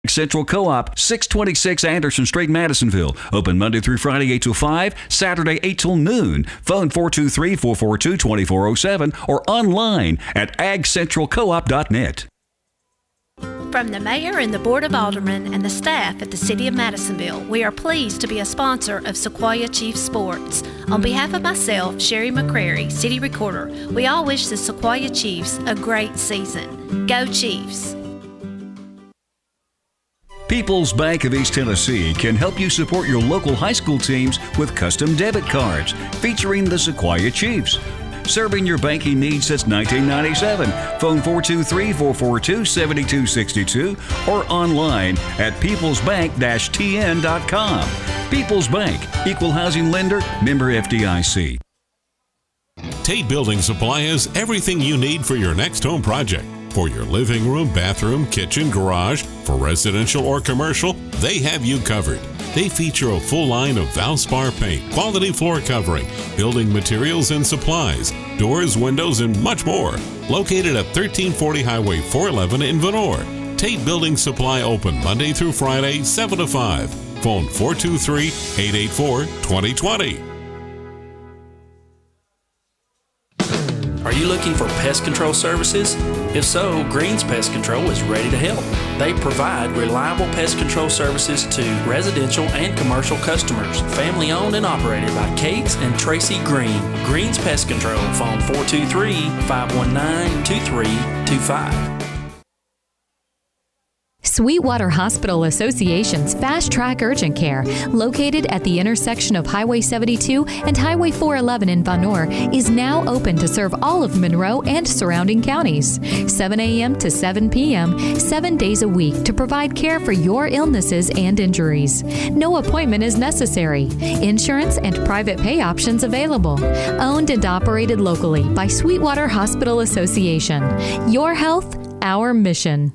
Central Co-op, 626 Anderson Street, Madisonville. Open Monday through Friday, 8 till 5, Saturday, 8 till noon. Phone 423-442-2407 or online at agcentralcoop.net. From the Mayor and the Board of Aldermen and the staff at the City of Madisonville, we are pleased to be a sponsor of Sequoia Chiefs Sports. On behalf of myself, Sherry McCrary, City Recorder, we all wish the Sequoia Chiefs a great season. Go Chiefs! People's Bank of East Tennessee can help you support your local high school teams with custom debit cards featuring the Sequoia Chiefs. Serving your banking needs since 1997. Phone 423-442-7262 or online at peoplesbank-tn.com. People's Bank, Equal Housing Lender, member FDIC. Tate Building Supply has everything you need for your next home project. For your living room, bathroom, kitchen, garage, for residential or commercial, they have you covered. They feature a full line of Valspar paint, quality floor covering, building materials and supplies, doors, windows, and much more. Located at 1340 Highway 411 in Vonore. Tate Building Supply open Monday through Friday, 7 to 5. Phone 423-884-2020. Are you looking for pest control services? If so, Green's Pest Control is ready to help. They provide reliable pest control services to residential and commercial customers. Family owned and operated by Kate and Tracy Green. Green's Pest Control, phone 423-519-2325. Sweetwater Hospital Association's Fast Track Urgent Care, located at the intersection of Highway 72 and Highway 411 in Vonore, is now open to serve all of Monroe and surrounding counties. 7 a.m. to 7 p.m., 7 days a week to provide care for your illnesses and injuries. No appointment is necessary. Insurance and private pay options available. Owned and operated locally by Sweetwater Hospital Association. Your health, our mission.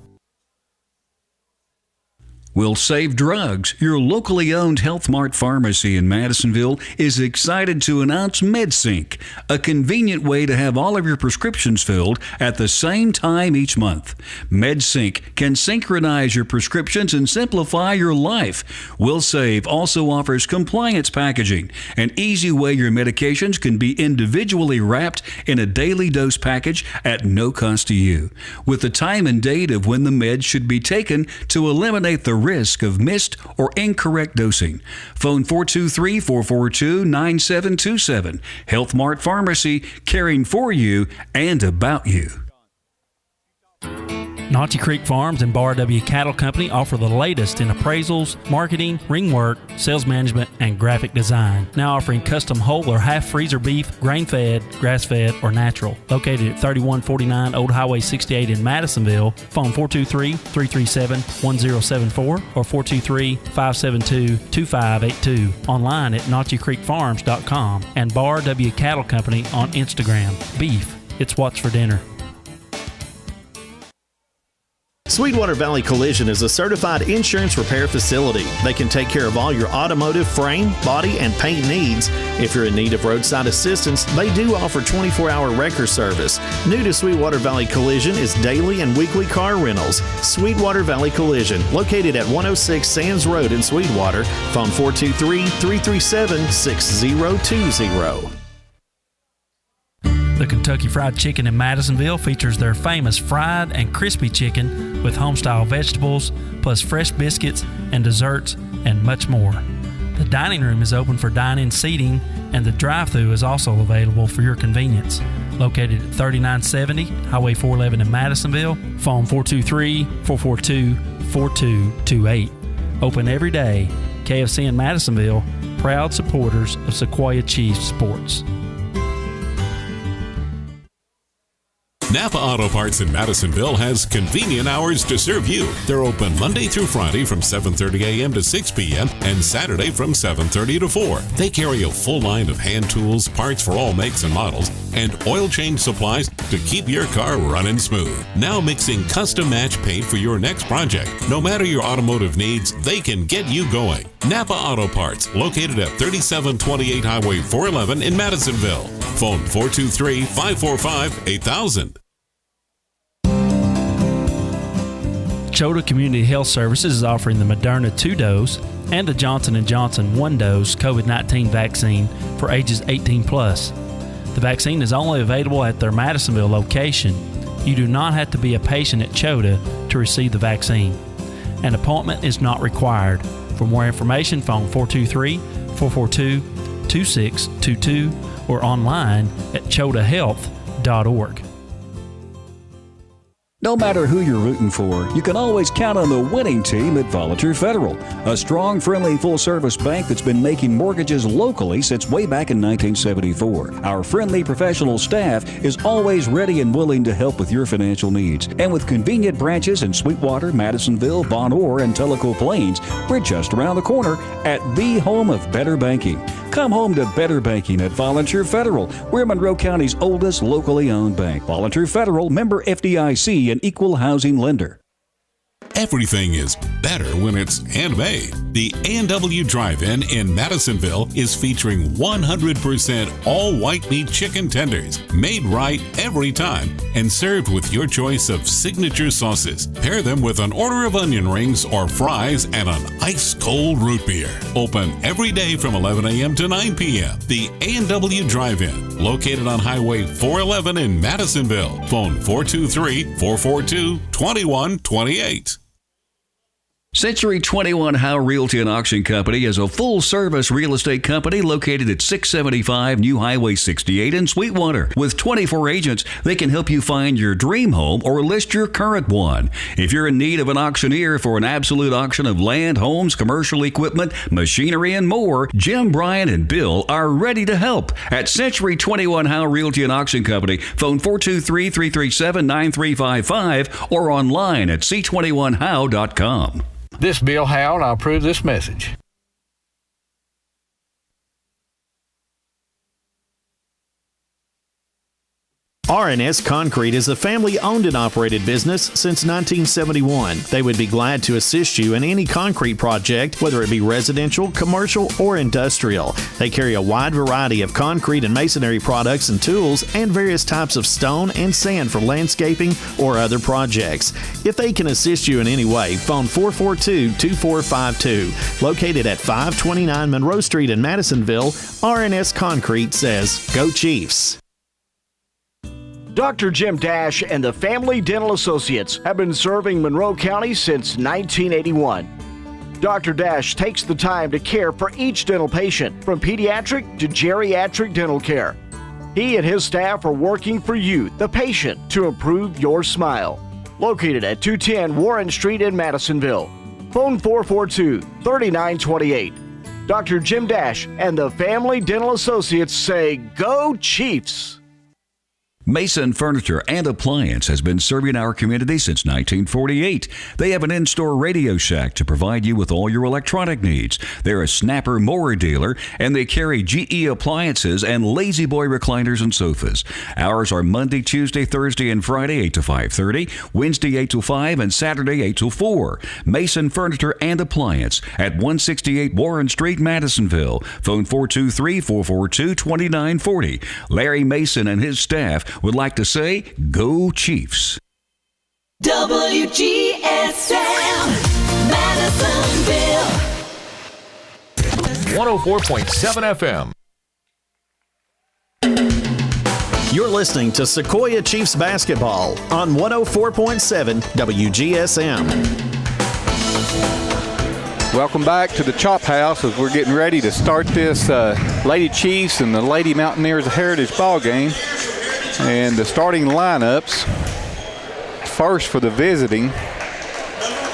Will Save Drugs. Your locally owned Health Mart pharmacy in Madisonville is excited to announce MedSync, a convenient way to have all of your prescriptions filled at the same time each month. MedSync can synchronize your prescriptions and simplify your life. Will Save also offers compliance packaging, an easy way your medications can be individually wrapped in a daily dose package at no cost to you, with the time and date of when the meds should be taken to eliminate the risk of missed or incorrect dosing. Phone 423-442-9727. Health Mart Pharmacy, caring for you and about you. Naughty Creek Farms and Bar W Cattle Company offer the latest in appraisals, marketing, ring work, sales management, and graphic design. Now offering custom whole or half freezer beef, grain-fed, grass-fed, or natural. Located at 3149 Old Highway 68 in Madisonville. Phone 423-337-1074 or 423-572-2582. Online at NaughtyCreekFarms.com and Bar W Cattle Company on Instagram. Beef, it's what's for dinner. Sweetwater Valley Collision is a certified insurance repair facility. They can take care of all your automotive, frame, body, and paint needs. If you're in need of roadside assistance, they do offer 24-hour wrecker service. New to Sweetwater Valley Collision is daily and weekly car rentals. Sweetwater Valley Collision, located at 106 Sands Road in Sweetwater. Phone 423-337-6020. The Kentucky Fried Chicken in Madisonville features their famous fried and crispy chicken with home-style vegetables, plus fresh biscuits and desserts, and much more. The dining room is open for dine-in seating, and the drive-thru is also available for your convenience. Located at 3970 Highway 411 in Madisonville. Phone 423-442-4228. Open every day. KFC in Madisonville, proud supporters of Sequoia Chiefs Sports. Napa Auto Parts in Madisonville has convenient hours to serve you. They're open Monday through Friday from 7:30 a.m. to 6 p.m. and Saturday from 7:30 to 4. They carry a full line of hand tools, parts for all makes and models, and oil change supplies to keep your car running smooth. Now mixing custom match paint for your next project. No matter your automotive needs, they can get you going. Napa Auto Parts, located at 3728 Highway 411 in Madisonville. Phone 423-545-8000. Chota Community Health Services is offering the Moderna 2-dose and the Johnson & Johnson 1-dose COVID-19 vaccine for ages 18 plus. The vaccine is only available at their Madisonville location. You do not have to be a patient at Chota to receive the vaccine. An appointment is not required. For more information, phone 423-442-2622 or online at chotahealth.org. No matter who you're rooting for, you can always count on the winning team at Volunteer Federal, a strong, friendly, full-service bank that's been making mortgages locally since way back in 1974. Our friendly professional staff is always ready and willing to help with your financial needs. And with convenient branches in Sweetwater, Madisonville, Bon Or, and Tellico Plains, we're just around the corner at the home of better banking. Come home to better banking at Volunteer Federal. We're Monroe County's oldest locally owned bank. Volunteer Federal, member FDIC, an equal housing lender. Everything is better when it's handmade. The A&W Drive-In in Madisonville is featuring 100% all white meat chicken tenders, made right every time and served with your choice of signature sauces. Pair them with an order of onion rings or fries and an ice-cold root beer. Open every day from 11 a.m. to 9 p.m. The A&W Drive-In, located on Highway 411 in Madisonville. Phone 423-442-2128. Century 21 Howe Realty and Auction Company is a full-service real estate company located at 675 New Highway 68 in Sweetwater. With 24 agents, they can help you find your dream home or list your current one. If you're in need of an auctioneer for an absolute auction of land, homes, commercial equipment, machinery, and more, Jim, Brian, and Bill are ready to help. At Century 21 Howe Realty and Auction Company, phone 423-337-9355 or online at c21how.com. This Bill Howe, and I approve this message. Rns Concrete is a family-owned and operated business since 1971. They would be glad to assist you in any concrete project, whether it be residential, commercial, or industrial. They carry a wide variety of concrete and masonry products and tools and various types of stone and sand for landscaping or other projects. If they can assist you in any way, phone 442-2452. Located at 529 Monroe Street in Madisonville, Rns Concrete says, "Go Chiefs." Dr. Jim Dash and the Family Dental Associates have been serving Monroe County since 1981. Dr. Dash takes the time to care for each dental patient, from pediatric to geriatric dental care. He and his staff are working for you, the patient, to improve your smile. Located at 210 Warren Street in Madisonville. Phone 442-3928. Dr. Jim Dash and the Family Dental Associates say, "Go Chiefs!" Mason Furniture and Appliance has been serving our community since 1948. They have an in-store Radio Shack to provide you with all your electronic needs. They're a Snapper Mower dealer, and they carry GE appliances and Lazy Boy recliners and sofas. Hours are Monday, Tuesday, Thursday, and Friday, 8 to 5:30, Wednesday, 8 to 5, and Saturday, 8 to 4. Mason Furniture and Appliance at 168 Warren Street, Madisonville. Phone 423-442-2940. Larry Mason and his staff would like to say, "Go Chiefs." WGSM, Madisonville. 104.7 FM. You're listening to Sequoia Chiefs basketball on 104.7 WGSM. Welcome back to the Chop House as we're getting ready to start this Lady Chiefs and the Lady Mountaineers Heritage Ball game. And the starting lineups, first for the visiting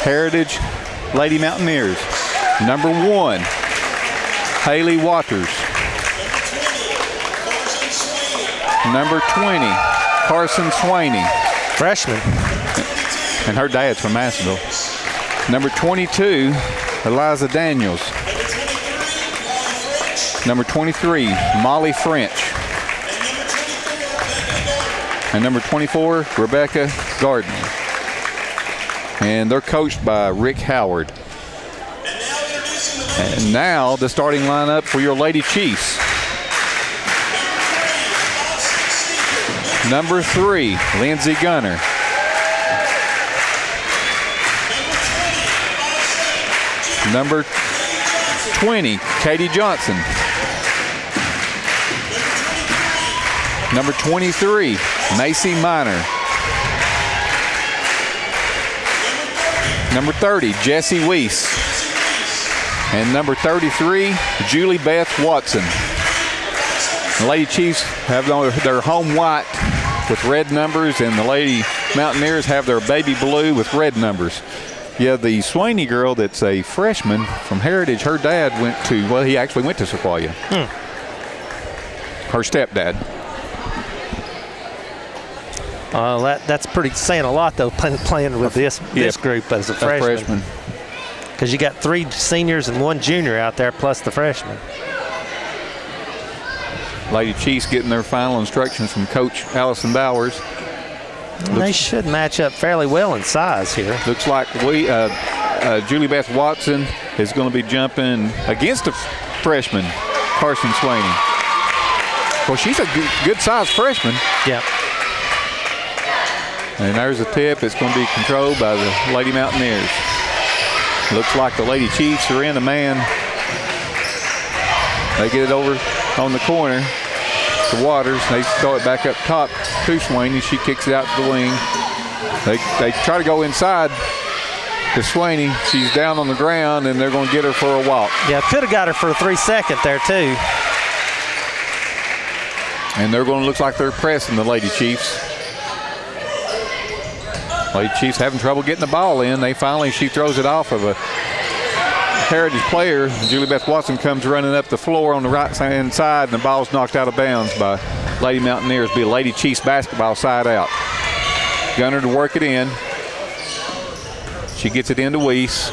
Heritage Lady Mountaineers. Number 1, Haley Waters. Number 20, Carson Swaney. Freshman. And her dad's from Massville. Number 22, Eliza Daniels. Number 23, Molly French. And number 24, Rebecca Gardner. And they're coached by Rick Howard. And now the starting lineup for your Lady Chiefs. Number 3, Lindsey Gunner. Number 20, Katie Johnson. Number 23, Macy Miner. Number 30, Jessie Weiss. And number 33, Julie Beth Watson. The Lady Chiefs have their home white with red numbers, and the Lady Mountaineers have their baby blue with red numbers. Yeah, the Swaney girl that's a freshman from Heritage, her dad he actually went to Sequoia. Her stepdad. That's pretty saying a lot, though, playing with this group as a freshman. Because you got 3 seniors and 1 junior out there, plus the freshman. Lady Chiefs getting their final instructions from Coach Allison Bowers. They should match up fairly well in size here. Looks like Julie Beth Watson is going to be jumping against a freshman, Carson Swaney. Well, she's a good-sized freshman. Yep. And there's a tip. It's going to be controlled by the Lady Mountaineers. Looks like the Lady Chiefs are in the man. They get it over on the corner to Waters. They throw it back up top to Swaney. She kicks it out to the wing. They try to go inside to Swaney. She's down on the ground, and they're going to get her for a walk. Yeah, could have got her for a 3-second there, too. And they're going to look like they're pressing the Lady Chiefs. Lady Chiefs having trouble getting the ball in. She throws it off of a Heritage player. Julie Beth Watson comes running up the floor on the right hand side, and the ball's knocked out of bounds by Lady Mountaineers. Be a Lady Chiefs basketball side out. Gunner to work it in. She gets it into Weiss.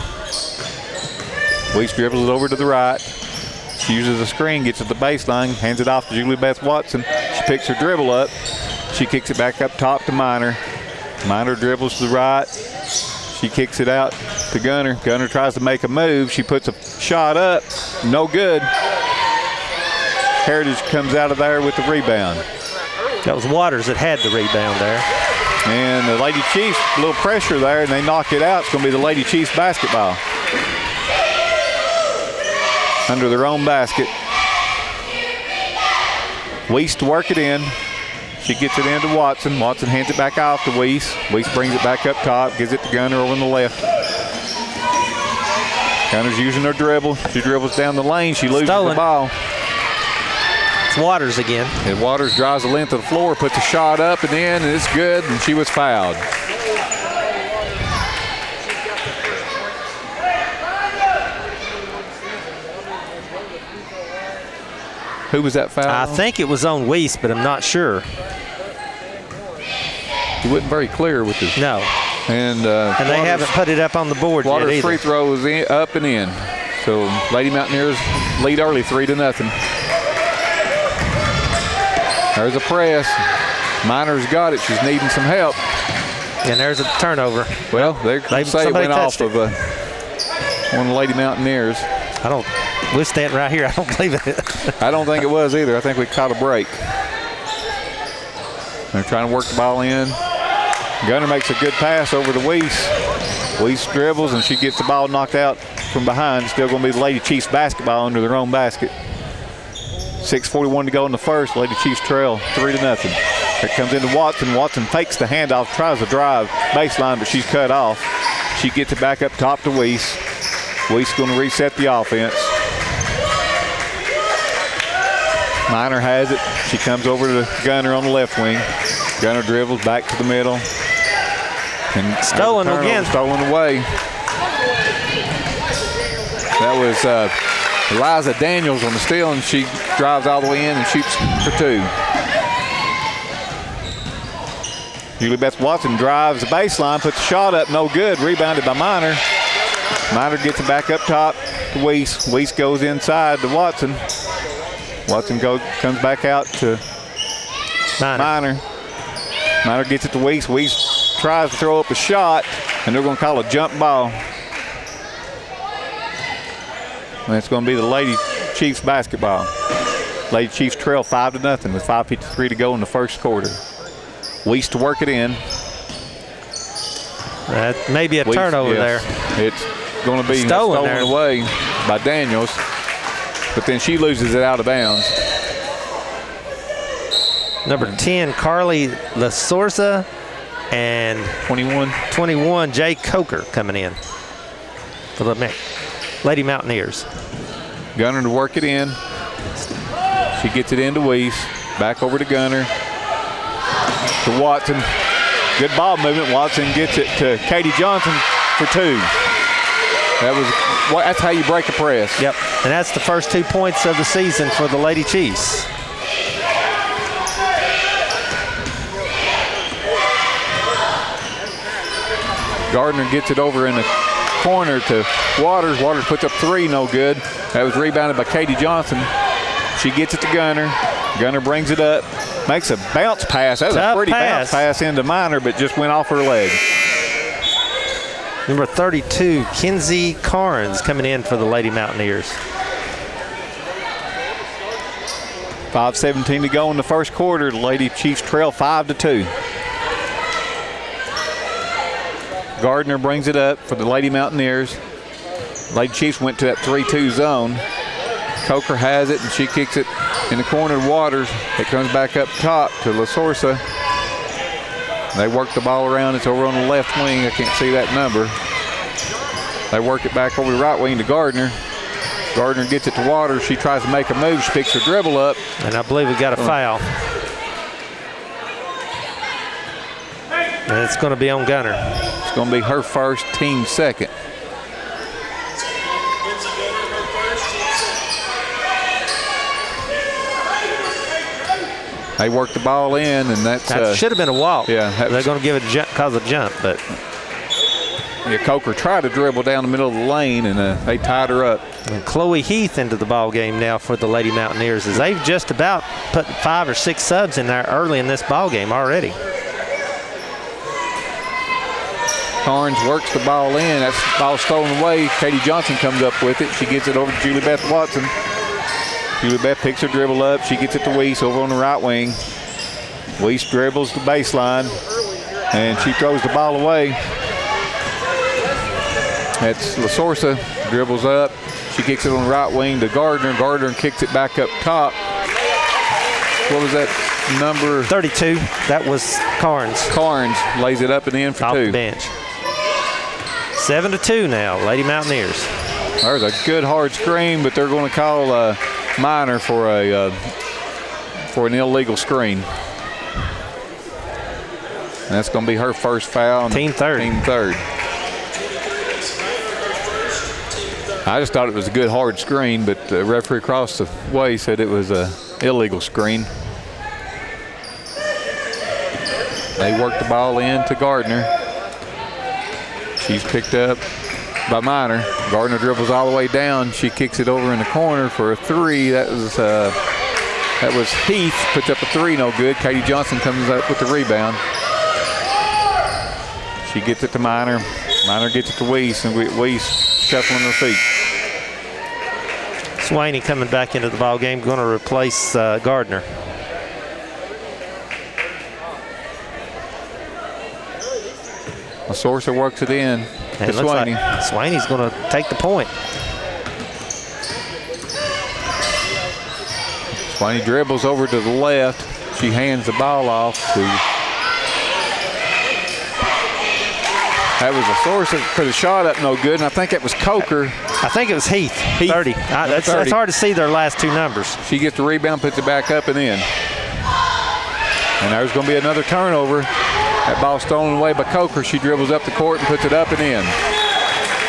Weiss dribbles it over to the right. She uses a screen, gets it to the baseline, hands it off to Julie Beth Watson. She picks her dribble up. She kicks it back up top to Miner. Miner dribbles to the right. She kicks it out to Gunner. Gunner tries to make a move. She puts a shot up. No good. Heritage comes out of there with the rebound. That was Waters that had the rebound there. And the Lady Chiefs, a little pressure there, and they knock it out. It's going to be the Lady Chiefs basketball. Under their own basket. Weiss to work it in. She gets it into Watson. Watson hands it back off to Weiss. Weiss brings it back up top, gives it to Gunner over on the left. Gunner's using her dribble. She dribbles down the lane. She loses the ball. It's Waters again. And Waters drives the length of the floor, puts a shot up and in, and it's good, and she was fouled. Who was that foul? I think it was on Weiss, but I'm not sure. He wasn't very clear with this. No. And they haven't put it up on the board yet Waters' either. free throw was up and in. So Lady Mountaineers lead early 3-0. There's a press. Miner's got it. She's needing some help. And there's a turnover. Well, they say it went off of one of the Lady Mountaineers. We're standing right here. I don't believe it. I don't think it was either. I think we caught a break. They're trying to work the ball in. Gunner makes a good pass over to Weiss. Weiss dribbles, and she gets the ball knocked out from behind. Still going to be the Lady Chiefs basketball under their own basket. 6:41 to go in the first. Lady Chiefs trail 3-0. Here comes into Watson. Watson fakes the handoff, tries to drive baseline, but she's cut off. She gets it back up top to Weiss. Weiss going to reset the offense. Miner has it. She comes over to Gunner on the left wing. Gunner dribbles back to the middle. And stolen again. Stolen away. That was Eliza Daniels on the steal, and she drives all the way in and shoots for 2. Julie Beth Watson drives the baseline, puts a shot up, no good. Rebounded by Miner. Miner gets it back up top to Weiss. Weiss goes inside to Watson. Watson comes back out to Miner. Miner gets it to Weiss. Weiss tries to throw up a shot, and they're going to call a jump ball. And it's going to be the Lady Chiefs basketball. Lady Chiefs trail 5-0 with 5:53 to go in the first quarter. Weiss to work it in. That may be a turnover there. It's going to be stolen away by Daniels, but then she loses it out of bounds. Number 10, Carly LaSorza, and 21, Jay Coker coming in for the Lady Mountaineers. Gunner to work it in. She gets it into Weiss. Back over to Gunner. To Watson. Good ball movement. Watson gets it to Katie Johnson for 2. That's how you break a press. Yep, and that's the first 2 points of the season for the Lady Chiefs. Gardner gets it over in the corner to Waters. Waters puts up 3, no good. That was rebounded by Katie Johnson. She gets it to Gunner. Gunner brings it up, makes a bounce pass. That was a pretty bounce pass into Minor, but just went off her leg. Number 32, Kinsey Carnes coming in for the Lady Mountaineers. 5:17 to go in the first quarter. The Lady Chiefs trail 5-2. Gardner brings it up for the Lady Mountaineers. Lady Chiefs went to that 3-2 zone. Coker has it, and she kicks it in the corner to Waters. It comes back up top to LaSorsa. They work the ball around. It's over on the left wing. I can't see that number. They work it back over the right wing to Gardner. Gardner gets it to Waters. She tries to make a move. She picks her dribble up. And I believe we got a foul. And it's going to be on Gunner. It's going to be her first, team second. They work the ball in, and that should have been a walk. Yeah, they're going to give it cause a jump, but Coker tried to dribble down the middle of the lane, and they tied her up. And Chloe Heath into the ball game now for the Lady Mountaineers, as they've just about put 5 or 6 subs in there early in this ball game already. Carnes works the ball in. That's the ball stolen away. Katie Johnson comes up with it. She gets it over to Julie Beth Watson. Julie Beth picks her dribble up. She gets it to Weiss over on the right wing. Weiss dribbles the baseline, and she throws the ball away. That's LaSorsa, dribbles up. She kicks it on the right wing to Gardner. Gardner kicks it back up top. What was that number? 32. That was Carnes. Carnes lays it up and in for off 2. The bench. 7-2 now, Lady Mountaineers. There's a good hard screen, but they're going to call Minor for an illegal screen. And that's going to be her first foul. Team third. I just thought it was a good hard screen, but the referee across the way said it was an illegal screen. They work the ball in to Gardner. She's picked up by Minor. Gardner dribbles all the way down. She kicks it over in the corner for a 3. That was Heath. Puts up a 3, no good. Katie Johnson comes up with the rebound. She gets it to Minor. Minor gets it to Weiss, and Weiss shuffling her feet. Swaney coming back into the ball game, going to replace Gardner. LaSorsa works it in to Swaney. Like Swaney's going to take the point. Swaney dribbles over to the left. She hands the ball off to. That was LaSorsa for the shot up, no good. And I think it was Coker. I think it was Heath. 30. That's hard to see their last 2 numbers. She gets the rebound, puts it back up and in. And there's going to be another turnover. That ball stolen away by Coker. She dribbles up the court and puts it up and in.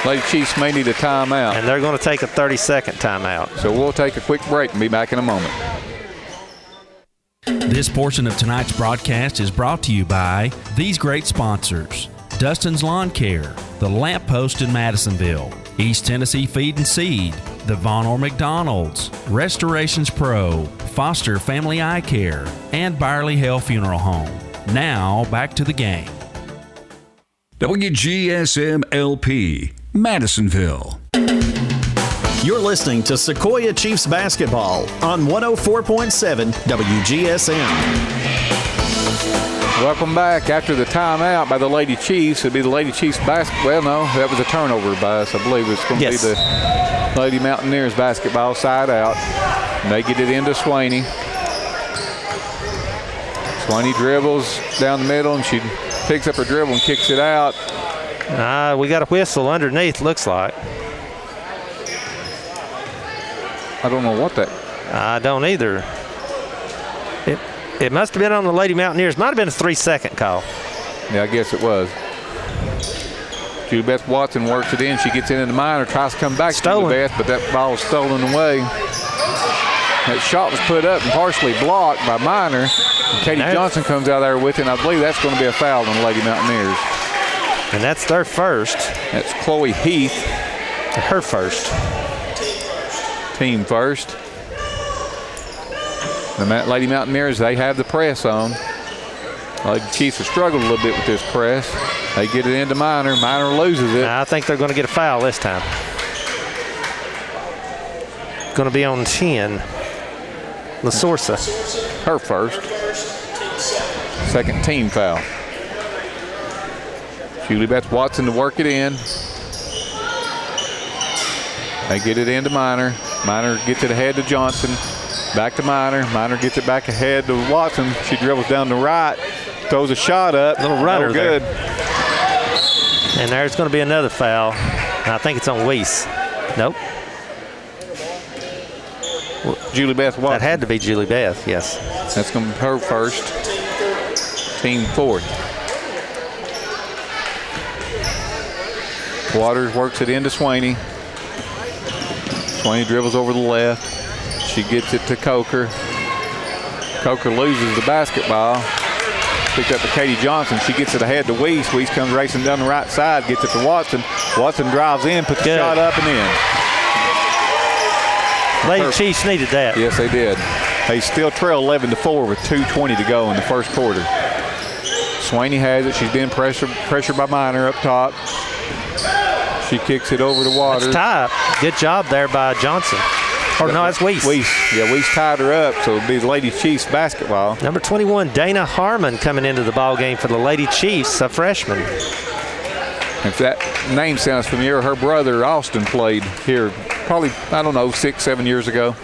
Lady Chiefs may need a timeout. And they're going to take a 30-second timeout. So we'll take a quick break and be back in a moment. This portion of tonight's broadcast is brought to you by these great sponsors: Dustin's Lawn Care, The Lamp Post in Madisonville, East Tennessee Feed and Seed, the Von Orr McDonald's, Restorations Pro, Foster Family Eye Care, and Byerly Hale Funeral Home. Now, back to the game. WGSM LP, Madisonville. You're listening to Sequoia Chiefs basketball on 104.7 WGSM. Welcome back after the timeout by the Lady Chiefs. It'll be the Lady Chiefs basket. Well, no, that was a turnover by us. I believe it's going to be the Lady Mountaineers basketball side out. And they get it into Swaney. Swaney dribbles down the middle, and she picks up her dribble and kicks it out. We got a whistle underneath, looks like. I don't know what that. I don't either. It must have been on the Lady Mountaineers. Might have been a 3-second call. Yeah, I guess it was. Julie Beth Watson works it in. She gets in the minor, tries to come back to Julie Beth, but that ball was stolen away. That shot was put up and partially blocked by Minor. And Katie Johnson comes out there with it, and I believe that's going to be a foul on the Lady Mountaineers. And that's their first. That's Chloe Heath. Her first. Team first. The Lady Mountaineers, they have the press on. Lady Chiefs have struggled a little bit with this press. They get it into Minor. Minor loses it. I think they're going to get a foul this time. Going to be on 10. LaSorsa. Her first. Second team foul. Julie Beth Watson to work it in. They get it into Minor. Minor gets it ahead to Johnson. Back to Minor. Minor gets it back ahead to Watson. She dribbles down the right. Throws a shot up. Little runner good. And there's going to be another foul. I think it's on Weiss. Nope. Julie Beth Watson. That had to be Julie Beth, yes. That's going to be her first. Team fourth. Waters works it into Swaney. Swaney dribbles over the left. She gets it to Coker. Coker loses the basketball. Picked up to Katie Johnson. She gets it ahead to Weiss. Weiss comes racing down the right side, gets it to Watson. Watson drives in, puts the shot up and in. Lady Chiefs needed that. Yes, they did. They still trail 11-4 with 2:20 to go in the first quarter. Swaney has it. She's being pressured by Minor up top. She kicks it over to Waters. That's tied. Good job there by Johnson. Or no, that's Weiss. Yeah, Weiss tied her up, so it'll be the Lady Chiefs basketball. Number 21, Dana Harmon, coming into the ball game for the Lady Chiefs, a freshman. If that name sounds familiar, her brother Austin played here probably, 6-7 years ago.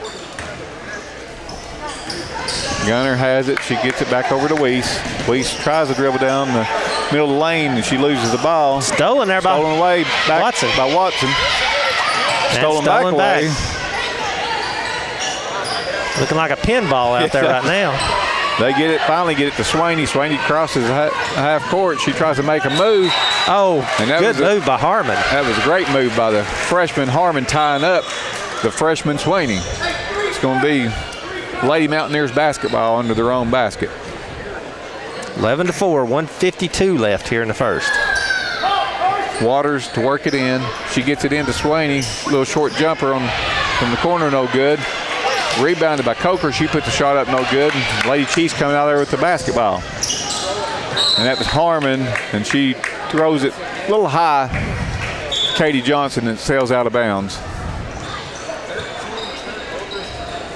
Gunner has it. She gets it back over to Weiss. Weiss tries to dribble down the middle of the lane, and she loses the ball. Stolen there by away back Watson. By Watson. Stolen back away. Looking like a pinball out there right now. They finally get it to Swaney. Swaney crosses half court. She tries to make a move. Oh, and good move by Harmon. That was a great move by the freshman Harmon, tying up the freshman Swaney. It's going to be Lady Mountaineers basketball under their own basket. 11-4, 1:52 left here in the first. Waters to work it in. She gets it into Swaney. Little short jumper from the corner, no good. Rebounded by Coker. She put the shot up, no good. Lady Chiefs coming out there with the basketball. And that was Harmon, and she throws it a little high. Katie Johnson, and sails out of bounds.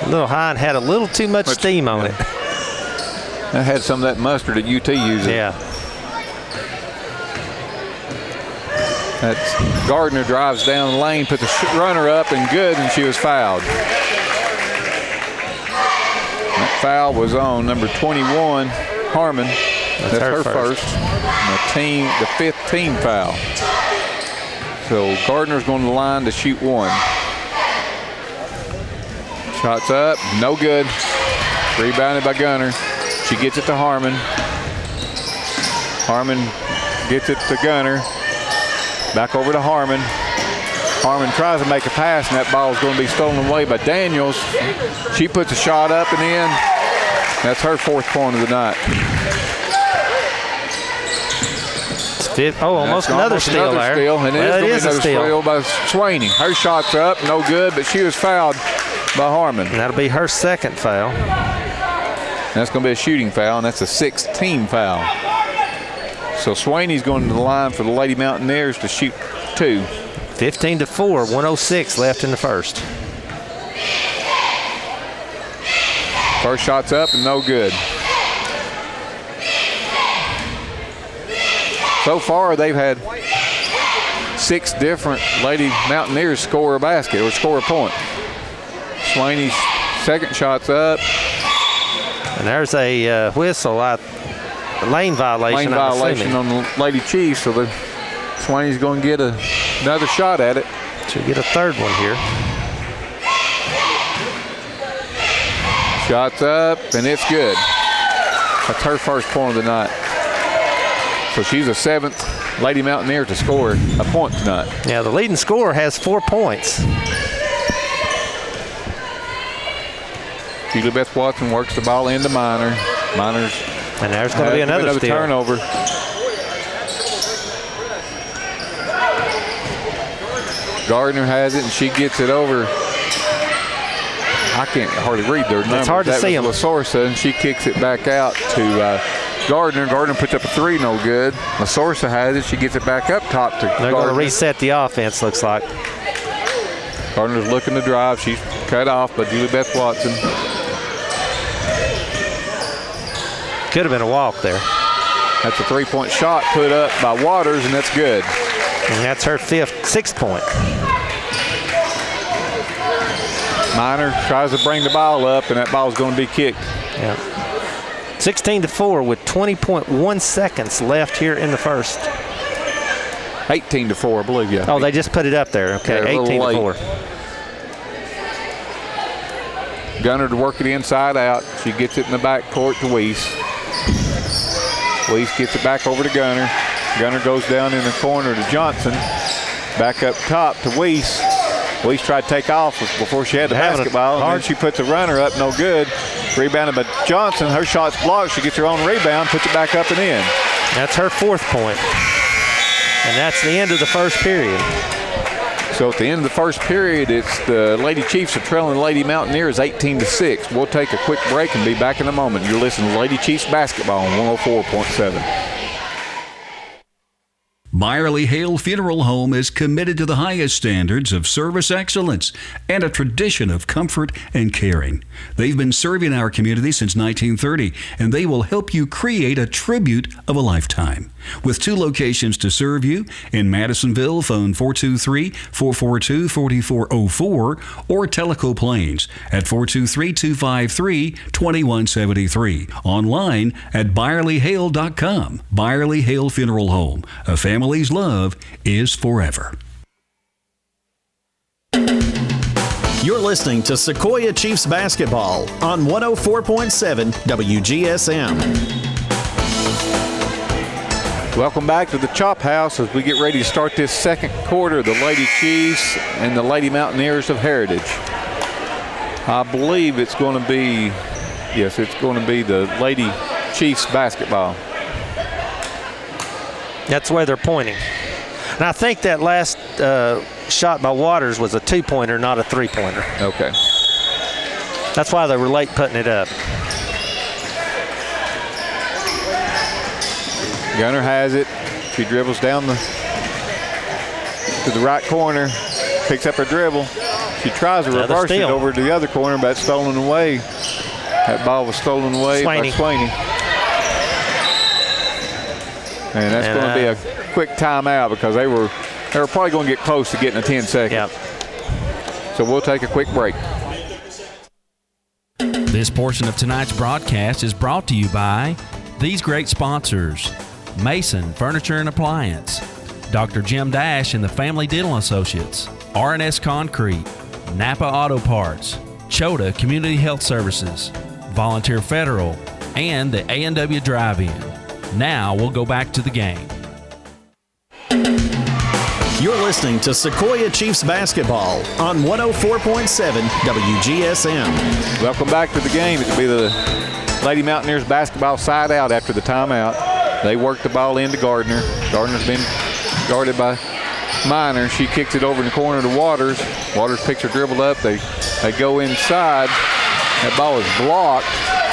A little high and had a little too much steam on it. That had some of that mustard that UT uses. Yeah. That's Gardner drives down the lane, put the runner up and good, and she was fouled. That foul was on number 21, Harmon. That's her first. And the fifth team foul. So Gardner's going to the line to shoot one. Shots up, no good. Rebounded by Gunner. She gets it to Harmon. Harmon gets it to Gunner. Back over to Harmon. Harmon tries to make a pass, and that ball is going to be stolen away by Daniels. She puts a shot up and in. That's her fourth point of the night. Almost another steal there. And it is another steal by Swaney. Her shot's up, no good, but she was fouled by Harmon. And that'll be her second foul. And that's going to be a shooting foul, and that's a sixth team foul. So Swaney's going to the line for the Lady Mountaineers to shoot two. 15-4, 1:06 left in the first. First shot's up and no good. So far, they've had 6 different Lady Mountaineers score a basket or score a point. Swaney's second shot's up. And there's a whistle, a lane violation. Lane violation on the Lady Chiefs, so Swaney's going to get another shot at it. She'll get a third one here. Shot's up, and it's good. That's her first point of the night. So she's the 7th Lady Mountaineer to score a point tonight. Yeah, the leading scorer has 4 points. Julie Beth Watson works the ball into Minor. Minor's and there's going to be another turnover. Gardner has it, and she gets it over. I can't hardly read their numbers. It's hard to see them. Lasorsa, and she kicks it back out to Gardner. Gardner puts up a 3, no good. Lasorsa has it. She gets it back up top to Gardner. They're going to reset the offense, looks like. Gardner's looking to drive. She's cut off by Julie Beth Watson. Could have been a walk there. That's a 3-point shot put up by Waters, and that's good. And that's her 6th point. Minor tries to bring the ball up, and that ball's going to be kicked. Yeah. 16-4 with 20.1 seconds left here in the first. 18-4, I believe, yeah. Oh, they just put it up there. Okay, 18-4. Gunner to work it inside out. She gets it in the back court to Weiss. Weiss gets it back over to Gunner. Gunner goes down in the corner to Johnson. Back up top to Weiss. Weiss tried to take off before she had the basketball, and then she puts a runner up, no good. Rebounded by Johnson. Her shot's blocked. She gets her own rebound, puts it back up and in. That's her 4th point. And that's the end of the first period. So at the end of the first period, it's the Lady Chiefs are trailing the Lady Mountaineers 18-6. We'll take a quick break and be back in a moment. You're listening to Lady Chiefs basketball on 104.7. Byerly Hale Funeral Home is committed to the highest standards of service excellence and a tradition of comfort and caring. They've been serving our community since 1930, and they will help you create a tribute of a lifetime. With 2 locations to serve you, in Madisonville, phone 423-442-4404, or Tellico Plains at 423-253-2173. Online at ByerlyHale.com. Byerly Hale Funeral Home. A family's love is forever. You're listening to Sequoia Chiefs basketball on 104.7 WGSM. Welcome back to the Chop House as we get ready to start this second quarter. The Lady Chiefs and the Lady Mountaineers of Heritage. I believe it's going to be, yes, it's going to be the Lady Chiefs basketball. That's where they're pointing. And I think that last shot by Waters was a 2-pointer, not a 3-pointer. Okay. That's why they were late putting it up. Gunner has it. She dribbles down to the right corner, picks up her dribble. She tries to reverse it over to the other corner, but it's stolen away. That ball was stolen away by Swaney. And that's going to be a quick timeout because they were probably going to get close to getting a 10-second. Yep. So we'll take a quick break. This portion of tonight's broadcast is brought to you by these great sponsors: Mason Furniture and Appliance, Dr. Jim Dash and the Family Dental Associates, Rns Concrete, Napa Auto Parts, Chota Community Health Services, Volunteer Federal, and the A&W Drive-In. Now we'll go back to the game. You're listening to Sequoia Chiefs basketball on 104.7 WGSM. Welcome back to the game. It'll be the Lady Mountaineers basketball side out after the timeout. They work the ball into Gardner. Gardner's been guarded by Minor. She kicks it over in the corner to Waters. Waters picks her dribble up. They go inside. That ball is blocked.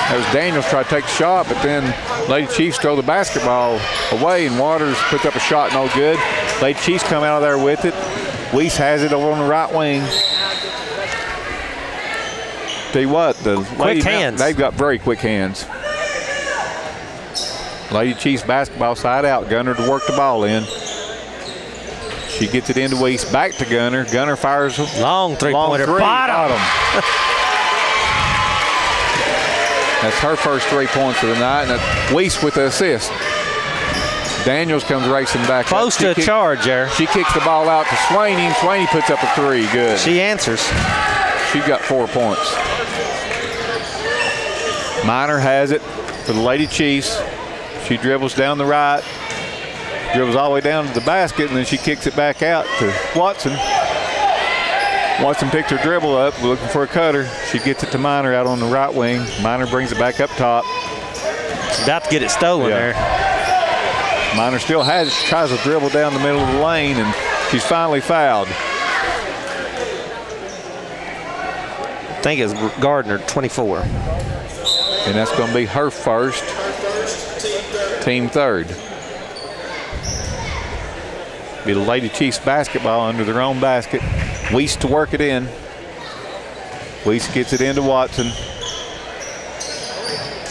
That was Daniels trying to take a shot, but then Lady Chiefs throw the basketball away, and Waters puts up a shot, no good. Lady Chiefs come out of there with it. Weiss has it over on the right wing. Tell you what, the quick hands. They've got very quick hands. Lady Chiefs basketball side out. Gunner to work the ball in. She gets it into Weiss. Back to Gunner. Gunner fires a long three-pointer. Bottom. That's her first 3 points of the night. And Weiss with the assist. Daniels comes racing back. Close to a charge there. She kicks the ball out to Swaney. Swaney puts up a 3. Good. She answers. She got 4 points. Minor has it for the Lady Chiefs. She dribbles down the right. Dribbles all the way down to the basket, and then she kicks it back out to Watson. Watson picks her dribble up, looking for a cutter. She gets it to Minor out on the right wing. Minor brings it back up top. She's about to get it stolen there. Minor still has it. She tries to dribble down the middle of the lane, and she's finally fouled. I think it's Gardner, 24. And that's going to be her first, team third. Be the Lady Chiefs basketball under their own basket. Weiss to work it in. Weiss gets it into Watson.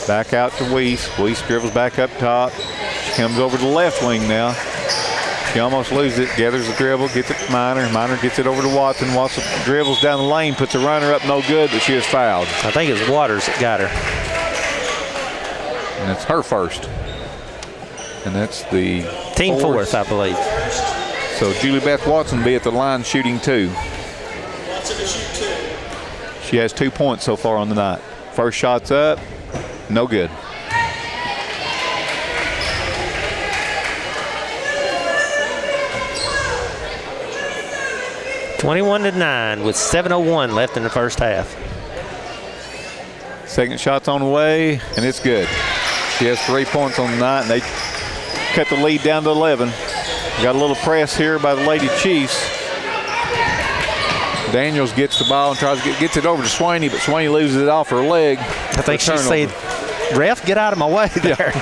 Back out to Weiss. Weiss dribbles back up top. She comes over to the left wing now. She almost loses it, gathers the dribble, gets it to Minor. Minor gets it over to Watson. Watson dribbles down the lane, puts a runner up, no good, but she is fouled. I think it's Waters that got her. And it's her first. And that's the team fourth, I believe. So Julie Beth Watson be at the line shooting 2. She has 2 points so far on the night. First shot's up, no good. (21-9) with 7:01 left in the first half. Second shot's on the way, and it's good. She has 3 points on the night, and they cut the lead down to 11. Got a little press here by the Lady Chiefs. Daniels gets the ball and gets it over to Swaney, but Swaney loses it off her leg. I think she said, "Ref, get out of my way there."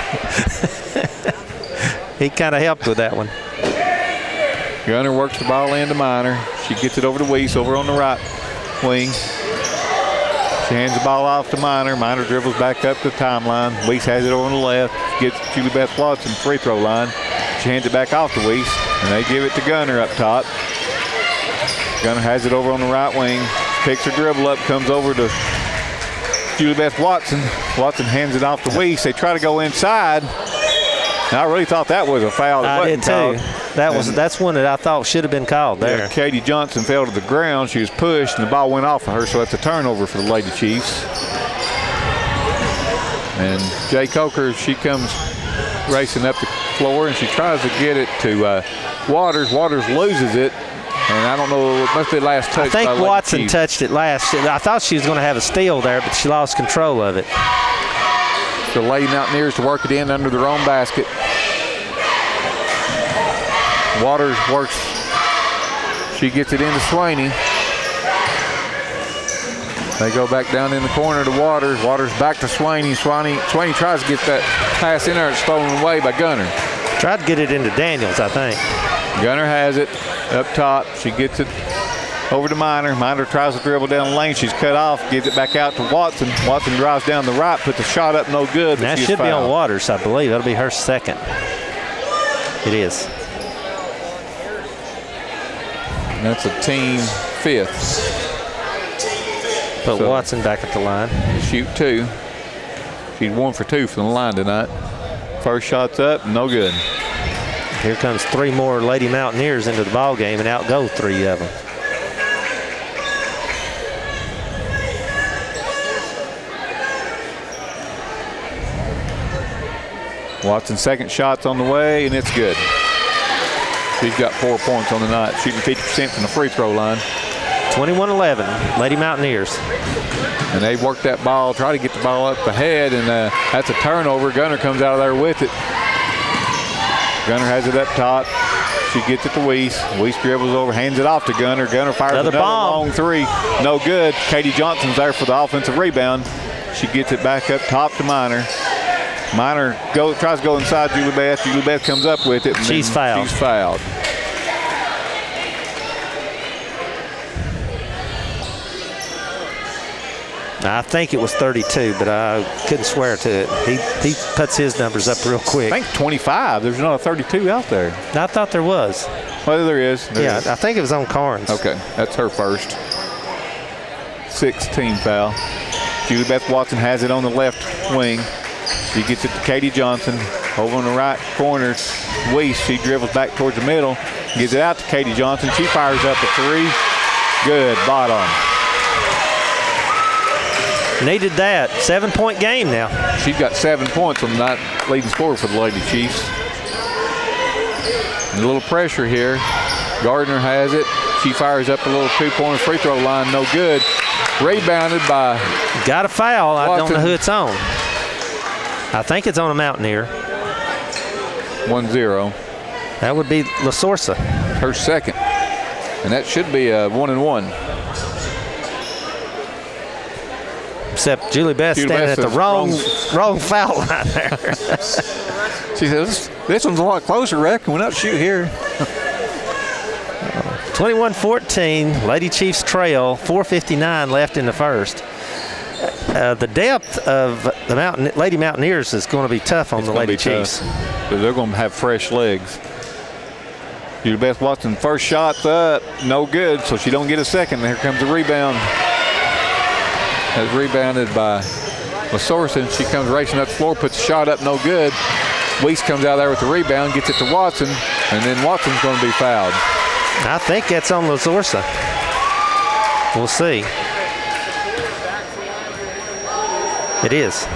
He kind of helped with that one. Gunner works the ball into Minor. She gets it over to Weiss over on the right wing. She hands the ball off to Minor. Minor dribbles back up the timeline. Weiss has it over on the left. Gets Julie Beth Watson free throw line. She hands it back off to Weiss, and they give it to Gunner up top. Gunner has it over on the right wing. Picks her dribble up, comes over to Julie Beth Watson. Watson hands it off to Weiss. They try to go inside. And I really thought that was a foul. I did too. That's one that I thought should have been called there. Yeah, Katie Johnson fell to the ground. She was pushed, and the ball went off of her, so that's a turnover for the Lady Chiefs. And Jay Coker, she comes racing up the floor, and she tries to get it to Waters. Waters loses it, and I don't know, it must be the last touch. I think Watson touched it last. I thought she was going to have a steal there, but she lost control of it. The Lady Mountaineers to work it in under their own basket. Waters works. She gets it into Swaney. They go back down in the corner to Waters. Waters back to Swaney. Swaney tries to get that pass in there. It's stolen away by Gunner. Tried to get it into Daniels, I think. Gunner has it up top. She gets it over to Minor. Minor tries to dribble down the lane. She's cut off. Gives it back out to Watson. Watson drives down the right, puts a shot up, no good. That should be on Waters, I believe. That'll be her second. It is. And that's a team fifth. Put Watson back at the line. Shoot 2. She's 1 for 2 from the line tonight. First shot's up, no good. Here comes 3 more Lady Mountaineers into the ball game, and out go 3 of them. Watson's second shot's on the way, and it's good. She's got 4 points on the night, shooting 50% from the free throw line. 21-11, Lady Mountaineers. And they work that ball, try to get the ball up ahead, and that's a turnover. Gunner comes out of there with it. Gunner has it up top. She gets it to Weiss. Weiss dribbles over, hands it off to Gunner. Gunner fires another long 3. No good. Katie Johnson's there for the offensive rebound. She gets it back up top to Minor. Minor tries to go inside Julie Beth. Julie Beth comes up with it. And she's fouled. She's fouled. I think it was 32, but I couldn't swear to it. He puts his numbers up real quick. I think 25. There's not a 32 out there. I thought there was. Well, there is. There is. I think it was on Carnes. Okay, that's her first. 16 foul. Julie Beth Watson has it on the left wing. She gets it to Katie Johnson. Over on the right corner, Weiss, she dribbles back towards the middle. Gives it out to Katie Johnson. She fires up a three. Good, bottom. Needed that. 7-point game now. She's got 7 points on the night, leading scorer for the Lady Chiefs. And a little pressure here. Gardner has it. She fires up a little two-pointer free throw line. No good. Rebounded by Got a foul. Watson. I don't know who it's on. I think it's on a Mountaineer. 1-0. That would be La Sorsa. Her second. And that should be a 1-1. Except Julie Beth standing at the wrong foul line there. She says, this one's a lot closer, Rick. We're not shoot here. 21-14, Lady Chiefs trail, 4:59 left in the first. The depth of the Lady Mountaineers is going to be tough on the Lady Chiefs. But they're going to have fresh legs. Julie Beth Watson, first shot's up, no good, so she don't get a second. Here comes the rebound. That's rebounded by La Sorsa, and she comes racing up the floor, puts a shot up, no good. Weiss comes out there with the rebound, gets it to Watson, and then Watson's going to be fouled. I think that's on La Sorsa. We'll see. It is.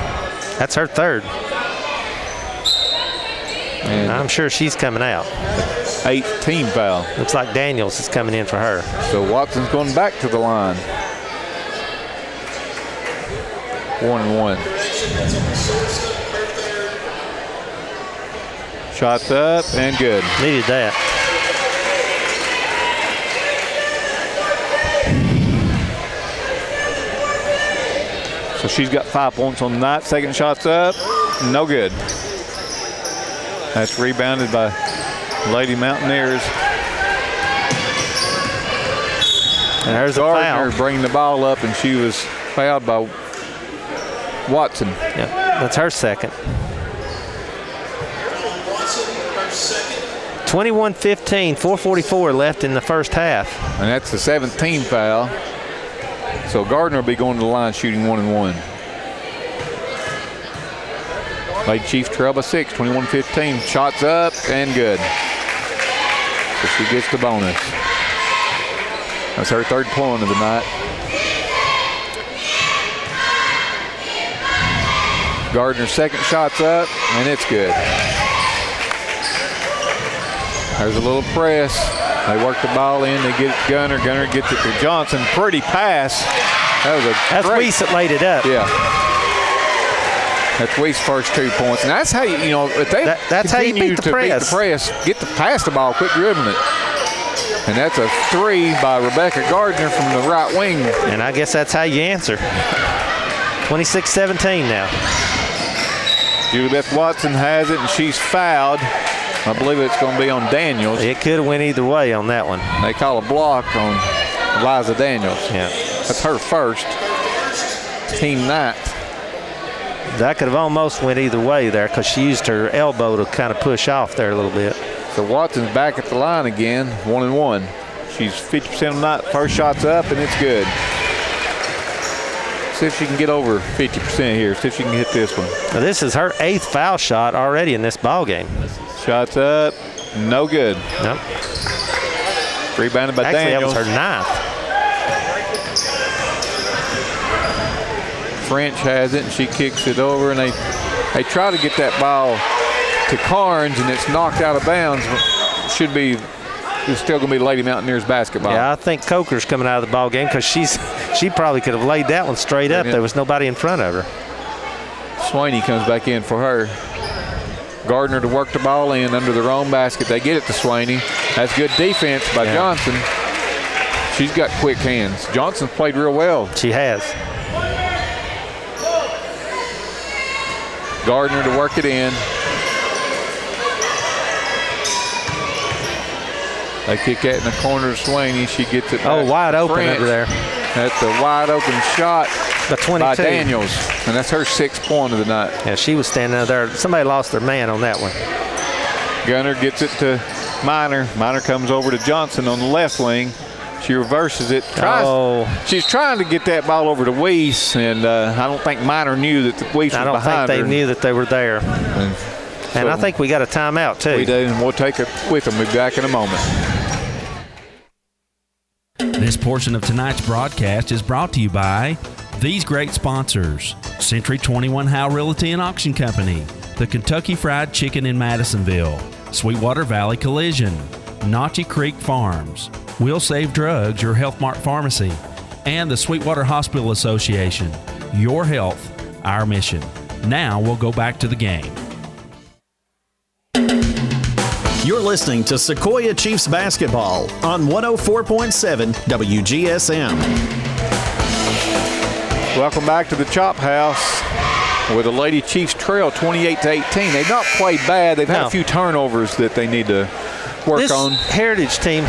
That's her third. And I'm sure she's coming out. 8th team foul. Looks like Daniels is coming in for her. So Watson's going back to the line. 1-1. Shots up and good. Needed that. So she's got 5 points on the night. Second shot's up, no good. That's rebounded by Lady Mountaineers. And there's Gardner a foul. bringing the ball up, and she was fouled by Watson. Yep, that's her second. 21-15, 4:44 left in the first half. And that's the 7th team foul. So Gardner will be going to the line shooting 1-1. Lady Chiefs trail by 6, 21-15. Shots up and good. So she gets the bonus. That's her third point of the night. Gardner's second shot's up, and it's good. There's a little press. They work the ball in. They get it to Gunner. Gunner gets it to Johnson. Pretty pass. That's Weiss that laid it up. Yeah. That's Weiss' first 2 points. And that's how if they that's how you beat the press. Get to pass the ball, quit dribbling it. And that's a 3 by Rebecca Gardner from the right wing. And I guess that's how you answer. 26-17 now. Julie Beth Watson has it, and she's fouled. I believe it's going to be on Daniels. It could have went either way on that one. They call a block on Eliza Daniels. Yeah. That's her first. Team 9th. That could have almost went either way there because she used her elbow to kind of push off there a little bit. So Watson's back at the line again, 1-1. She's 50% of the night. First shot's up, and it's good. See if she can get over 50% here. See if she can hit this one. Now this is her 8th foul shot already in this ball game. Shots up, no good. Nope. Rebounded by Daniels. That was her 9th. French has it, and she kicks it over, and they try to get that ball to Carnes, and it's knocked out of bounds. It's still going to be Lady Mountaineers basketball. Yeah, I think Coker's coming out of the ball game because she probably could have laid that one straight up. There was nobody in front of her. Swaney comes back in for her. Gardner to work the ball in under their own basket. They get it to Swaney. That's good defense by Johnson. She's got quick hands. Johnson's played real well. She has. Gardner to work it in. They kick that in the corner of Swaney. She gets it. Wide open over there. That's a wide open shot. The 22. by Daniels, and that's her 6th point of the night. Yeah, she was standing out there. Somebody lost their man on that one. Gunner gets it to Minor. Minor comes over to Johnson on the left wing. She reverses it. She's trying to get that ball over to Weiss, and I don't think Minor knew that Weiss was behind her. I don't think they knew that they were there. And I think we got a timeout, too. We do, and we'll take it with them. We'll be back in a moment. This portion of tonight's broadcast is brought to you by these great sponsors: Century 21 Howe Realty and Auction Company, the Kentucky Fried Chicken in Madisonville, Sweetwater Valley Collision, Notch Creek Farms, We'll Save Drugs, your Health Mart Pharmacy, and the Sweetwater Hospital Association. Your health, our mission. Now we'll go back to the game. You're listening to Sequoia Chiefs basketball on 104.7 WGSM. Welcome back to the Chop House, where the Lady Chiefs trail 28-18. They've not played bad. They've had a few turnovers that they need to work on. This Heritage team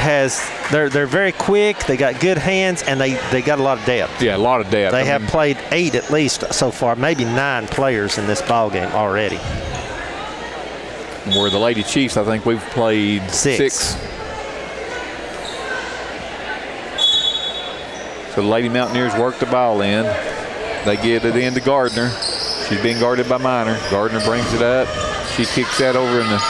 they're very quick. They got good hands, and they got a lot of depth. Yeah, a lot of depth. They have played 8 at least so far, maybe 9 players in this ball game already. Where the Lady Chiefs, I think we've played 6. So the Lady Mountaineers work the ball in. They get it in to Gardner. She's being guarded by Minor. Gardner brings it up. She kicks that over in the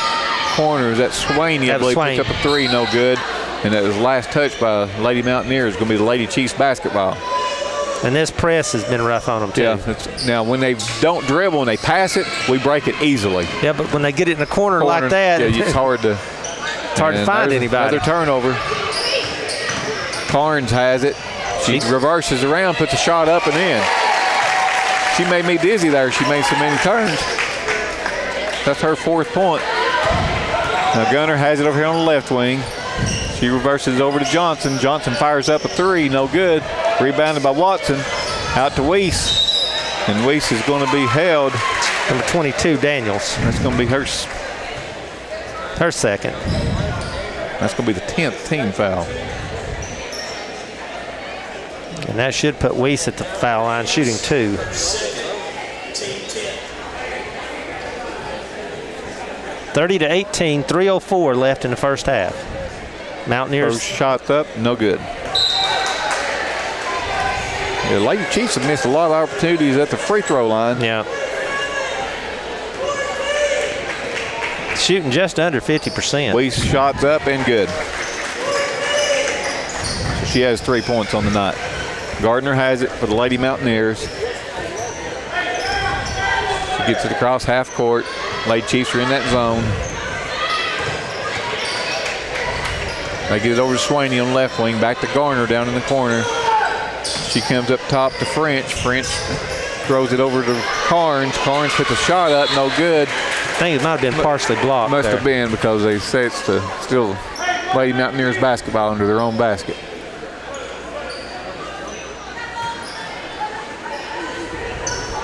corner. Is that Swaney? I believe picks up a 3, no good. And that was last touch by Lady Mountaineers. Going to be the Lady Chiefs basketball. And this press has been rough on them, too. Yeah, now when they don't dribble and they pass it, we break it easily. Yeah, but when they get it in the corner like that, it's hard to find anybody. Another turnover. Carnes has it. She reverses around, puts a shot up and in. She made me dizzy there. She made so many turns. That's her 4th point. Now Gunner has it over here on the left wing. She reverses over to Johnson. Johnson fires up a 3, no good. Rebounded by Watson. Out to Weiss. And Weiss is going to be held. Number 22, Daniels. That's going to be her 2nd. That's going to be the 10th team foul. And that should put Weiss at the foul line, shooting 2. (30-18), 3:04 left in the first half. Mountaineers. First shot up, no good. The Lady Chiefs have missed a lot of opportunities at the free throw line. Yeah. Shooting just under 50%. Weiss shots up and good. So she has 3 points on the night. Gardner has it for the Lady Mountaineers. She gets it across half court. Lady Chiefs are in that zone. They get it over to Swaney on the left wing. Back to Garner down in the corner. She comes up top to French. French throws it over to Carnes. Carnes puts a shot up, no good. I think it might have been partially blocked. Must have been, because they say it's still Lady Mountaineers basketball under their own basket.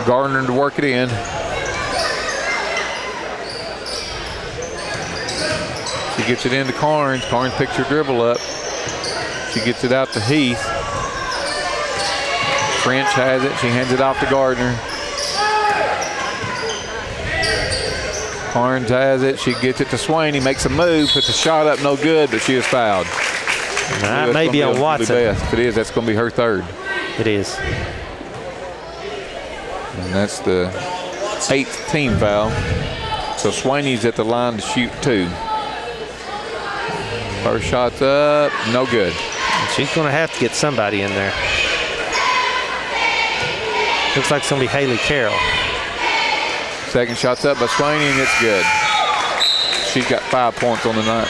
Gardner to work it in. She gets it into Carnes. Carnes picks her dribble up. She gets it out to Heath. French has it. She hands it off to Gardner. Carnes has it. She gets it to Swaney. Makes a move. Puts a shot up. No good, but she is fouled. That may be on Watson. If it is, that's going to be her 3rd. It is. And that's the 8th team foul. So Swaney's at the line to shoot 2. First shot's up, no good. She's going to have to get somebody in there. Looks like it's going to be Haley Carroll. Second shot's up by Swaney, and it's good. She's got 5 points on the night.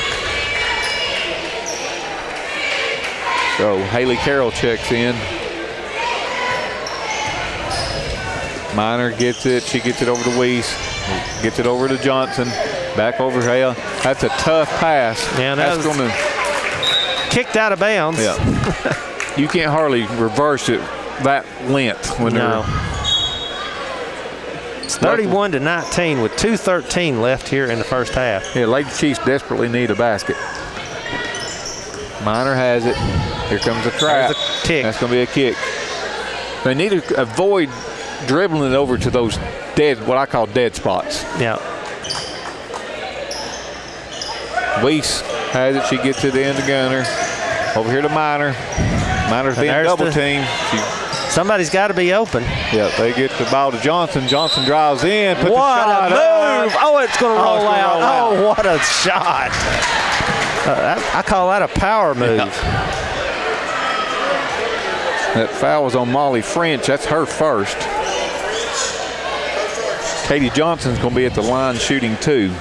So Haley Carroll checks in. Minor gets it. She gets it over to Weiss. Gets it over to Johnson. Back over Hale. That's a tough pass. Yeah, that's going to kicked out of bounds. Yeah. You can't hardly reverse it that length when it's 31-19 with 2:13 left here in the first half. Yeah, Lady Chiefs desperately need a basket. Minor has it. Here comes a trap. Kick. That's going to be a kick. They need to avoid dribbling it over to those what I call dead spots. Yeah. Weiss has it. She gets it in to Gunner. Over here to Minor. Minor's being double teamed. Somebody's got to be open. Yeah, they get the ball to Johnson. Johnson drives in. Puts What the shot a move! out. Oh, it's going to roll out. Roll out. Oh, what a shot! I call that a power move. Yeah. That foul was on Molly French. That's her first. Katie Johnson's going to be at the line shooting 2.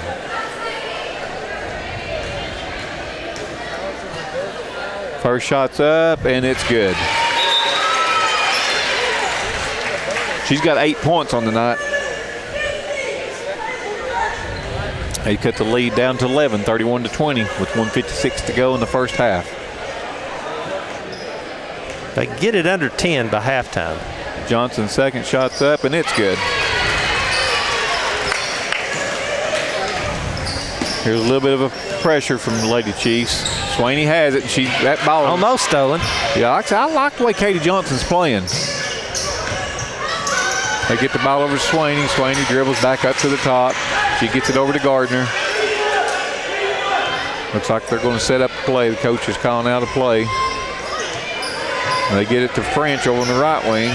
First shot's up, and it's good. She's got 8 points on the night. They cut the lead down to 11, 31-20, with 1:56 to go in the first half. They get it under 10 by halftime. Johnson's second shot's up, and it's good. Here's a little bit of a pressure from the Lady Chiefs. Swaney has it. That ball almost stolen. Yeah, I like the way Katie Johnson's playing. They get the ball over to Swaney. Swaney dribbles back up to the top. She gets it over to Gardner. Looks like they're going to set up a play. The coach is calling out a play. And they get it to French over on the right wing.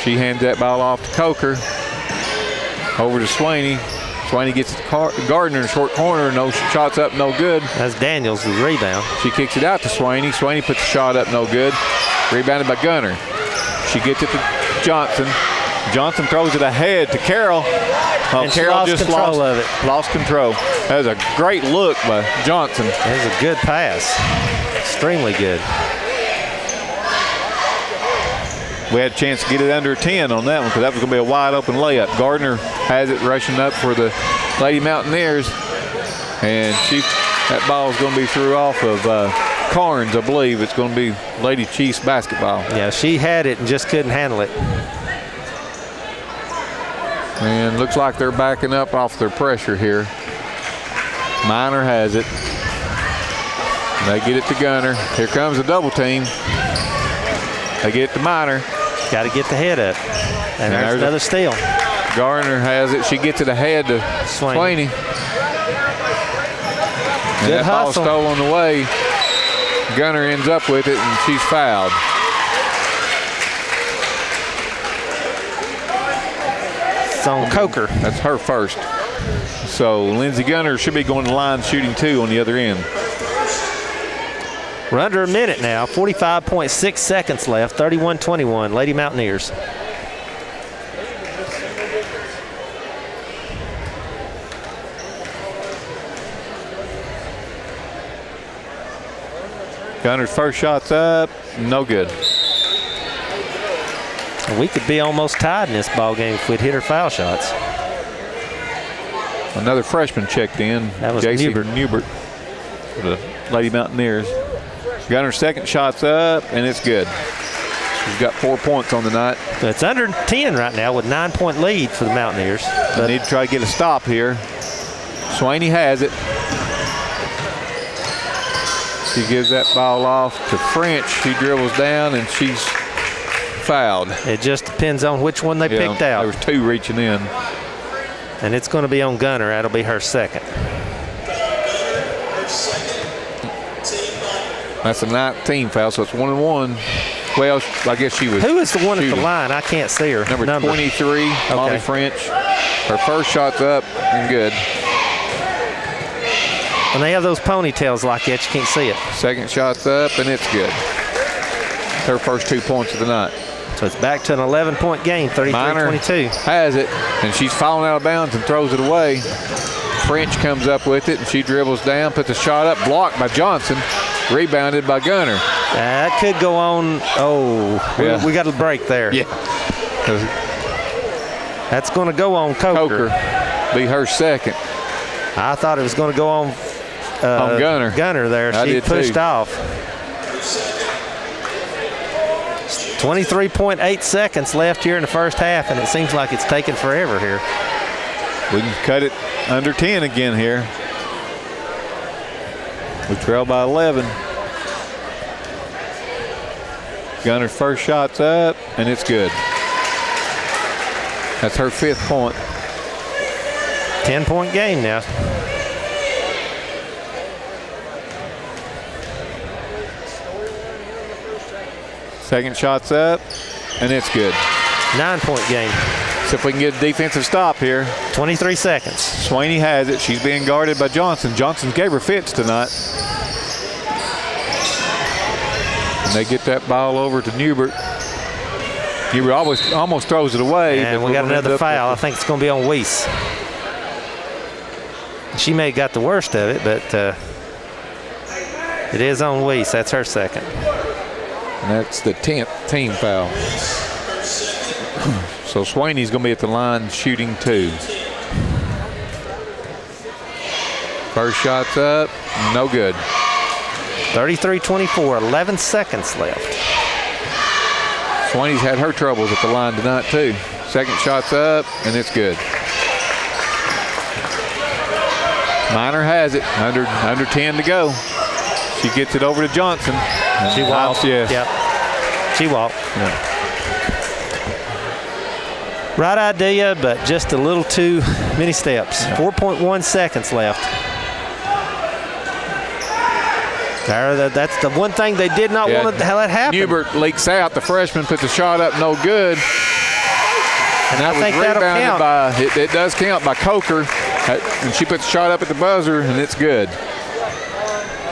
She hands that ball off to Coker. Over to Swaney. Swaney gets it to Gardner in the short corner. No shots up, no good. That's Daniels' rebound. She kicks it out to Swaney. Swaney puts the shot up, no good. Rebounded by Gunner. She gets it to Johnson. Johnson throws it ahead to Carroll. And Carroll just control of it. Lost control. That was a great look by Johnson. That was a good pass. Extremely good. We had a chance to get it under 10 on that one because that was going to be a wide open layup. Gardner has it rushing up for the Lady Mountaineers. And that ball is going to be threw off of Carnes, I believe. It's going to be Lady Chiefs basketball. Yeah, she had it and just couldn't handle it. And looks like they're backing up off their pressure here. Minor has it. They get it to Gunner. Here comes a double team. They get it to Minor. Got to get the head up. And there's another steal. Gardner has it. She gets it ahead to Swaney. And that ball stolen away. Gunner ends up with it, and she's fouled. It's on Coker. That's her first. So Lindsey Gunner should be going to line shooting 2 on the other end. We're under a minute now. 45.6 seconds left. 31-21. Lady Mountaineers. Gunner's first shot's up. No good. We could be almost tied in this ball game if we'd hit her foul shots. Another freshman checked in. That was Newbert for the Lady Mountaineers. Gunner's second shot's up, and it's good. She's got 4 points on the night. It's under 10 right now with 9-point lead for the Mountaineers. They need to try to get a stop here. Swaney has it. She gives that ball off to French. She dribbles down, and she's fouled. It just depends on which one they picked out. There was 2 reaching in. And it's going to be on Gunner. That'll be her second. That's a 19 foul, so it's 1-1. Well, I guess she was. Who is the one shooting at the line? I can't see her. Number 23, Molly French. Her first shot's up and good. When they have those ponytails like that, you can't see it. Second shot's up, and it's good. Her first 2 points of the night. So it's back to an 11-point game, 33-22. Has it, and she's falling out of bounds and throws it away. French comes up with it, and she dribbles down, puts a shot up, blocked by Johnson, rebounded by Gunner. That could go on. Oh, yeah. We got a break there. Yeah. That's going to go on Coker. Be her second. I thought it was going to go on Gunner. Gunner there. She pushed off. 23.8 seconds left here in the first half, and it seems like it's taken forever here. We can cut it under 10 again here. We trail by 11. Gunner's first shot's up, and it's good. That's her 5th point. 10-point game now. Second shot's up, and it's good. 9-point game. So if we can get a defensive stop here. 23 seconds. Swaney has it. She's being guarded by Johnson. Johnson gave her fits tonight. And they get that ball over to Newbert. Newbert almost throws it away. And we got another foul. I think it's going to be on Weiss. She may have got the worst of it, but it is on Weiss. That's her second. And that's the 10th team foul. So Swaney's going to be at the line shooting 2. First shot's up, no good. 33-24, 11 seconds left. Swaney's had her troubles at the line tonight too. Second shot's up, and it's good. Minor has it, under 10 to go. She gets it over to Johnson. She walked. Yes. Yep. She walked. Yeah. Right idea, but just a little too many steps. 4.1 seconds left. That's the one thing they did not want to let happen. Newbert leaks out. The freshman puts a shot up, no good. And I think that'll count. It does count by Coker. And she puts a shot up at the buzzer, and it's good.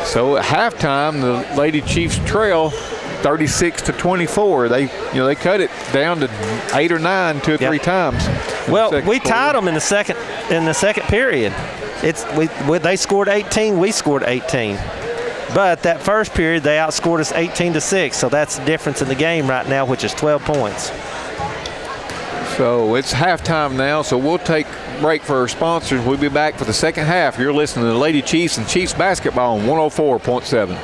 So at halftime, the Lady Chiefs trail 36-24. They cut it down to 8 or 9 2 or 3 times. Well, we tied them in the second period. They scored 18, we scored 18. But that first period, they outscored us 18-6. So that's the difference in the game right now, which is 12 points. So it's halftime now. So we'll take a break for our sponsors. We'll be back for the second half. You're listening to the Lady Chiefs and Chiefs basketball on 104.7.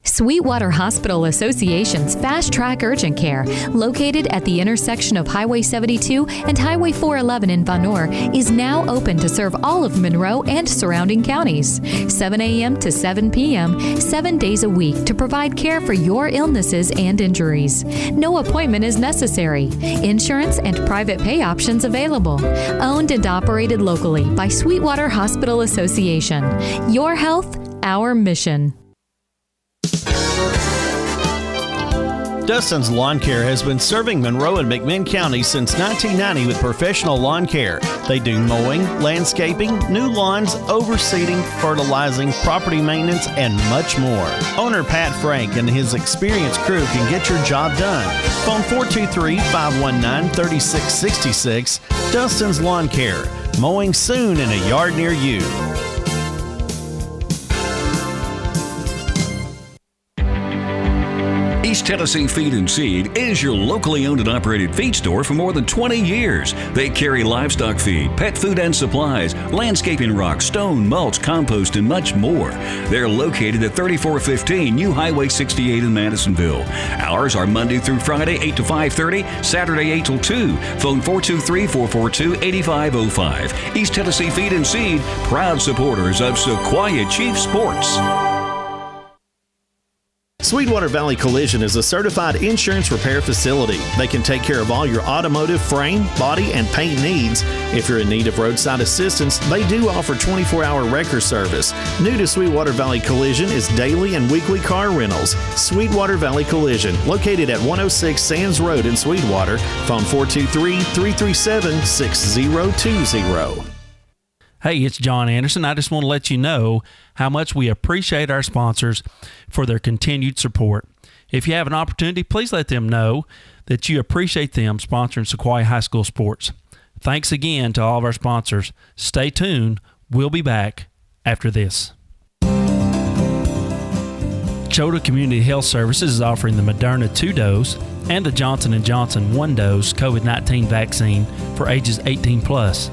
Sweetwater Hospital Association's Fast Track Urgent Care, located at the intersection of Highway 72 and Highway 411 in Van Noor, is now open to serve all of Monroe and surrounding counties. 7 a.m. to 7 p.m., 7 days a week to provide care for your illnesses and injuries. No appointment is necessary. Insurance and private pay options available. Owned and operated locally by Sweetwater Hospital Association. Your health, our mission. Dustin's Lawn Care has been serving Monroe and McMinn counties since 1990 with professional lawn care. They do mowing, landscaping, new lawns, overseeding, fertilizing, property maintenance, and much more. Owner Pat Frank and his experienced crew can get your job done. Phone 423-519-3666. Dustin's Lawn Care. Mowing soon in a yard near you. East Tennessee Feed and Seed is your locally owned and operated feed store for more than 20 years. They carry livestock feed, pet food and supplies, landscaping rock, stone, mulch, compost, and much more. They're located at 3415 New Highway 68 in Madisonville. Hours are Monday through Friday, 8 to 5:30, Saturday 8 till 2. Phone 423-442-8505. East Tennessee Feed and Seed, proud supporters of Sequoia Chief Sports. Sweetwater Valley Collision is a certified insurance repair facility. They can take care of all your automotive, frame, body, and paint needs. If you're in need of roadside assistance, they do offer 24-hour wrecker service. New to Sweetwater Valley Collision is daily and weekly car rentals. Sweetwater Valley Collision, located at 106 Sands Road in Sweetwater. Phone 423-337-6020. Hey, it's John Anderson. I just want to let you know how much we appreciate our sponsors for their continued support. If you have an opportunity, please let them know that you appreciate them sponsoring Sequoia High School sports. Thanks again to all of our sponsors. Stay tuned. We'll be back after this. Chota Community Health Services is offering the Moderna 2-dose and the Johnson & Johnson 1-dose COVID-19 vaccine for ages 18 plus.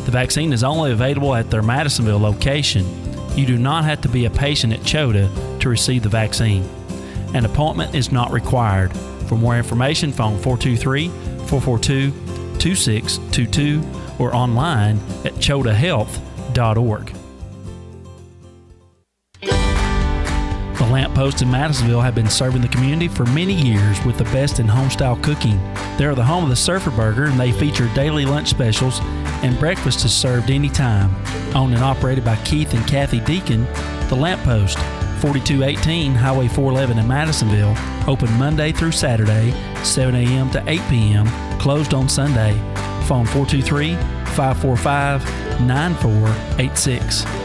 The vaccine is only available at their Madisonville location. You do not have to be a patient at Chota to receive the vaccine. An appointment is not required. For more information, phone 423-442-2622 or online at chotahealth.org. The Lamppost in Madisonville have been serving the community for many years with the best in homestyle cooking. They're the home of the Surfer Burger, and they feature daily lunch specials, and breakfast is served anytime. Owned and operated by Keith and Kathy Deacon, The Lamppost, 4218 Highway 411 in Madisonville, open Monday through Saturday, 7 a.m. to 8 p.m., closed on Sunday. Phone 423-545-9486.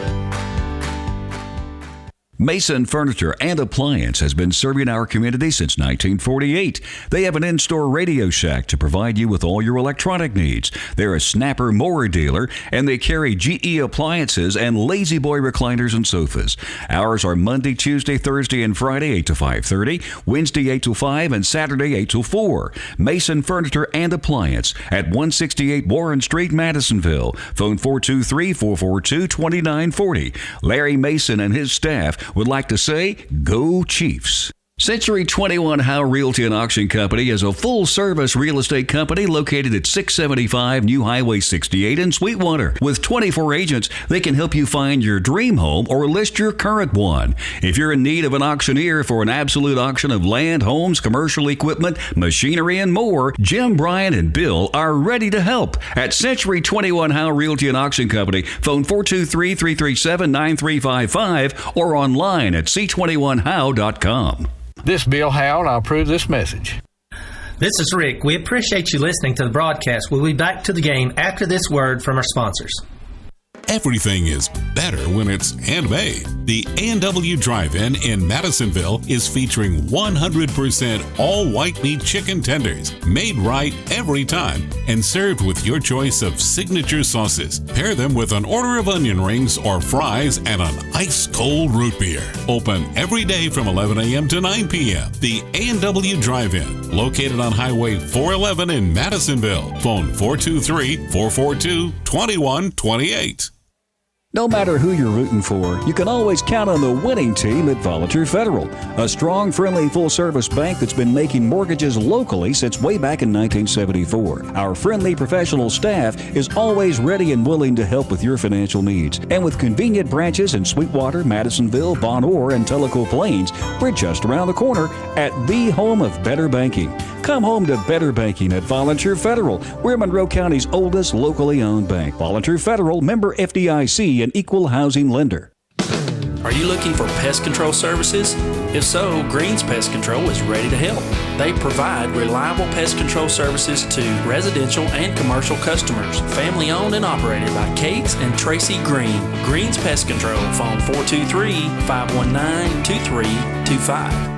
Mason Furniture and Appliance has been serving our community since 1948. They have an in-store Radio Shack to provide you with all your electronic needs. They're a Snapper mower dealer, and they carry GE appliances and Lazy Boy recliners and sofas. Hours are Monday, Tuesday, Thursday, and Friday, 8 to 5:30, Wednesday, 8 to 5, and Saturday, 8 to 4. Mason Furniture and Appliance at 168 Warren Street, Madisonville. Phone 423-442-2940. Larry Mason and his staff would like to say, go Chiefs. Century 21 Howe Realty and Auction Company is a full-service real estate company located at 675 New Highway 68 in Sweetwater. With 24 agents, they can help you find your dream home or list your current one. If you're in need of an auctioneer for an absolute auction of land, homes, commercial equipment, machinery, and more, Jim, Brian, and Bill are ready to help. At Century 21 Howe Realty and Auction Company, phone 423-337-9355 or online at c21how.com. This is Bill Howe, and I approve this message. This is Rick. We appreciate you listening to the broadcast. We'll be back to the game after this word from our sponsors. Everything is better when it's handmade. The A&W Drive-In in Madisonville is featuring 100% all white meat chicken tenders, made right every time and served with your choice of signature sauces. Pair them with an order of onion rings or fries and an ice-cold root beer. Open every day from 11 a.m. to 9 p.m. The A&W Drive-In, located on Highway 411 in Madisonville. Phone 423-442-2128. No matter who you're rooting for, you can always count on the winning team at Volunteer Federal, a strong, friendly, full-service bank that's been making mortgages locally since way back in 1974. Our friendly professional staff is always ready and willing to help with your financial needs. And with convenient branches in Sweetwater, Madisonville, Bon Or, and Tellico Plains, we're just around the corner at the home of better banking. Come home to better banking at Volunteer Federal. We're Monroe County's oldest locally owned bank. Volunteer Federal, member FDIC, and equal housing lender. Are you looking for pest control services? If so, Greens Pest Control is ready to help. They provide reliable pest control services to residential and commercial customers. Family owned and operated by Tate and Tracy Green. Greens Pest Control, phone 423-519-2325.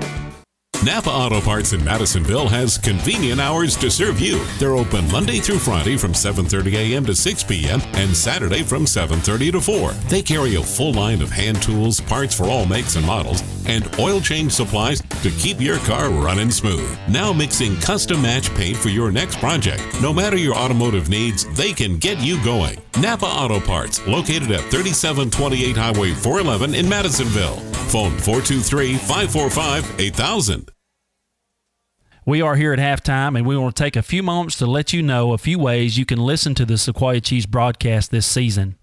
Napa Auto Parts in Madisonville has convenient hours to serve you. They're open Monday through Friday from 7:30 a.m. to 6 p.m. and Saturday from 7:30 to 4. They carry a full line of hand tools, parts for all makes and models, and oil change supplies to keep your car running smooth. Now mixing custom match paint for your next project. No matter your automotive needs, they can get you going. Napa Auto Parts, located at 3728 Highway 411 in Madisonville. Phone 423-545-8000. We are here at halftime, and we want to take a few moments to let you know a few ways you can listen to the Sequoia Chiefs broadcast this season.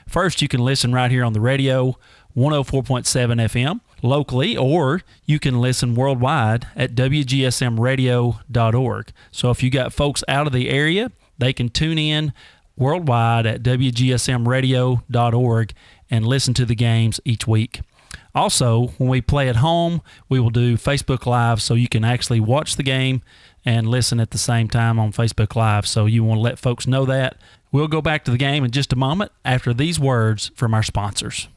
First, you can listen right here on the radio, 104.7 FM, locally, or you can listen worldwide at wgsmradio.org. So if you got folks out of the area, they can tune in worldwide at wgsmradio.org and listen to the games each week. Also, when we play at home, we will do Facebook Live so you can actually watch the game and listen at the same time on Facebook Live. So you want to let folks know that. We'll go back to the game in just a moment after these words from our sponsors.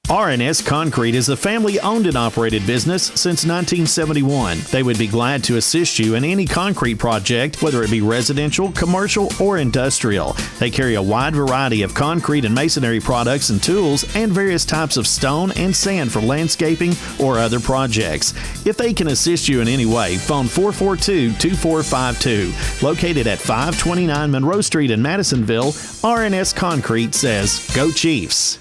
Rns Concrete is a family-owned and operated business since 1971. They would be glad to assist you in any concrete project, whether it be residential, commercial, or industrial. They carry a wide variety of concrete and masonry products and tools and various types of stone and sand for landscaping or other projects. If they can assist you in any way, phone 442-2452. Located at 529 Monroe Street in Madisonville, Rns Concrete says, Go Chiefs!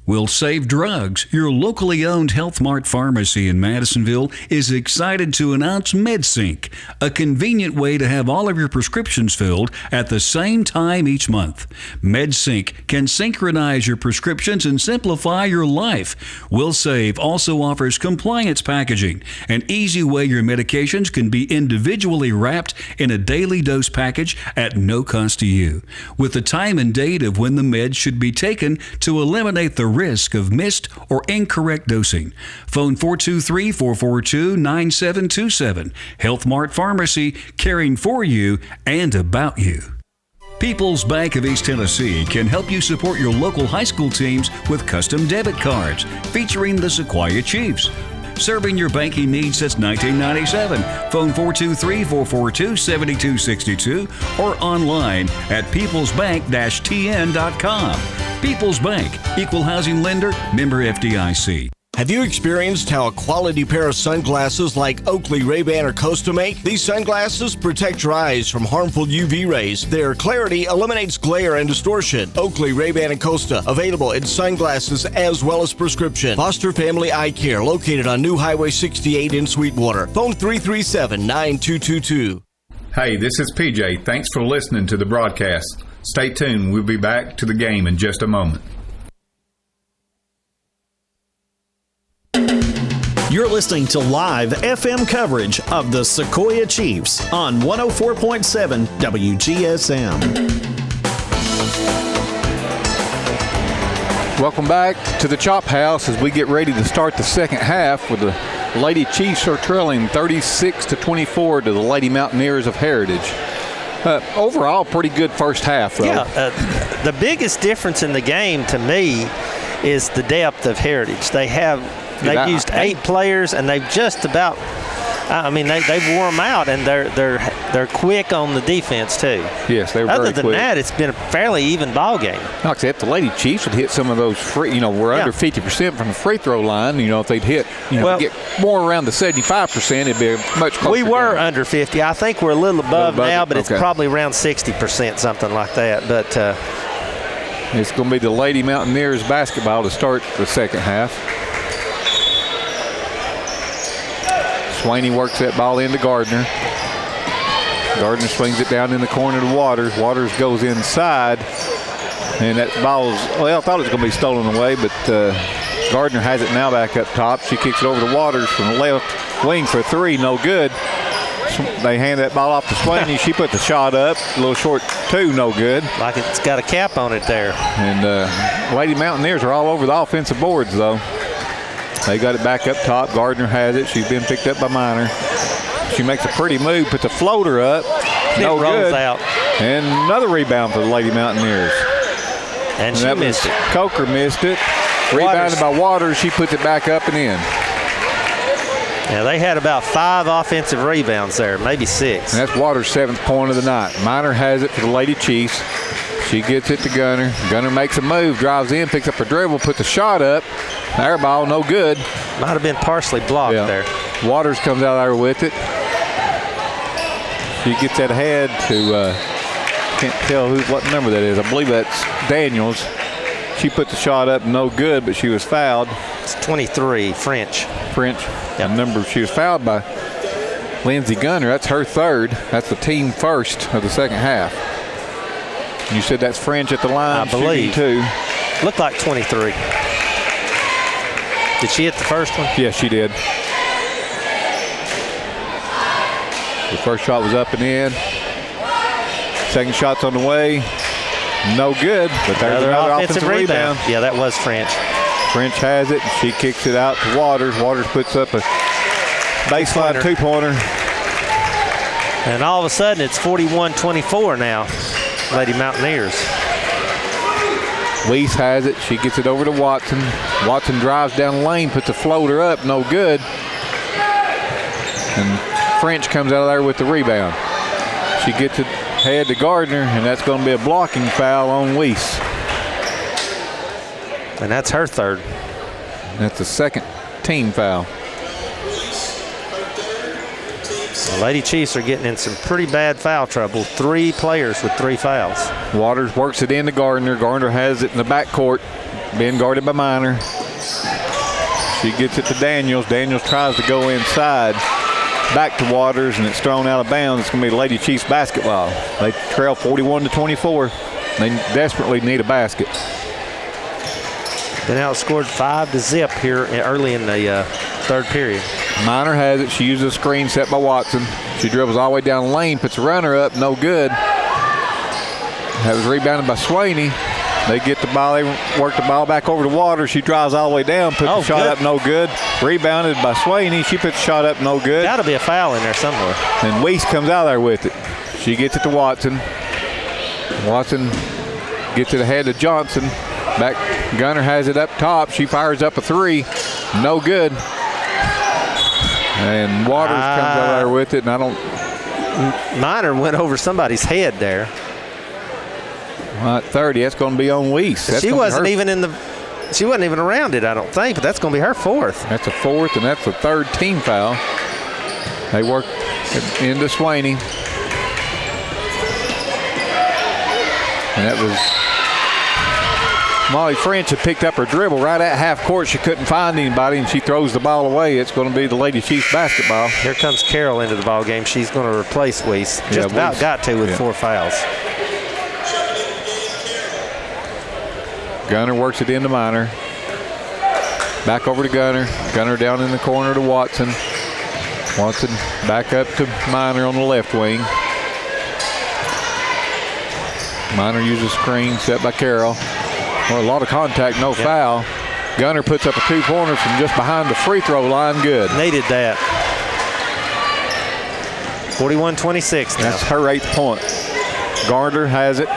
Will Save Drugs. Your locally owned Health Mart pharmacy in Madisonville is excited to announce MedSync, a convenient way to have all of your prescriptions filled at the same time each month. MedSync can synchronize your prescriptions and simplify your life. Will Save also offers compliance packaging, an easy way your medications can be individually wrapped in a daily dose package at no cost to you, with the time and date of when the meds should be taken to eliminate the risk of missed or incorrect dosing. Phone 423-442-9727. Health Mart Pharmacy, caring for you and about you. People's Bank of East Tennessee can help you support your local high school teams with custom debit cards featuring the Sequoia Chiefs. Serving your banking needs since 1997. Phone 423-442-7262 or online at peoplesbank-tn.com. People's Bank, Equal Housing Lender, member FDIC. Have you experienced how a quality pair of sunglasses like Oakley, Ray-Ban, or Costa make? These sunglasses protect your eyes from harmful UV rays. Their clarity eliminates glare and distortion. Oakley, Ray-Ban, and Costa, available in sunglasses as well as prescription. Foster Family Eye Care, located on New Highway 68 in Sweetwater. Phone 337-9222. Hey, this is PJ. Thanks for listening to the broadcast. Stay tuned. We'll be back to the game in just a moment. You're listening to live FM coverage of the Sequoia Chiefs on 104.7 WGSM. Welcome back to the Chop House as we get ready to start the second half, with the Lady Chiefs are trailing 36-24 to the Lady Mountaineers of Heritage. Overall, pretty good first half, though. Yeah, the biggest difference in the game to me is the depth of Heritage. They've used 8 players, and they've just about, they've wore them out, and they're quick on the defense too. Yes, they're very quick. Other than that, it's been a fairly even ball game. Like I said, if the Lady Chiefs would hit some of those free, we're under 50% from the free throw line. If they'd hit, get more around the 75%, it'd be a much closer We were game. Under 50. I think we're a little above now, but it's probably around 60%, something like that. But it's going to be the Lady Mountaineers basketball to start the second half. Swaney works that ball into Gardner. Gardner swings it down in the corner to Waters. Waters goes inside. And that ball's, I thought it was going to be stolen away, but Gardner has it now back up top. She kicks it over to Waters from the left wing for 3, no good. They hand that ball off to Swaney. She put the shot up, a little short 2, no good. Like it's got a cap on it there. And Lady Mountaineers are all over the offensive boards, though. They got it back up top. Gardner has it. She's been picked up by Minor. She makes a pretty move, puts a floater up. No good. Out. And another rebound for the Lady Mountaineers. And she missed it. Coker missed it. Rebounded by Waters. She puts it back up and in. Yeah, they had about 5 offensive rebounds there, maybe 6. And that's Waters' 7th point of the night. Minor has it for the Lady Chiefs. She gets it to Gunner. Gunner makes a move, drives in, picks up her dribble, puts a shot up. Air ball, no good. Might have been partially blocked there. Waters comes out there with it. She gets that ahead to, can't tell what number that is. I believe that's Daniels. She put the shot up, no good, but she was fouled. It's 23, French. Yep. Number, she was fouled by Lindsey Gunner. That's her 3rd. That's the team first of the second half. You said that's French at the line. I believe. 2. Looked like 23. Did she hit the first one? Yes, she did. The first shot was up and in. Second shot's on the way. No good, but there's another offensive rebound. Yeah, that was French. French has it. She kicks it out to Waters. Waters puts up a baseline 2-pointer. And all of a sudden, it's 41-24 now. Lady Mountaineers. Weiss has it. She gets it over to Watson. Watson drives down the lane, puts a floater up, no good. And French comes out of there with the rebound. She gets it head to Gardner, and that's going to be a blocking foul on Weiss. And that's her 3rd. That's the 2nd team foul. The Lady Chiefs are getting in some pretty bad foul trouble. 3 players with 3 fouls. Waters works it into Gardner. Gardner has it in the backcourt. being guarded by Minor. She gets it to Daniels. Daniels tries to go inside. Back to Waters, and it's thrown out of bounds. It's going to be Lady Chiefs basketball. They trail 41-24. They desperately need a basket. Been outscored 5-0 here early in the third period. Minor has it. She uses a screen set by Watson. She dribbles all the way down the lane, puts a runner up, no good. That was rebounded by Swaney. They get the ball, they work the ball back over to Waters. She drives all the way down, puts the shot up, no good. Rebounded by Swaney. She puts the shot up, no good. Got to be a foul in there somewhere. And Weiss comes out there with it. She gets it to Watson. Watson gets it ahead to Johnson. Back, Gunner has it up top. She fires up a three, no good. And Waters comes out there with it, and I don't. Minor went over somebody's head there. At 30, that's going to be on Weiss. She wasn't even she wasn't even around it, I don't think, but that's going to be her fourth. That's a fourth, and that's the third team foul. They work into Swaney. And that was Molly French had picked up her dribble right at half court. She couldn't find anybody, and she throws the ball away. It's going to be the Lady Chiefs basketball. Here comes Carroll into the ball game. She's going to replace Weiss. Just about Weiss got to with 4 fouls. Gunner works it into Minor. Back over to Gunner. Gunner down in the corner to Watson. Watson back up to Minor on the left wing. Minor uses screen set by Carroll. Well, a lot of contact, no foul. Gunner puts up a two-pointer from just behind the free throw line. Good. Needed that. 41-26 now. That's her 8th point. Gardner has it.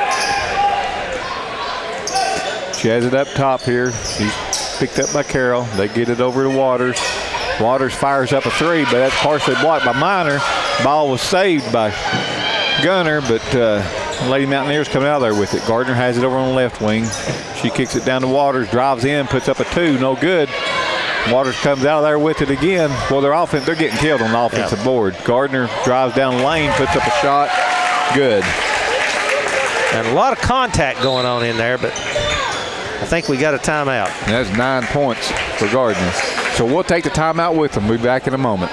She has it up top here. She's picked up by Carroll. They get it over to Waters. Waters fires up a three, but that's partially blocked by Minor. Ball was saved by Gunner, but Lady Mountaineers coming out there with it. Gardner has it over on the left wing. She kicks it down to Waters, drives in, puts up a two, no good. Waters comes out of there with it again. Well, they're getting killed on the offensive board. Gardner drives down the lane, puts up a shot, good. And a lot of contact going on in there, but I think we got a timeout. That's 9 points for Gardner. So we'll take the timeout with them. We'll be back in a moment.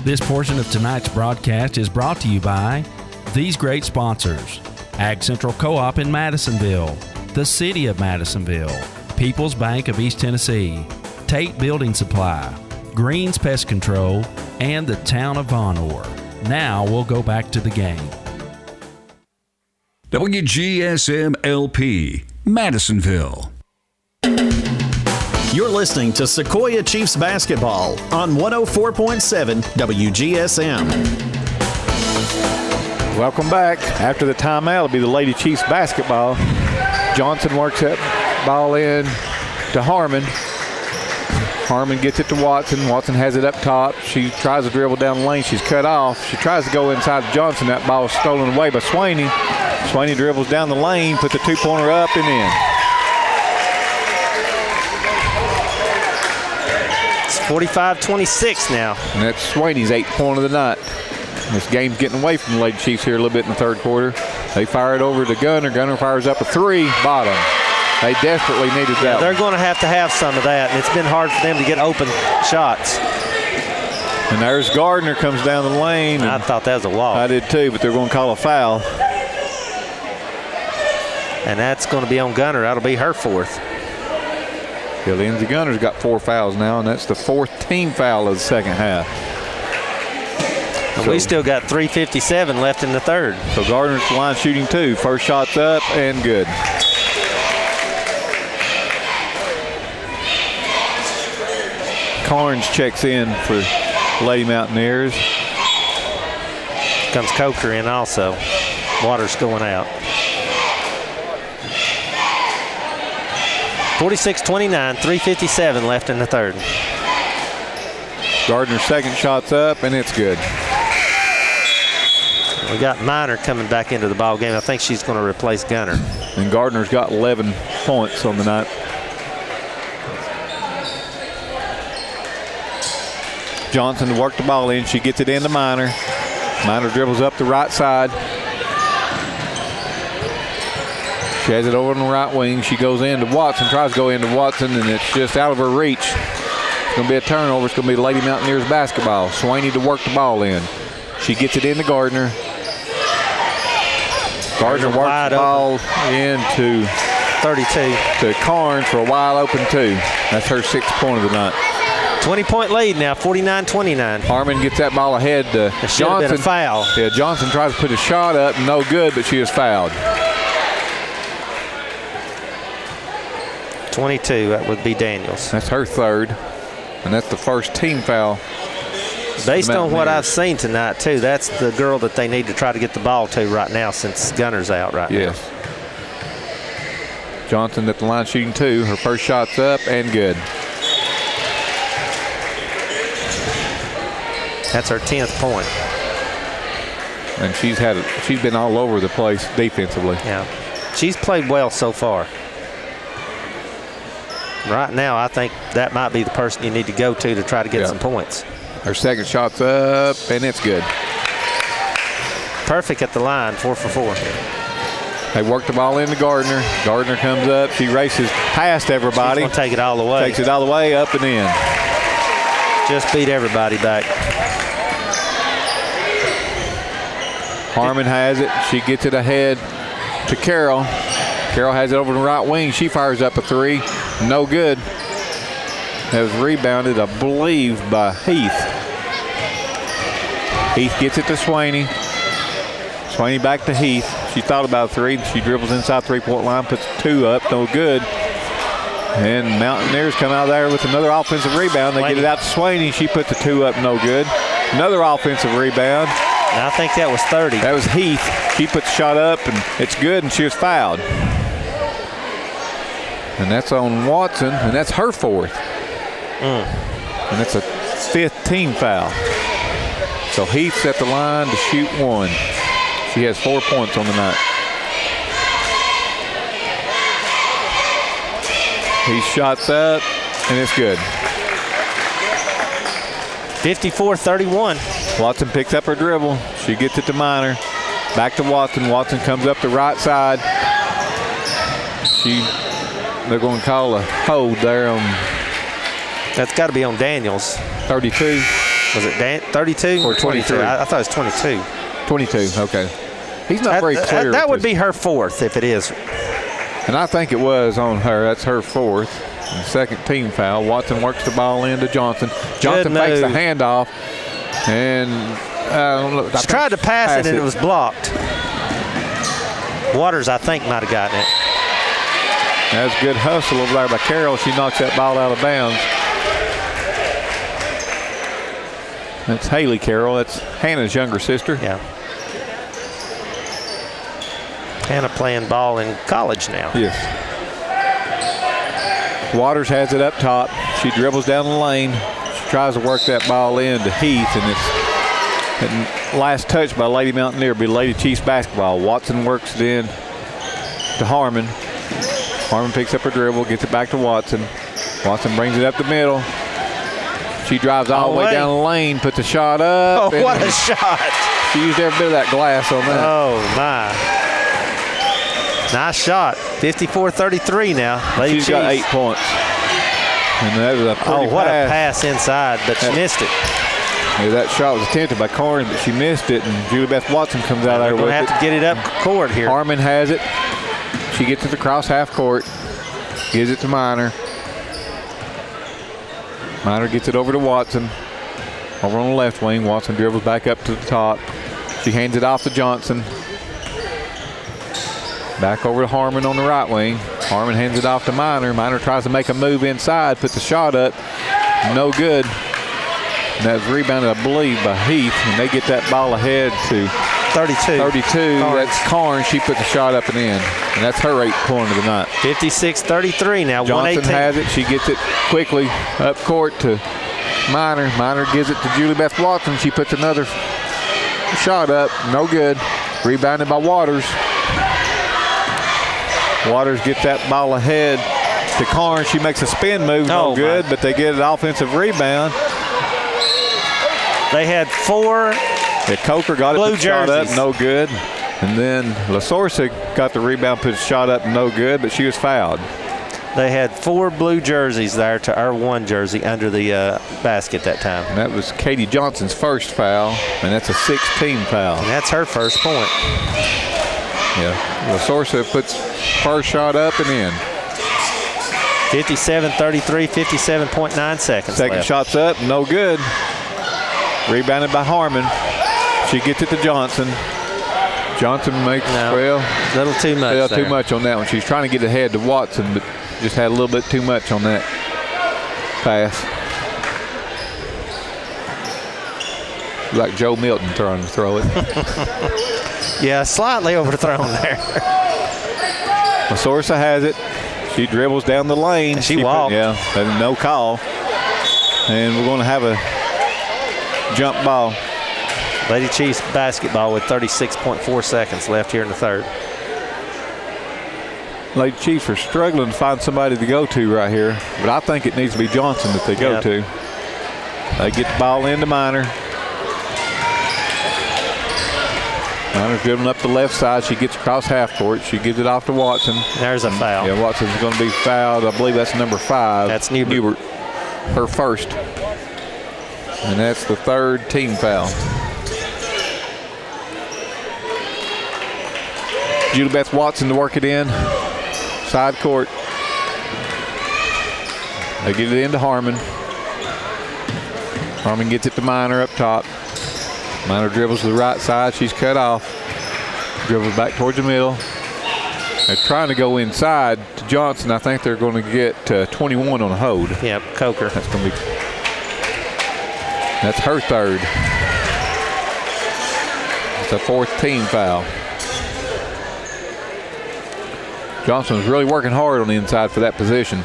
This portion of tonight's broadcast is brought to you by these great sponsors: Ag Central Co-op in Madisonville, the City of Madisonville, People's Bank of East Tennessee, Tate Building Supply, Greens Pest Control, and the Town of Von Orr. Now we'll go back to the game. WGSM LP, Madisonville. You're listening to Sequoia Chiefs basketball on 104.7 WGSM. Welcome back. After the timeout, it'll be the Lady Chiefs basketball. Johnson works that ball in to Harmon. Harmon gets it to Watson. Watson has it up top. She tries to dribble down the lane. She's cut off. She tries to go inside Johnson. That ball is stolen away by Swaney. Swaney dribbles down the lane, puts a two-pointer up and in. It's 45-26 now. And that's Swaney's 8th point of the night. This game's getting away from the Lady Chiefs here a little bit in the third quarter. They fire it over to Gunner. Gunner fires up a three, bottom. They desperately needed that. They're going to have some of that, and it's been hard for them to get open shots. And there's Gardner comes down the lane. I thought that was a walk. I did too, but they're going to call a foul. And that's going to be on Gunner. That'll be her 4th. Yeah, Lindsey Gunner's got 4 fouls now, and that's the 4th team foul of the second half. So we still got 3:57 left in the third. So Gardner's line shooting 2. First shot's up and good. Carnes checks in for Lady Mountaineers. Comes Coker in also. Waters going out. 46-29, 3:57 left in the third. Gardner's second shot's up, and it's good. We got Minor coming back into the ball game. I think she's going to replace Gunner. And Gardner's got 11 points on the night. Johnson to work the ball in. She gets it into Minor. Minor dribbles up the right side. She has it over on the right wing. She goes into Watson, tries to go into Watson, and it's just out of her reach. It's going to be a turnover. It's going to be Lady Mountaineers basketball. Swaney to work the ball in. She gets it into Gardner. Gardner works the ball into 32. To Carnes for a wide open 2. That's her 6th point of the night. 20-point lead now, 49-29. Harmon gets that ball ahead to Johnson. Been a foul. Yeah, Johnson tries to put a shot up, no good, but she is fouled. 22, that would be Daniels. That's her 3rd, and that's the first team foul. Based on what I've seen tonight, too, that's the girl that they need to try to get the ball to right now since Gunner's out right now. Yes. Johnson at the line shooting 2. Her first shot's up and good. That's her 10th point. And she's been all over the place defensively. Yeah. She's played well so far. Right now, I think that might be the person you need to go to try to get some points. Her second shot's up, and it's good. Perfect at the line, 4 for 4. They work the ball into Gardner. Gardner comes up. She races past everybody. She's going to take it all the way. Takes it all the way up and in. Just beat everybody back. Harmon has it. She gets it ahead to Carroll. Carroll has it over the right wing. She fires up a 3. No good. That was rebounded, I believe, by Heath. Heath gets it to Swaney. Swaney back to Heath. She thought about a 3. She dribbles inside 3-point line, puts 2 up, no good. And Mountaineers come out there with another offensive rebound. They get it out to Swaney. She puts a 2 up, no good. Another offensive rebound. And I think that was 30. That was Heath. She put the shot up, and it's good, and she was fouled. And that's on Watson, and that's her 4th. And that's a 5th team foul. So Heath's at the line to shoot 1. She has 4 points on the night. He shots up, and it's good. 54-31. Watson picks up her dribble. She gets it to Minor. Back to Watson. Watson comes up the right side. They're going to call a hold there on. That's got to be on Daniels. 32. Was it 32 or 23? I thought it was 22. 22. Okay. He's not very clear. That would be her 4th if it is. And I think it was on her. That's her 4th. And 2nd team foul. Watson works the ball into Johnson. Johnson fakes the handoff. And I don't know. She tried to pass it and it was blocked. Waters, I think, might have gotten it. That's good hustle over there by Carroll. She knocks that ball out of bounds. That's Haley Carroll. That's Hannah's younger sister. Yeah. Hannah playing ball in college now. Yes. Waters has it up top. She dribbles down the lane. She tries to work that ball in to Heath, and last touch by Lady Mountaineer will be Lady Chiefs basketball. Watson works it in to Harmon. Harmon picks up her dribble, gets it back to Watson. Watson brings it up the middle. She drives all the way down the lane, puts a shot up. Oh, what a shot. She used every bit of that glass on that. Oh, my. Nice shot. 54-33 now. She's got 8 points. And that was a pretty what a pass inside, but she missed it. Yeah, that shot was attempted by Carnes, but she missed it, and Julie Beth Watson comes out there with it. We're going to have to get it up court here. Harmon has it. She gets it across half court, gives it to Minor. Minor gets it over to Watson. Over on the left wing, Watson dribbles back up to the top. She hands it off to Johnson. Back over to Harmon on the right wing. Harmon hands it off to Minor. Minor tries to make a move inside, puts a shot up. No good. And that was rebounded, I believe, by Heath. And they get that ball ahead to 32. That's Carnes. She put the shot up and in. And that's her 8th point of the night. 56-33 now. Johnson has it. She gets it quickly up court to Minor. Minor gives it to Julie Beth Watson. She puts another shot up. No good. Rebounded by Waters. Waters gets that ball ahead to Carnes. She makes a spin move. No good, but they get an offensive rebound. They had 4 Coker got it, blue shot up, no good. And then La Sorsa got the rebound, put a shot up, no good, but she was fouled. They had 4 blue jerseys there to our 1 jersey under the basket that time. And that was Katie Johnson's first foul, and that's a 16 foul. And that's her first point. Yeah, La Sorsa puts first shot up and in. 57-33, 57.9 seconds Second left. shot's up, no good. Rebounded by Harmon. She gets it to Johnson. Johnson makes, a little too much. Yeah, too much on that one. She's trying to get ahead to Watson, but just had a little bit too much on that pass. Like Joe Milton trying to throw it. Yeah, slightly overthrown there. La Sorsa has it. She dribbles down the lane. She walked. Yeah, no call. And we're going to have a jump ball. Lady Chiefs basketball with 36.4 seconds left here in the third. Lady Chiefs are struggling to find somebody to go to right here, but I think it needs to be Johnson that they go to. They get the ball into Minor. Minor's dribbling up the left side. She gets across half court. She gives it off to Watson. There's a foul. Yeah, Watson's going to be fouled. I believe that's number 5. That's Newbert. Her first. And that's the third team foul. Julie Beth Watson to work it in. Side court. They get it into Harmon. Harmon gets it to Minor up top. Minor dribbles to the right side. She's cut off. Dribbles back towards the middle. They're trying to go inside to Johnson. I think they're going to get 21 on a hold. Yep, Coker. That's going to be. That's her third. It's a 4th team foul. Johnson was really working hard on the inside for that position.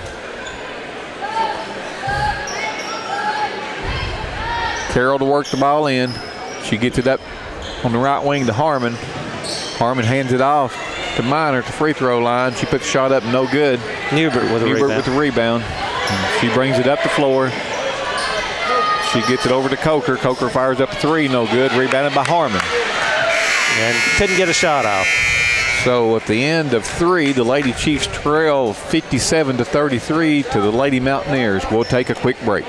Carroll to work the ball in. She gets it up on the right wing to Harmon. Harmon hands it off to Minor at the free throw line. She puts the shot up, no good. Newbert with the rebound. She brings it up the floor. She gets it over to Coker. Coker fires up 3, no good. Rebounded by Harmon. And couldn't get a shot off. So at the end of 3, the Lady Chiefs trail 57-33 to the Lady Mountaineers. We'll take a quick break.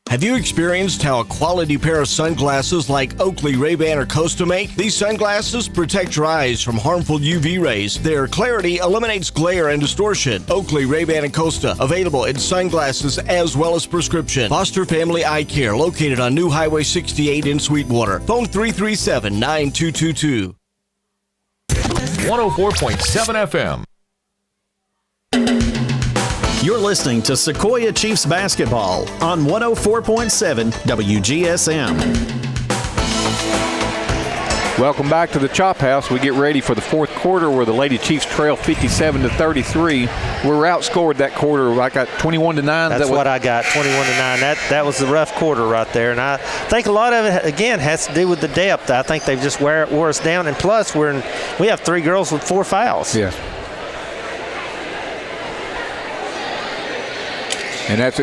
Have you experienced how a quality pair of sunglasses like Oakley, Ray-Ban, or Costa make? These sunglasses protect your eyes from harmful UV rays. Their clarity eliminates glare and distortion. Oakley, Ray-Ban, and Costa, available in sunglasses as well as prescription. Foster Family Eye Care, located on New Highway 68 in Sweetwater. Phone 337-9222. 104.7 FM. You're listening to Sequoia Chiefs basketball on 104.7 WGSM. Welcome back to the Chop House. We get ready for the 4th quarter where the Lady Chiefs trail 57-33. We were outscored that quarter. I got 21-9. That's what I got, 21-9. That was the rough quarter right there. And I think a lot of it, again, has to do with the depth. I think they've just wore us down. And plus, we have 3 girls with 4 fouls. Yes. And that's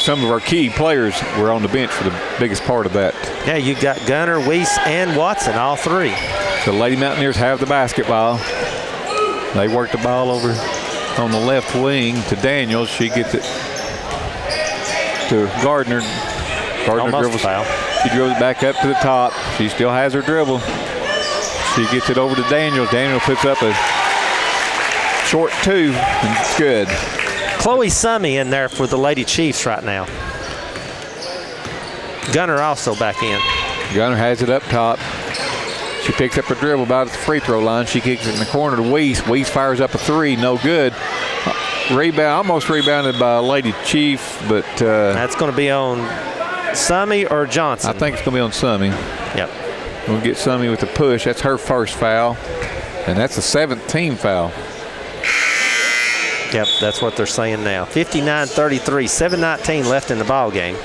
some of our key players were on the bench for the biggest part of that. Yeah, you got Gunner, Weiss, and Watson, all 3. The Lady Mountaineers have the basketball. They work the ball over on the left wing to Daniels. She gets it to Gardner. Gardner dribbles. She dribbles it back up to the top. She still has her dribble. She gets it over to Daniels. Daniels puts up a short 2, and it's good. Chloe Summy in there for the Lady Chiefs right now. Gunner also back in. Gunner has it up top. She picks up her dribble about at the free throw line. She kicks it in the corner to Weiss. Weiss fires up a 3, no good. Rebound, almost rebounded by Lady Chief, but that's going to be on Summy or Johnson. I think it's going to be on Summy. Yep. We'll get Summy with the push. That's her first foul, and that's the 7th team foul. Yep, that's what they're saying now. 59-33, 7:19 left in the ball game.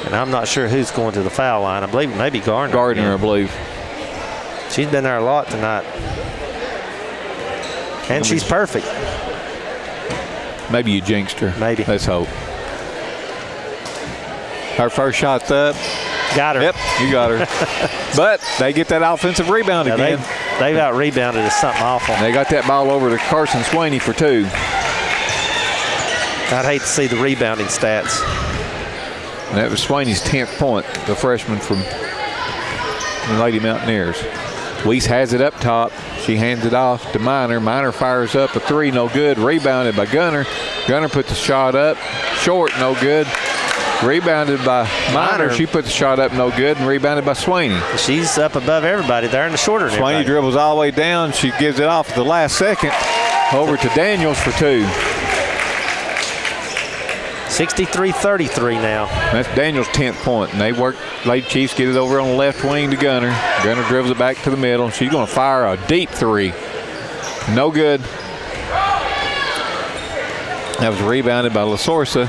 And I'm not sure who's going to the foul line. I believe maybe Gardner. Gardner, I believe. She's been there a lot tonight. And she's perfect. Maybe you jinxed her. Maybe. Let's hope. Her first shot's up. Got her. Yep, you got her. But they get that offensive rebound again. They've out-rebounded us something awful. They got that ball over to Carson Swaney for 2. I'd hate to see the rebounding stats. And that was Swaney's 10th point, the freshman from the Lady Mountaineers. Weiss has it up top. She hands it off to Minor. Minor fires up a 3, no good. Rebounded by Gunner. Gunner puts the shot up, short, no good. Rebounded by Minor. She puts the shot up, no good, and rebounded by Swaney. She's up above everybody there in the shorter. Swaney dribbles all the way down. She gives it off at the last second over to Daniels for 2. 63-33 now. That's Daniels' 10th point, and they work. Lady Chiefs get it over on the left wing to Gunner. Gunner dribbles it back to the middle. She's going to fire a deep 3. No good. That was rebounded by La Sorsa.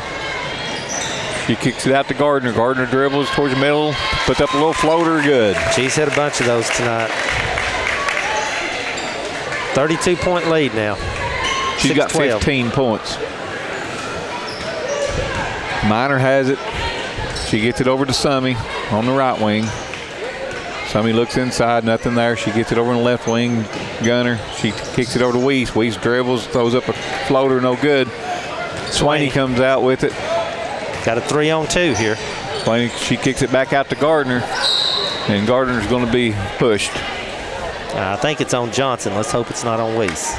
She kicks it out to Gardner. Gardner dribbles towards the middle, puts up a little floater, good. She's hit a bunch of those tonight. 32-point lead now. She's got 15 points. Minor has it. She gets it over to Summy on the right wing. Summy looks inside, nothing there. She gets it over on the left wing. Gunner, she kicks it over to Weiss. Weiss dribbles, throws up a floater, no good. Swaney comes out with it. Got a 3-on-2 here. Swaney, she kicks it back out to Gardner, and Gardner's going to be pushed. I think it's on Johnson. Let's hope it's not on Weiss.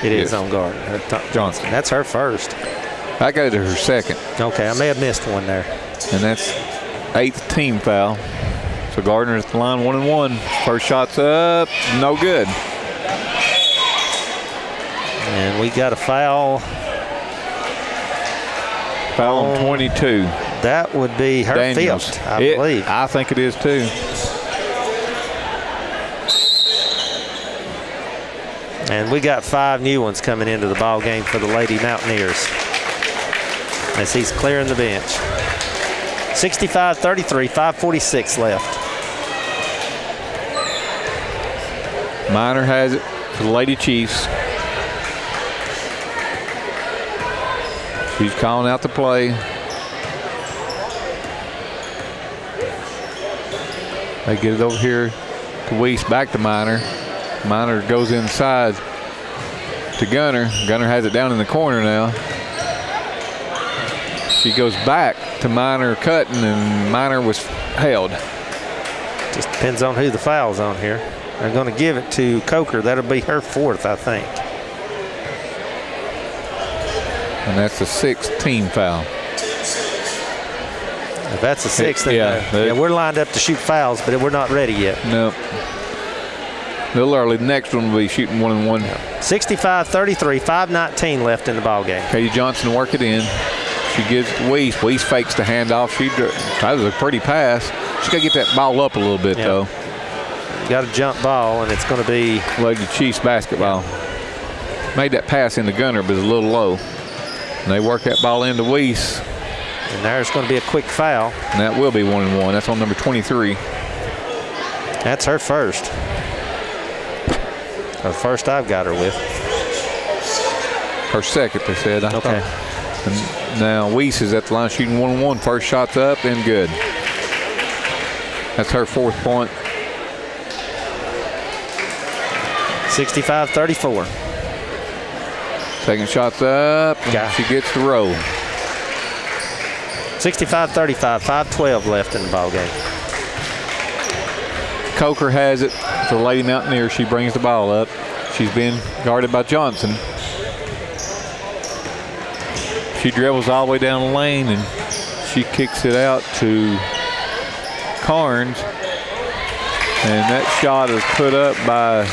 It is on Gardner. Johnson. That's her first. I got it to her second. Okay, I may have missed one there. And that's 8th team foul. So Gardner's at the line 1-1. First shot's up, no good. And we got a foul. Foul on 22. That would be her Daniels. 5th, I believe. I think it is too. And we got 5 new ones coming into the ball game for the Lady Mountaineers as he's clearing the bench. 65-33, 5:46 left. Minor has it for the Lady Chiefs. She's calling out the play. They get it over here to Weiss, back to Minor. Minor goes inside to Gunner. Gunner has it down in the corner now. She goes back to Minor cutting, and Minor was held. Just depends on who the foul's on here. They're going to give it to Coker. That'll be her 4th, I think. And that's the 6th team foul. If that's the 6th, then we're lined up to shoot fouls, but we're not ready yet. No. A little early. The next one will be shooting 1-1. 65-33, 5:19 left in the ball game. Katie Johnson work it in. She gives it to Weiss. Weiss fakes the handoff. That was a pretty pass. She's got to get that ball up a little bit, though. Got a jump ball, and it's going to be Lady Chiefs basketball. Made that pass into Gunner, but it's a little low. And they work that ball into Weiss. And there's going to be a quick foul. And that will be 1-1. That's on number 23. That's her first. Her first I've got her with. Her second, they said. Okay. And now Weiss is at the line shooting 1-1. First shot's up and good. That's her 4th point. 65-34. Second shot's up. She gets the roll. 65-35, 5:12 left in the ball game. Coker has it for the Lady Mountaineers. She brings the ball up. She's being guarded by Johnson. She dribbles all the way down the lane, and she kicks it out to Carnes. And that shot is put up by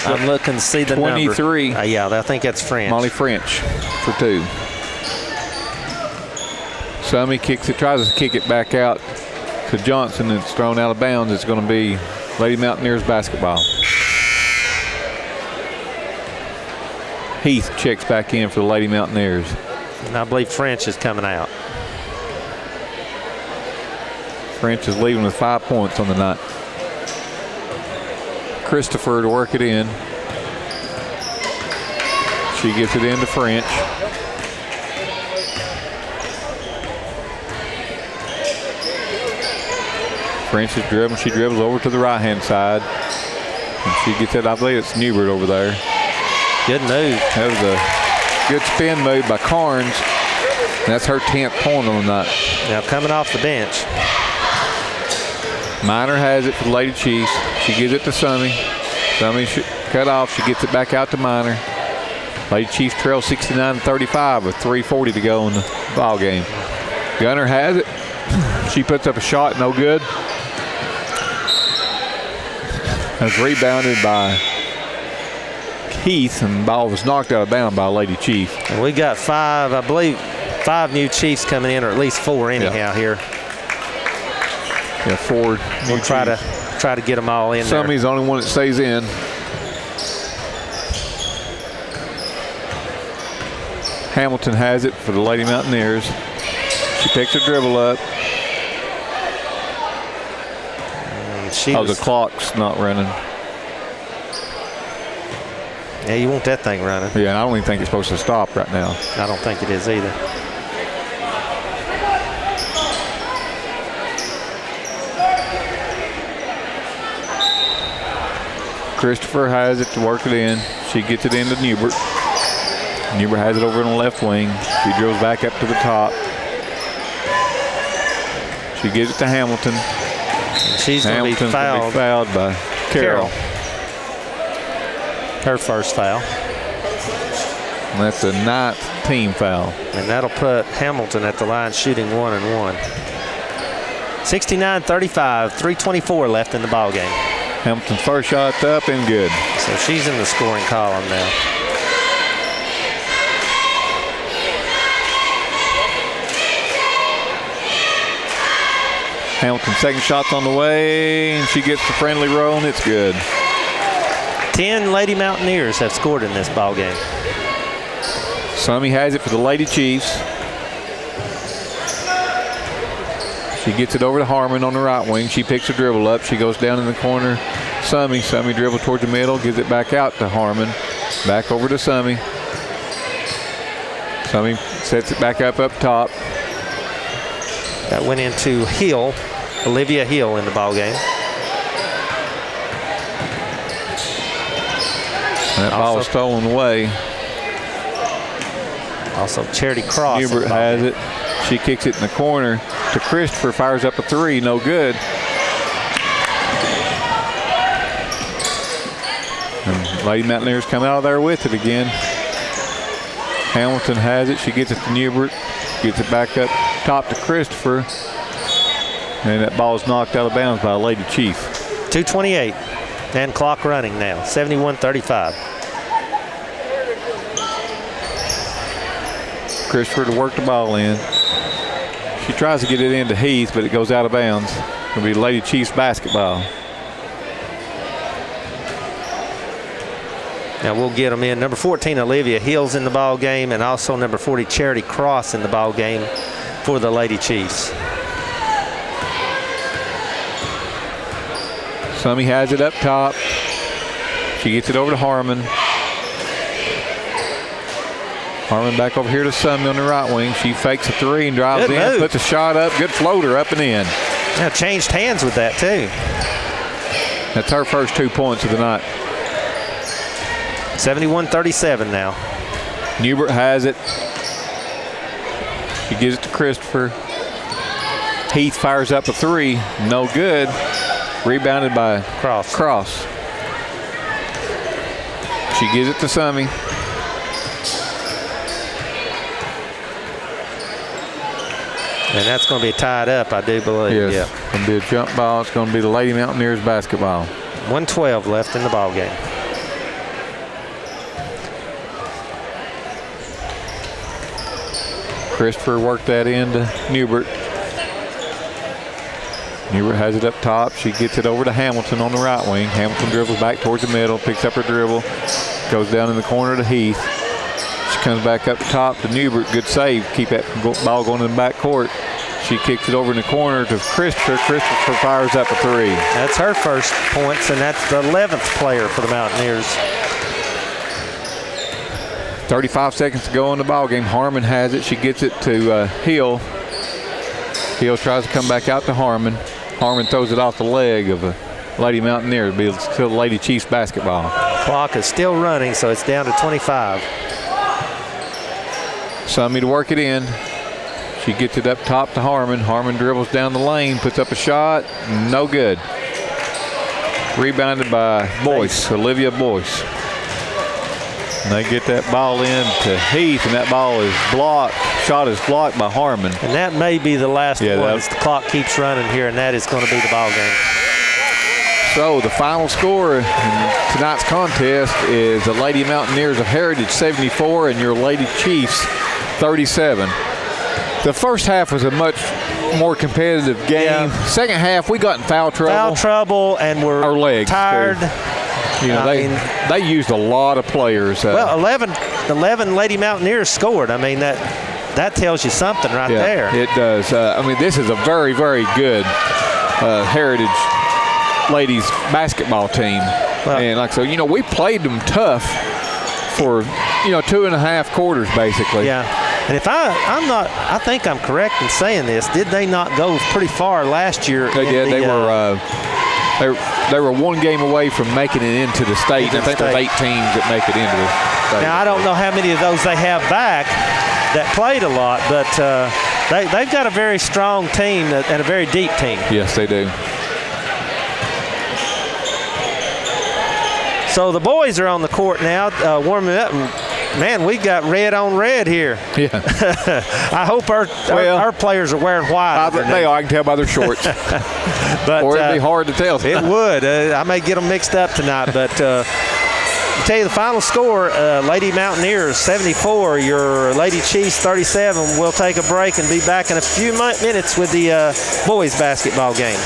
I'm looking to see the 23. Number. Yeah, I think that's French. Molly French for 2. Summy kicks it, tries to kick it back out to Johnson. It's thrown out of bounds. It's going to be Lady Mountaineers basketball. Heath checks back in for the Lady Mountaineers. And I believe French is coming out. French is leaving with 5 points on the night. Christopher to work it in. She gets it into French. French is dribbling. She dribbles over to the right-hand side. And she gets it. I believe it's Newbert over there. Good move. That was a good spin move by Carnes. That's her 10th point on the night. Now coming off the bench. Minor has it for the Lady Chiefs. She gives it to Summy. Summy cut off. She gets it back out to Minor. Lady Chiefs trail 69-35 with 3:40 to go in the ball game. Gunner has it. She puts up a shot, no good. That's rebounded by Keith, and the ball was knocked out of bounds by Lady Chief. And we got 5, I believe, 5 new Chiefs coming in, or at least 4 anyhow here. Yeah, 4. We'll try to get them all in there. Summy's the only one that stays in. Hamilton has it for the Lady Mountaineers. She picks her dribble up. The clock's not running. Yeah, you want that thing running. Yeah, I don't even think it's supposed to stop right now. I don't think it is either. Christopher has it to work it in. She gets it into Newbert. Newbert has it over on the left wing. She drills back up to the top. She gives it to Hamilton. She's going to be fouled by Carroll. Her first foul. And that's a 9th team foul. And that'll put Hamilton at the line shooting 1-1. 69-35, 3:24 left in the ball game. Hamilton's first shot's up and good. So she's in the scoring column now. Hamilton's second shot's on the way, and she gets the friendly roll, and it's good. 10 Lady Mountaineers have scored in this ball game. Summy has it for the Lady Chiefs. She gets it over to Harmon on the right wing. She picks her dribble up. She goes down in the corner. Summy dribble towards the middle, gives it back out to Harmon. Back over to Summy. Summy sets it back up top. That went into Hill, Olivia Hill in the ball game. And that ball was stolen away. Also Charity Cross. Hubert has it. She kicks it in the corner to Christopher. Fires up a 3. No good. And Lady Mountaineers come out of there with it again. Hamilton has it. She gets it to Newbert. Gets it back up top to Christopher. And that ball is knocked out of bounds by Lady Chief. 2:28 and clock running now. 71-35. Christopher to work the ball in. She tries to get it into Heath, but it goes out of bounds. It'll be Lady Chiefs basketball. Now we'll get them in. Number 14, Olivia Hill's in the ball game, and also number 40, Charity Cross in the ball game for the Lady Chiefs. Summy has it up top. She gets it over to Harmon. Harmon back over here to Summy on the right wing. She fakes a 3 and drives Good in, move. puts a shot up. Good floater up and in. Now changed hands with that too. That's her first 2 points of the night. 71-37 now. Newbert has it. She gives it to Christopher. Heath fires up a 3. No good. Rebounded by Cross. She gives it to Summy. And that's going to be tied up, I do believe. Yes. Yeah. It's going to be a jump ball. It's going to be the Lady Mountaineers basketball. 1:12 left in the ball game. Christopher worked that into Newbert. Newbert has it up top. She gets it over to Hamilton on the right wing. Hamilton dribbles back towards the middle, picks up her dribble, goes down in the corner to Heath. She comes back up top to Newbert. Good save. Keep that ball going in the back court. She kicks it over in the corner to Christopher. Christopher fires up a 3. That's her first points, and that's the 11th player for the Mountaineers. 35 seconds to go in the ball game. Harmon has it. She gets it to Hill. Hill tries to come back out to Harmon. Harmon throws it off the leg of a Lady Mountaineer. It'll be still Lady Chiefs basketball. Clock is still running, so it's down to 25. Summy to work it in. She gets it up top to Harmon. Harmon dribbles down the lane, puts up a shot. No good. Rebounded by Boyce, Olivia Boyce. And they get that ball in to Heath, and that ball is blocked. Shot is blocked by Harmon. And that may be the last one as the clock keeps running here, and that is going to be the ball game. So the final score in tonight's contest is the Lady Mountaineers of Heritage 74 and your Lady Chiefs 37. The first half was a much more competitive game. Yeah. Second half, we got in foul trouble. And we're our legs tired. You know, they used a lot of players. Well, 11 Lady Mountaineers scored. I mean, that tells you something right there. It does. I mean, this is a very, very good Heritage ladies basketball team. Well, and like so, you know, we played them tough for 2.5 quarters basically. Yeah. And if I think I'm correct in saying this. Did they not go pretty far last year? They did. They were one game away from making it into the state. I think there's 8 teams that make it into the state. Now I don't know how many of those they have back that played a lot, but they've got a very strong team and a very deep team. Yes, they do. So the boys are on the court now, warming up. Man, we got red on red here. Yeah. I hope our players are wearing white. They are. I can tell by their shorts. But or it'd be hard to tell. It would. I may get them mixed up tonight. But to tell you the final score, Lady Mountaineers 74, your Lady Chiefs 37. We'll take a break and be back in a few minutes with the boys basketball game.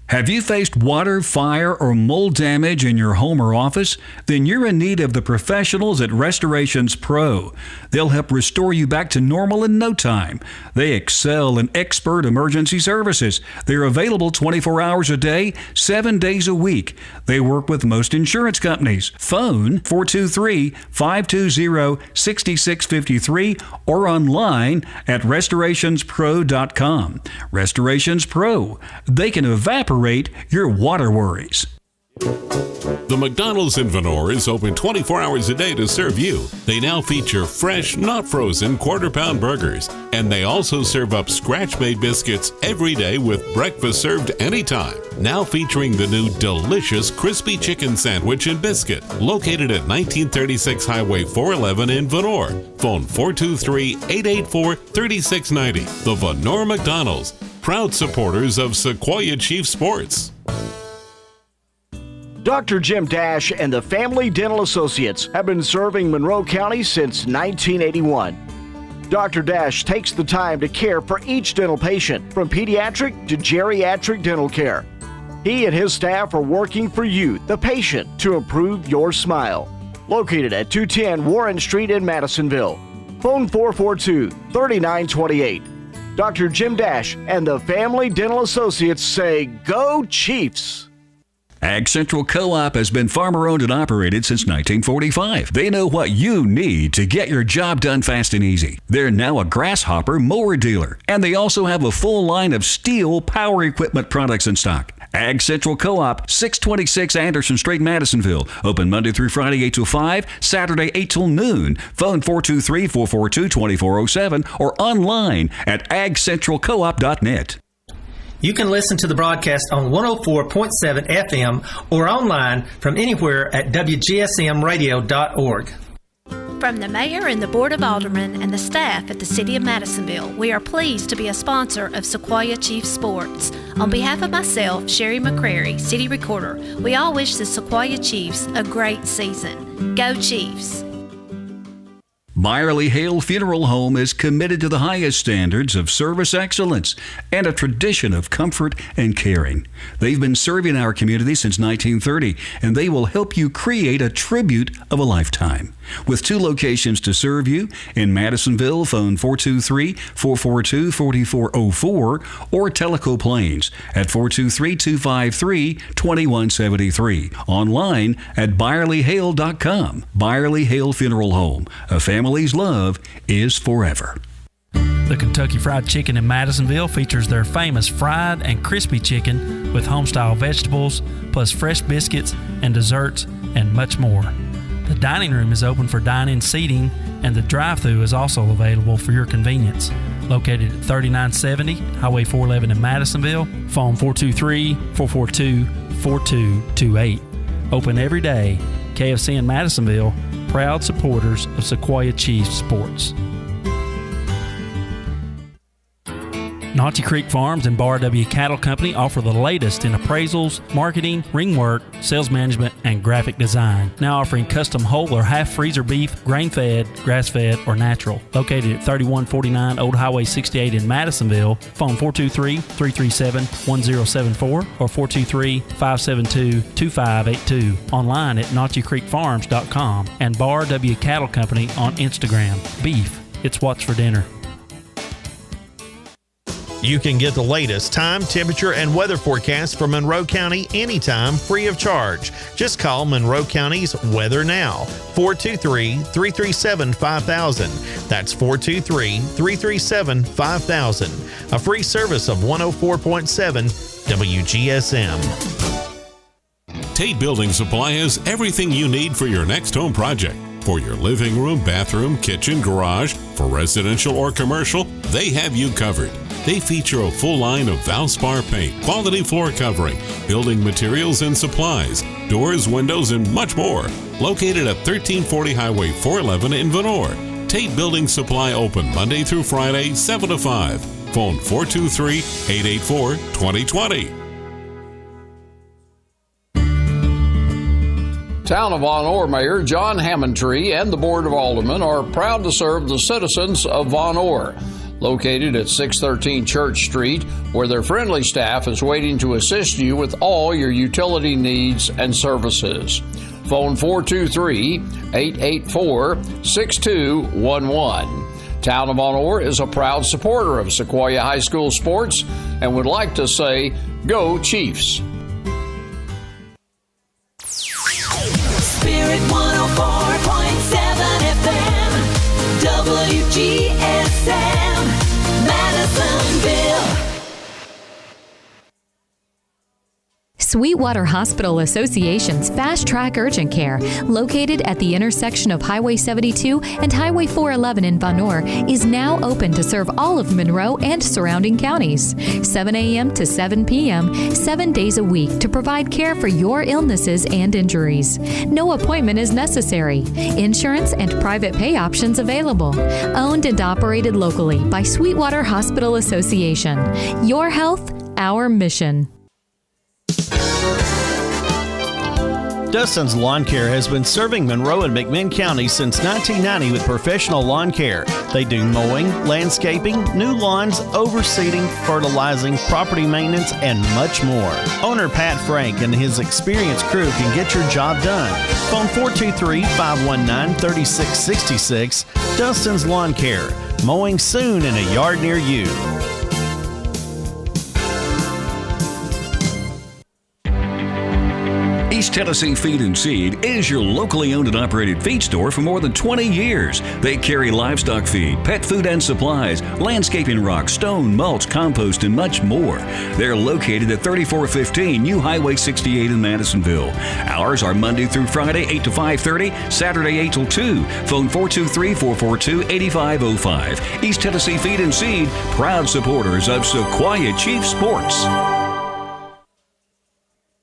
Have you faced water, fire, or mold damage in your home or office? Then you're in need of the professionals at Restorations Pro. They'll help restore you back to normal in no time. They excel in expert emergency services. They're available 24 hours a day, 7 days a week. They work with most insurance companies. Phone 423-520-6653 or online at RestorationsPro.com. Restorations Pro. They can evaporate your water worries. The McDonald's in Vonore is open 24 hours a day to serve you. They now feature fresh, not frozen, quarter-pound burgers. And they also serve up scratch-made biscuits every day with breakfast served anytime. Now featuring the new delicious crispy chicken sandwich and biscuit, located at 1936 Highway 411 in Vonore. Phone 423-884-3690. The Vonore McDonald's, proud supporters of Sequoia Chief Sports. Dr. Jim Dash and the Family Dental Associates have been serving Monroe County since 1981. Dr. Dash takes the time to care for each dental patient, from pediatric to geriatric dental care. He and his staff are working for you, the patient, to improve your smile. Located at 210 Warren Street in Madisonville. Phone 442-3928. Dr. Jim Dash and the Family Dental Associates say, "Go Chiefs!" Ag Central Co-op has been farmer-owned and operated since 1945. They know what you need to get your job done fast and easy. They're now a grasshopper mower dealer, and they also have a full line of steel power equipment products in stock. Ag Central Co-op, 626 Anderson Street, Madisonville. Open Monday through Friday, 8 till 5, Saturday, 8 till noon. Phone 423-442-2407 or online at agcentralcoop.net. You can listen to the broadcast on 104.7 FM or online from anywhere at wgsmradio.org. From the Mayor and the Board of Aldermen and the staff at the City of Madisonville, we are pleased to be a sponsor of Sequoia Chief Sports. On behalf of myself, Sherry McCrary, City Recorder, we all wish the Sequoia Chiefs a great season. Go Chiefs! Byerly Hale Funeral Home is committed to the highest standards of service excellence and a tradition of comfort and caring. They've been serving our community since 1930, and they will help you create a tribute of a lifetime. With 2 locations to serve you, in Madisonville, phone 423-442-4404 or Tellico Plains at 423-253-2173. Online at ByerlyHale.com. Byerly Hale Funeral Home. A family's love is forever. The Kentucky Fried Chicken in Madisonville features their famous fried and crispy chicken with home-style vegetables, plus fresh biscuits and desserts and much more. The dining room is open for dine-in seating, and the drive-thru is also available for your convenience. Located at 3970 Highway 411 in Madisonville, phone 423-442-4228. Open every day. KFC in Madisonville, proud supporters of Sequoia Chiefs sports. Naughty Creek Farms and Bar W Cattle Company offer the latest in appraisals, marketing, ring work, sales management, and graphic design. Now offering custom whole or half freezer beef, grain-fed, grass-fed, or natural. Located at 3149 Old Highway 68 in Madisonville, phone 423-337-1074 or 423-572-2582. Online at NaughtyCreekFarms.com and Bar W Cattle Company on Instagram. Beef, it's what's for dinner. You can get the latest time, temperature, and weather forecast for Monroe County anytime free of charge. Just call Monroe County's Weather Now, 423-337-5000. That's 423-337-5000. A free service of 104.7 WGSM. Tate Building Supply has everything you need for your next home project. For your living room, bathroom, kitchen, garage, for residential or commercial, they have you covered. They feature a full line of Valspar paint, quality floor covering, building materials and supplies, doors, windows, and much more. Located at 1340 Highway 411 in Vonore. Tate Building Supply open Monday through Friday, 7 to 5. Phone 423-884-2020. Town of Von Orr Mayor John Hammondtree and the Board of Aldermen are proud to serve the citizens of Von Orr. Located at 613 Church Street, where their friendly staff is waiting to assist you with all your utility needs and services. Phone 423-884-6211. Town of Von Orr is a proud supporter of Sequoia High School sports and would like to say, go Chiefs! Spirit 104.7 FM, WGSM, Madisonville. Sweetwater Hospital Association's Fast Track Urgent Care, located at the intersection of Highway 72 and Highway 411 in Vonore, is now open to serve all of Monroe and surrounding counties. 7 a.m. to 7 p.m., 7 days a week to provide care for your illnesses and injuries. No appointment is necessary. Insurance and private pay options available. Owned and operated locally by Sweetwater Hospital Association. Your health, our mission. Dustin's Lawn Care has been serving Monroe and McMinn County since 1990 with professional lawn care. They do mowing, landscaping, new lawns, overseeding, fertilizing, property maintenance, and much more. Owner Pat Frank and his experienced crew can get your job done. Phone 423-519-3666. Dustin's Lawn Care. Mowing soon in a yard near you. East Tennessee Feed and Seed is your locally owned and operated feed store for more than 20 years. They carry livestock feed, pet food and supplies, landscaping rock, stone, mulch, compost, and much more. They're located at 3415 New Highway 68 in Madisonville. Hours are Monday through Friday, 8 to 5:30, Saturday 8 till 2. Phone 423-442-8505. East Tennessee Feed and Seed, proud supporters of Sequoia Chief Sports.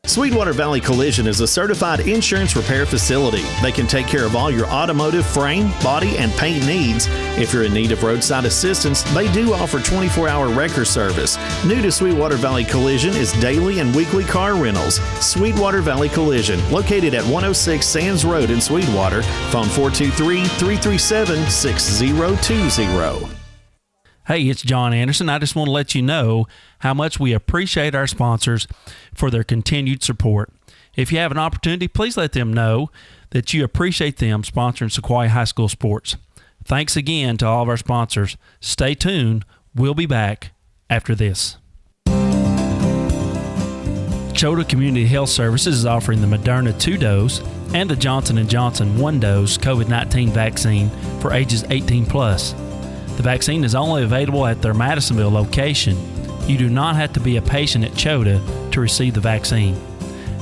Sweetwater Valley Collision is a certified insurance repair facility. They can take care of all your automotive, frame, body, and paint needs. If you're in need of roadside assistance, they do offer 24-hour wrecker service. New to Sweetwater Valley Collision is daily and weekly car rentals. Sweetwater Valley Collision, located at 106 Sands Road in Sweetwater. Phone 423-337-6020. Hey, it's John Anderson. I just want to let you know how much we appreciate our sponsors for their continued support. If you have an opportunity, please let them know that you appreciate them sponsoring Sequoia High School sports. Thanks again to all of our sponsors. Stay tuned. We'll be back after this. Chota Community Health Services is offering the Moderna 2-dose and the Johnson & Johnson 1-dose COVID-19 vaccine for ages 18 plus. The vaccine is only available at their Madisonville location. You do not have to be a patient at Chota to receive the vaccine.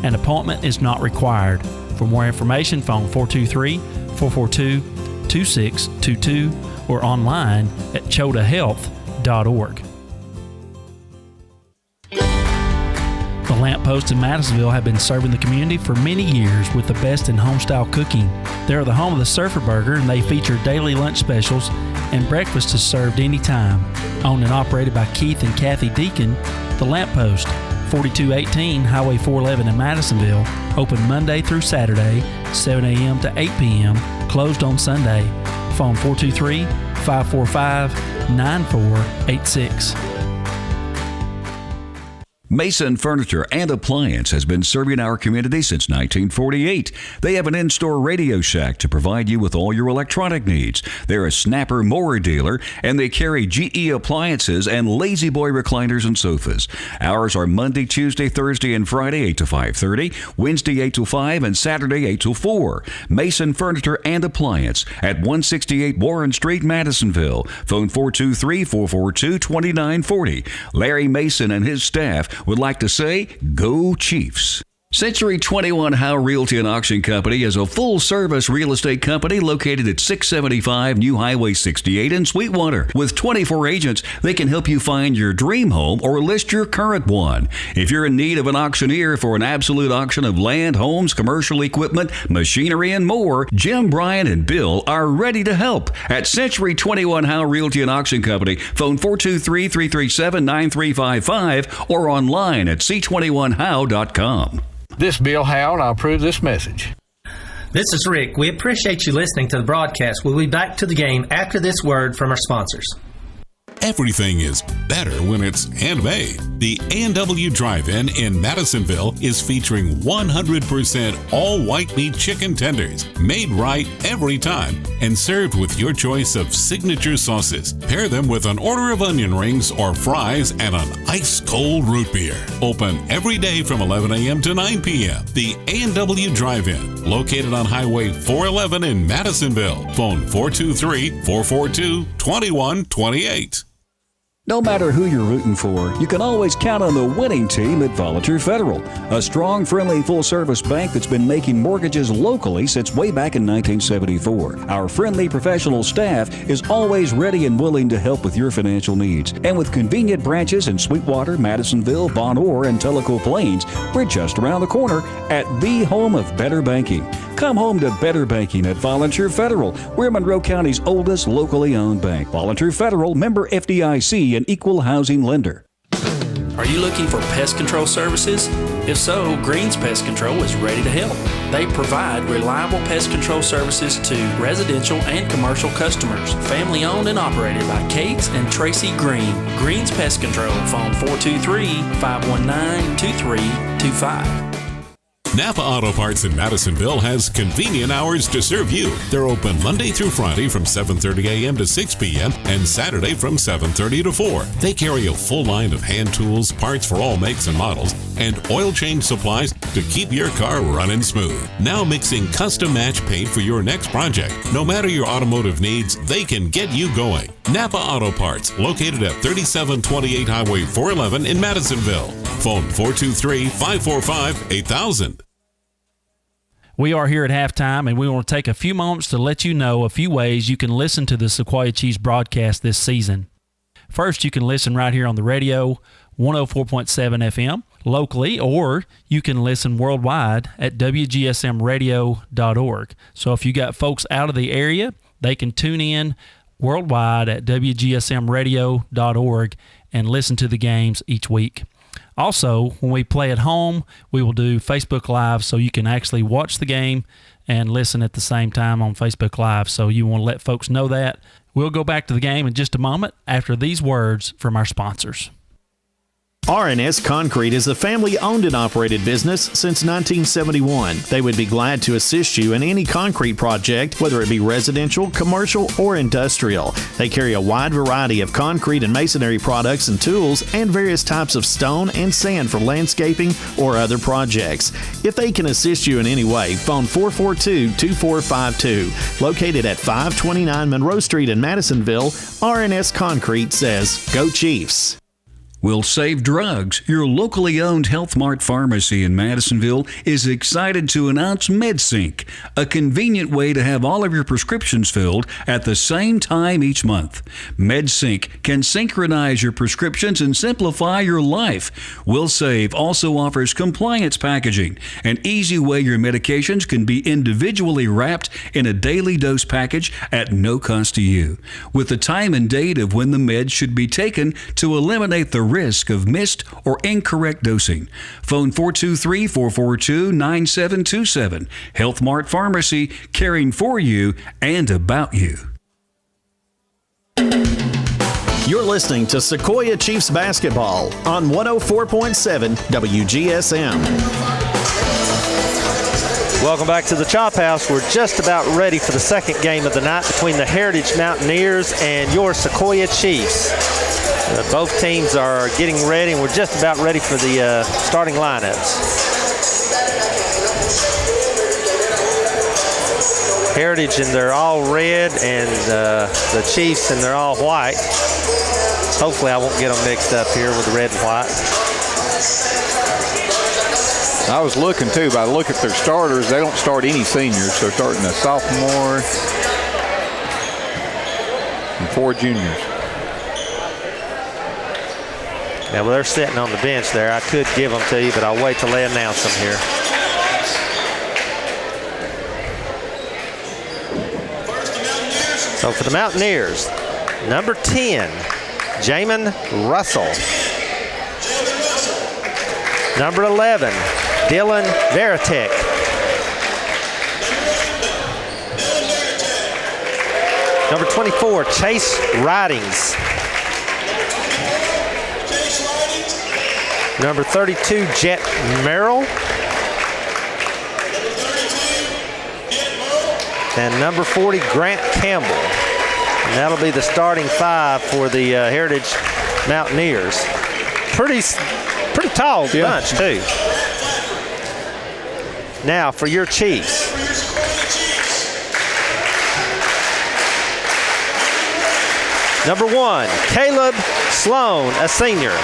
An appointment is not required. For more information, phone 423-442-2622 or online at chotahealth.org. The Lamppost in Madisonville have been serving the community for many years with the best in homestyle cooking. They are the home of the Surfer Burger, and they feature daily lunch specials, and breakfast is served anytime. Owned and operated by Keith and Kathy Deacon, The Lamppost, 4218 Highway 411 in Madisonville, open Monday through Saturday, 7 a.m. to 8 p.m., closed on Sunday. Phone 423-545-9486. Mason Furniture and Appliance has been serving our community since 1948. They have an in-store Radio Shack to provide you with all your electronic needs. They're a Snapper Mower dealer, and they carry GE appliances and Lazy Boy recliners and sofas. Hours are Monday, Tuesday, Thursday, and Friday, 8 to 5:30, Wednesday, 8 to 5, and Saturday, 8 to 4. Mason Furniture and Appliance at 168 Warren Street, Madisonville. Phone 423-442-2940. Larry Mason and his staff would like to say, go Chiefs. Century 21 Howe Realty and Auction Company is a full-service real estate company located at 675 New Highway 68 in Sweetwater. With 24 agents, they can help you find your dream home or list your current one. If you're in need of an auctioneer for an absolute auction of land, homes, commercial equipment, machinery, and more, Jim, Brian, and Bill are ready to help. At Century 21 Howe Realty and Auction Company, phone 423-337-9355 or online at c21how.com. This is Bill Howe, and I approve this message. This is Rick. We appreciate you listening to the broadcast. We'll be back to the game after this word from our sponsors. Everything is better when it's handmade. The A&W Drive-In in Madisonville is featuring 100% all white meat chicken tenders, made right every time, and served with your choice of signature sauces. Pair them with an order of onion rings or fries and an ice-cold root beer. Open every day from 11 a.m. to 9 p.m. The A&W Drive-In, located on Highway 411 in Madisonville. Phone 423-442-2128. No matter who you're rooting for, you can always count on the winning team at Volunteer Federal, a strong, friendly, full-service bank that's been making mortgages locally since way back in 1974. Our friendly professional staff is always ready and willing to help with your financial needs. And with convenient branches in Sweetwater, Madisonville, Bon Or, and Tellico Plains, we're just around the corner at the home of better banking. Come home to better banking at Volunteer Federal. We're Monroe County's oldest locally owned bank. Volunteer Federal, member FDIC, an equal housing lender. Are you looking for pest control services? If so, Greens Pest Control is ready to help. They provide reliable pest control services to residential and commercial customers. Family owned and operated by Kate and Tracy Green. Greens Pest Control, phone 423-519-2325. Napa Auto Parts in Madisonville has convenient hours to serve you. They're open Monday through Friday from 7:30 a.m. to 6 p.m. and Saturday from 7:30 to 4. They carry a full line of hand tools, parts for all makes and models, and oil change supplies to keep your car running smooth. Now mixing custom match paint for your next project. No matter your automotive needs, they can get you going. Napa Auto Parts, located at 3728 Highway 411 in Madisonville. Phone 423-545-8000. We are here at halftime, and we want to take a few moments to let you know a few ways you can listen to the Sequoia Chiefs broadcast this season. First, you can listen right here on the radio, 104.7 FM, locally, or you can listen worldwide at wgsmradio.org. So if you got folks out of the area, they can tune in worldwide at wgsmradio.org and listen to the games each week. Also, when we play at home, we will do Facebook Live so you can actually watch the game and listen at the same time on Facebook Live. So you want to let folks know that. We'll go back to the game in just a moment after these words from our sponsors. Rns Concrete is a family-owned and operated business since 1971. They would be glad to assist you in any concrete project, whether it be residential, commercial, or industrial. They carry a wide variety of concrete and masonry products and tools and various types of stone and sand for landscaping or other projects. If they can assist you in any way, phone 442-2452. Located at 529 Monroe Street in Madisonville, Rns Concrete says, "Go Chiefs." Will Save Drugs. Your locally owned Health Mart pharmacy in Madisonville is excited to announce MedSync, a convenient way to have all of your prescriptions filled at the same time each month. MedSync can synchronize your prescriptions and simplify your life. Will Save also offers compliance packaging, an easy way your medications can be individually wrapped in a daily dose package at no cost to you, with the time and date of when the meds should be taken to eliminate the risk of missed or incorrect dosing. Phone 423-442-9727. Health Mart Pharmacy, caring for you and about you. You're listening to Sequoia Chiefs basketball on 104.7 WGSM. Welcome back to the Chop House. We're just about ready for the second game of the night between the Heritage Mountaineers and your Sequoia Chiefs. Both teams are getting ready, and we're just about ready for the starting lineups. Heritage, and they're all red, and the Chiefs, and they're all white. Hopefully I won't get them mixed up here with the red and white. I was looking too, but I look at their starters. They don't start any seniors. They're starting a sophomore and 4 juniors. Yeah, well, they're sitting on the bench there. I could give them to you, but I'll wait till they announce them here. So for the Mountaineers, number 10, Jamin Russell. Number 11, Dylan Veritek. Number 24, Chase Ridings. Number 32, Jet Merrill. And number 40, Grant Campbell. And that'll be the starting 5 for the Heritage Mountaineers. Pretty tall bunch, too. Now for your Chiefs. Number 1, Caleb Sloan, a senior.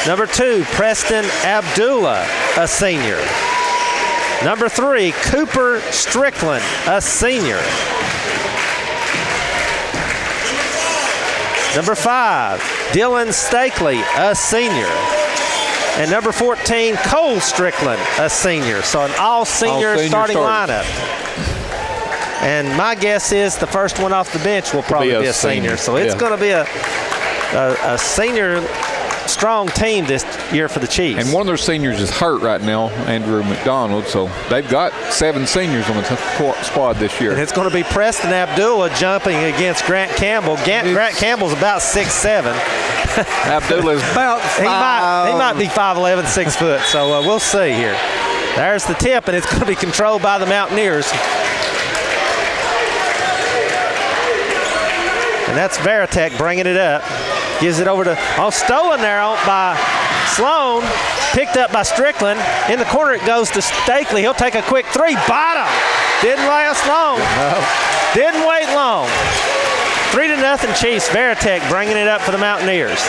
Number 2, Preston Abdullah, a senior. Number 3, Cooper Strickland, a senior. Number 5, Dylan Stakely, a senior. And number 14, Cole Strickland, a senior. So an all-senior starting lineup. And my guess is the first one off the bench will probably be a senior. So it's going to be a senior strong team this year for the Chiefs. And one of their seniors is hurt right now, Andrew McDonald, so they've got 7 seniors on the squad this year. And it's going to be Preston Abdullah jumping against Grant Campbell. Grant Campbell's about 6'7". Abdullah's about 5. He might be 5'11", 6 foot, so we'll see here. There's the tip, and it's going to be controlled by the Mountaineers. And that's Veritek bringing it up. Gives it over to, stolen there by Sloan. Picked up by Strickland. In the corner it goes to Stakely. He'll take a quick 3. Bottom. Didn't last long. No. Didn't wait long. 3-0 Chiefs. Veritek bringing it up for the Mountaineers.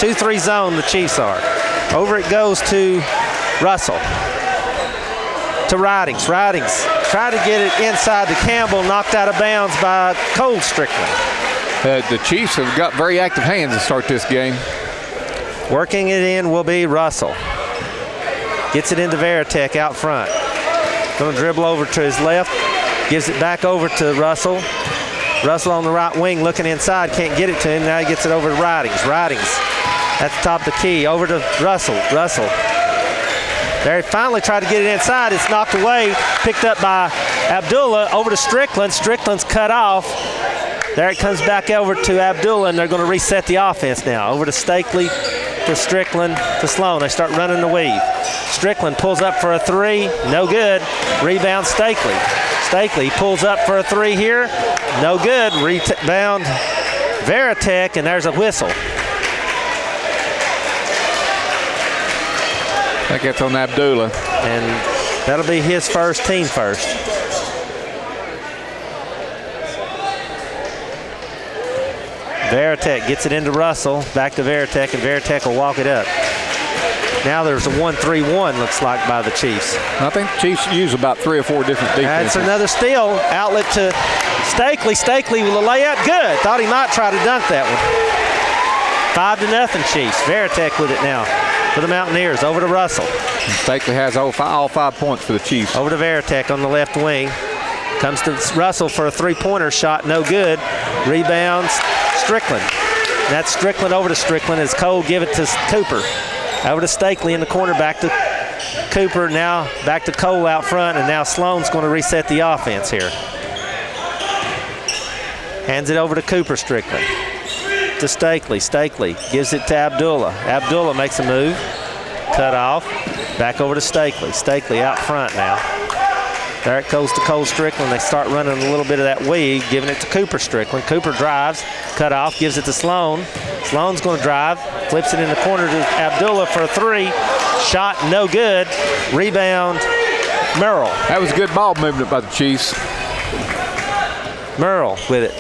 2-3 zone the Chiefs are. Over it goes to Russell. To Ridings. Ridings tried to get it inside to Campbell. Knocked out of bounds by Cole Strickland. The Chiefs have got very active hands to start this game. Working it in will be Russell. Gets it into Veritek out front. Going to dribble over to his left. Gives it back over to Russell. Russell on the right wing looking inside. Can't get it to him. Now he gets it over to Ridings. Ridings at the top of the key. Over to Russell. Russell. There he finally tried to get it inside. It's knocked away. Picked up by Abdullah. Over to Strickland. Strickland's cut off. There it comes back over to Abdullah, and they're going to reset the offense now. Over to Stakely, to Strickland, to Sloan. They start running the weave. Strickland pulls up for a three. No good. Rebound Stakely. Stakely pulls up for a three here. No good. Rebound Veritek, and there's a whistle. I think that's on Abdullah. And that'll be his first, team first. Veritek gets it into Russell. Back to Veritek, and Veritek will walk it up. Now there's a 1-3-1, looks like, by the Chiefs. I think the Chiefs use about 3 or 4 different defenses. That's another steal. Outlet to Stakely. Stakely with a layup. Good. Thought he might try to dunk that one. 5-0 Chiefs. Veritek with it now for the Mountaineers. Over to Russell. And Stakely has all 5 points for the Chiefs. Over to Veritek on the left wing. Comes to Russell for a three-pointer shot. No good. Rebounds Strickland. That's Strickland over to Strickland as Cole give it to Cooper. Over to Stakely in the corner, back to Cooper, now back to Cole out front, and now Sloan's going to reset the offense here. Hands it over to Cooper Strickland. To Stakely. Stakely gives it to Abdullah. Abdullah makes a move. Cut off. Back over to Stakely. Stakely out front now. There it goes to Cole Strickland. They start running a little bit of that weave, giving it to Cooper Strickland. Cooper drives, cut off, gives it to Sloan. Sloan's going to drive, flips it in the corner to Abdullah for a three. Shot no good. Rebound, Merrill. That was good ball movement by the Chiefs. Merrill with it.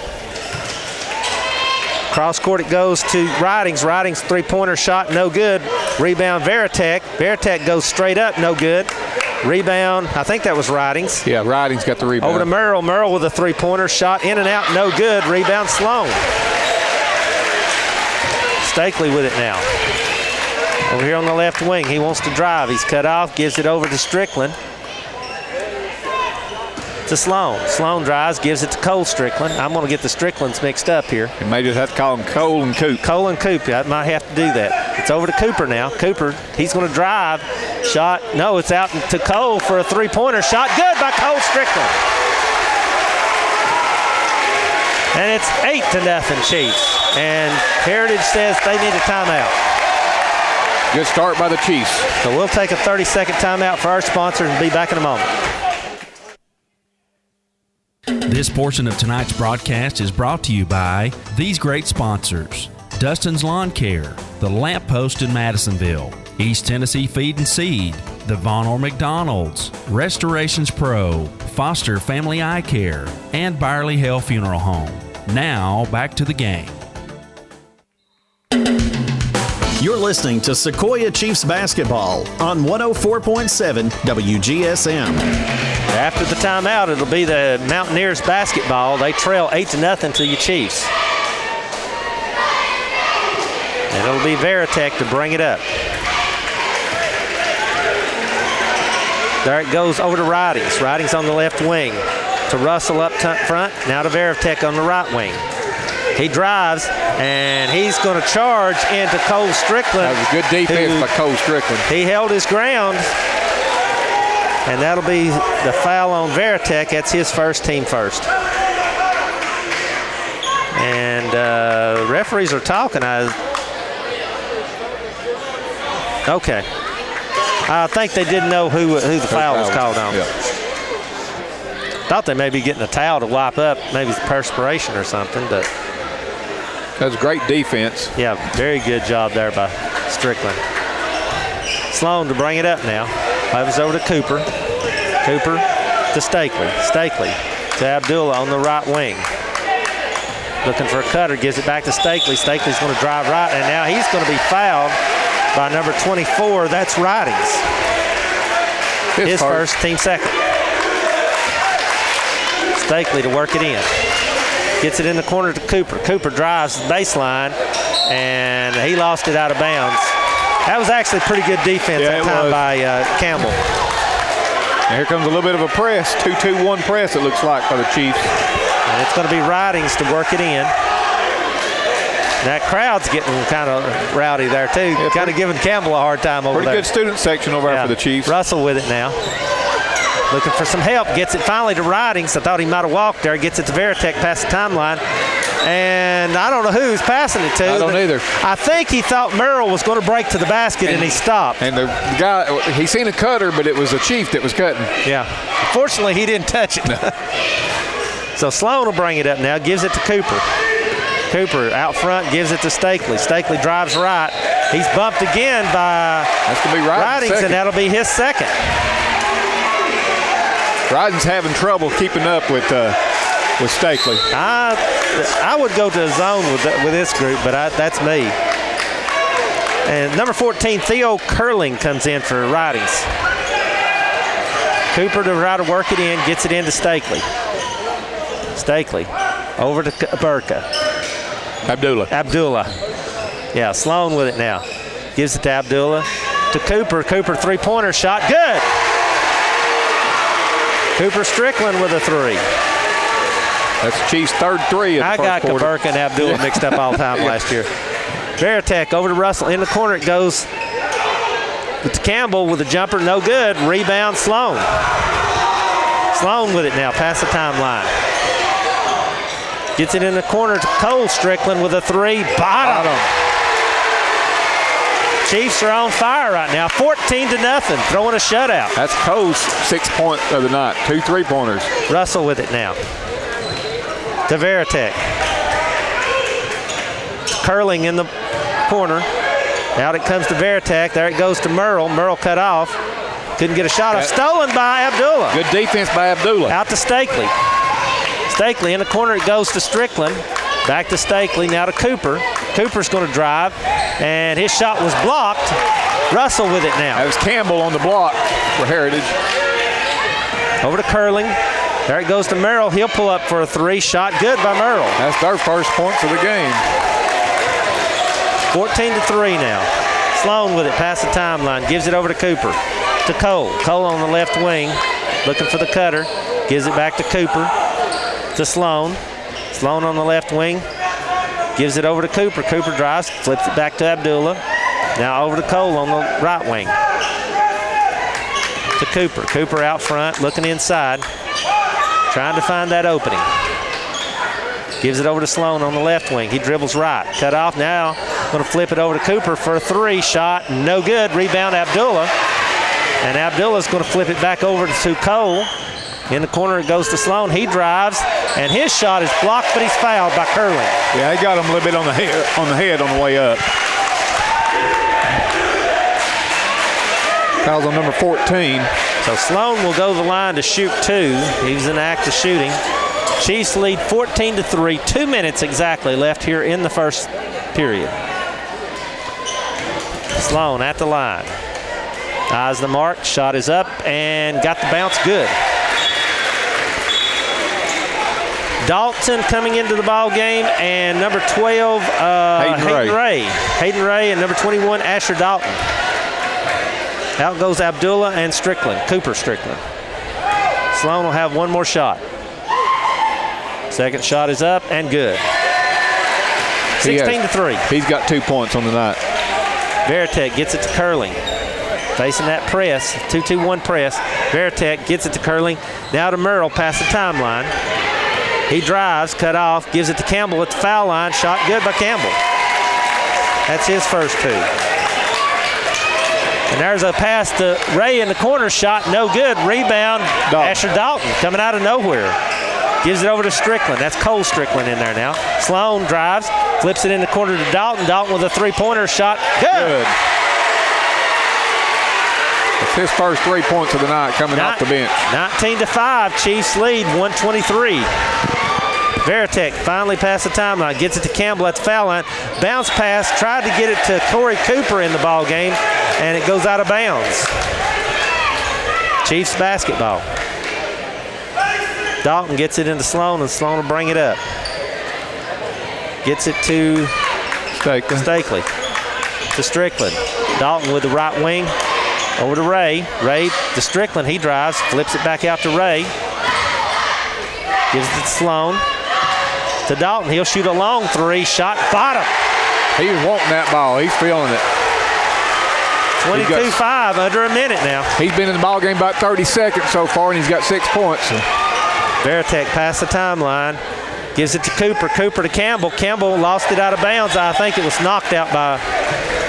Cross court it goes to Ridings. Ridings three-pointer shot, no good. Rebound Veritek. Veritek goes straight up, no good. Rebound, I think that was Ridings. Yeah, Ridings got the rebound. Over to Merrill. Merrill with a three-pointer shot in and out, no good. Rebound Sloan. Stakely with it now. Over here on the left wing, he wants to drive. He's cut off, gives it over to Strickland. To Sloan. Sloan drives, gives it to Cole Strickland. I'm going to get the Stricklands mixed up here. You may just have to call them Cole and Coop. Cole and Coop. I might have to do that. It's over to Cooper now. Cooper, he's going to drive. Shot, no, it's out to Cole for a three-pointer. Shot good by Cole Strickland. And it's 8-0 Chiefs. And Heritage says they need a timeout. Good start by the Chiefs. So we'll take a 30-second timeout for our sponsors and be back in a moment. This portion of tonight's broadcast is brought to you by these great sponsors: Dustin's Lawn Care, The Lamp Post in Madisonville, East Tennessee Feed and Seed, the Von Orr McDonald's, Restorations Pro, Foster Family Eye Care, and Byerly Hill Funeral Home. Now, back to the game. You're listening to Sequoia Chiefs basketball on 104.7 WGSM. After the timeout, it'll be the Mountaineers basketball. They trail 8-0 to the Chiefs. And it'll be Veritek to bring it up. There it goes over to Ridings. Ridings on the left wing. To Russell up front. Now to Veritek on the right wing. He drives, and he's going to charge into Cole Strickland. That was a good defense by Cole Strickland. He held his ground. And that'll be the foul on Veritek. That's his first, team first. And referees are talking. Okay. I think they didn't know who the foul was called on. Yeah. Thought they may be getting a towel to wipe up, maybe perspiration or something. But that was great defense. Yeah, very good job there by Strickland. Sloan to bring it up now. Moves over to Cooper. Cooper to Stakely. Stakely to Abdullah on the right wing. Looking for a cutter, gives it back to Stakely. Stakely's going to drive right, and now he's going to be fouled by number 24. That's Ridings. His first, team second. Stakely to work it in. Gets it in the corner to Cooper. Cooper drives the baseline, and he lost it out of bounds. That was actually pretty good defense by Campbell. And here comes a little bit of a press, 2-2-1 press it looks like by the Chiefs. And it's going to be Ridings to work it in. That crowd's getting kind of rowdy there too. Yeah, kind of giving Campbell a hard time over there. Pretty good student section over there for the Chiefs. Russell with it now. Looking for some help. Gets it finally to Ridings. I thought he might have walked there. Gets it to Veritek past the timeline. And I don't know who he's passing it to. I don't either. I think he thought Merrill was going to break to the basket, and he stopped. And the guy, he seen a cutter, but it was a Chief that was cutting. Yeah. Fortunately, he didn't touch it. So Sloan will bring it up now, gives it to Cooper. Cooper out front gives it to Stakely. Stakely drives right. He's bumped again by Ridings, and that'll be his second. Ridings having trouble keeping up with Stakely. I would go to a zone with this group, but that's me. And number 14, Theo Curling comes in for Ridings. Cooper to try to work it in, gets it into Stakely. Stakely over to Burka. Abdullah. Yeah, Sloan with it now. Gives it to Abdullah. To Cooper. Cooper three-pointer shot. Good. Cooper Strickland with a three. That's Chief's third three. I got Burka and Abdullah mixed up all the time last year. Veritek over to Russell. In the corner it goes to Campbell with a jumper. No good. Rebound Sloan. Sloan with it now. Past the timeline. Gets it in the corner to Cole Strickland with a three. Bottom. Chiefs are on fire right now. 14-0. Throwing a shutout. That's Cole's 6 point of the night. 2 3-pointers. Russell with it now. To Veritek. Curling in the corner. Out it comes to Veritek. There it goes to Merle. Merle cut off. Couldn't get a shot off. Stolen by Abdullah. Good defense by Abdullah. Out to Stakely. Stakely in the corner, it goes to Strickland. Back to Stakely, now to Cooper. Cooper's going to drive, and his shot was blocked. Russell with it now. That was Campbell on the block for Heritage. Over to Curling. There it goes to Merrill. He'll pull up for a three. Shot good by Merrill. That's their first points of the game. 14-3 now. Sloan with it past the timeline. Gives it over to Cooper. To Cole. Cole on the left wing. Looking for the cutter. Gives it back to Cooper. To Sloan. Sloan on the left wing. Gives it over to Cooper. Cooper drives. Flips it back to Abdullah. Now over to Cole on the right wing. To Cooper. Cooper out front. Looking inside. Trying to find that opening. Gives it over to Sloan on the left wing. He dribbles right. Cut off now. Going to flip it over to Cooper for a three. Shot no good. Rebound Abdullah. And Abdullah's going to flip it back over to Cole. In the corner it goes to Sloan. He drives. And his shot is blocked, but he's fouled by Curling. Yeah, he got him a little bit on the head on the way up. Foul's on number 14. So Sloan will go to the line to shoot two. He's in act of shooting. Chiefs lead 14-3. 2 minutes exactly left here in the first period. Sloan at the line. Eyes the mark. Shot is up and got the bounce good. Dalton coming into the ball game, and number 12, Hayden Ray. Hayden Ray and number 21, Asher Dalton. Out goes Abdullah and Strickland, Cooper Strickland. Sloan will have one more shot. Second shot is up and good. 16-3. He's got 2 points on the night. Veritek gets it to Curling. Facing that press, 2-2-1 press. Veritek gets it to Curling. Now to Merrill past the timeline. He drives, cut off, gives it to Campbell at the foul line. Shot good by Campbell. That's his first two. And there's a pass to Ray in the corner. Shot no good. Rebound, Asher Dalton coming out of nowhere. Gives it over to Strickland. That's Cole Strickland in there now. Sloan drives, flips it in the corner to Dalton. Dalton with a three-pointer shot. Good. It's his first 3 points of the night coming off the bench. 19-5. Chiefs lead 123. Veritek finally past the timeline. Gets it to Campbell at the foul line. Bounce pass. Tried to get it to Corey Cooper in the ball game, and it goes out of bounds. Chiefs basketball. Dalton gets it into Sloan, and Sloan will bring it up. Gets it to Stakely. To Strickland. Dalton with the right wing. Over to Ray. Ray to Strickland. He drives. Flips it back out to Ray. Gives it to Sloan. To Dalton. He'll shoot a long three. Shot bottom. He's wanting that ball. He's feeling it. 22-5, under a minute now. He's been in the ball game about 30 seconds so far, and he's got 6 points. Veritek past the timeline. Gives it to Cooper. Cooper to Campbell. Campbell lost it out of bounds. I think it was knocked out by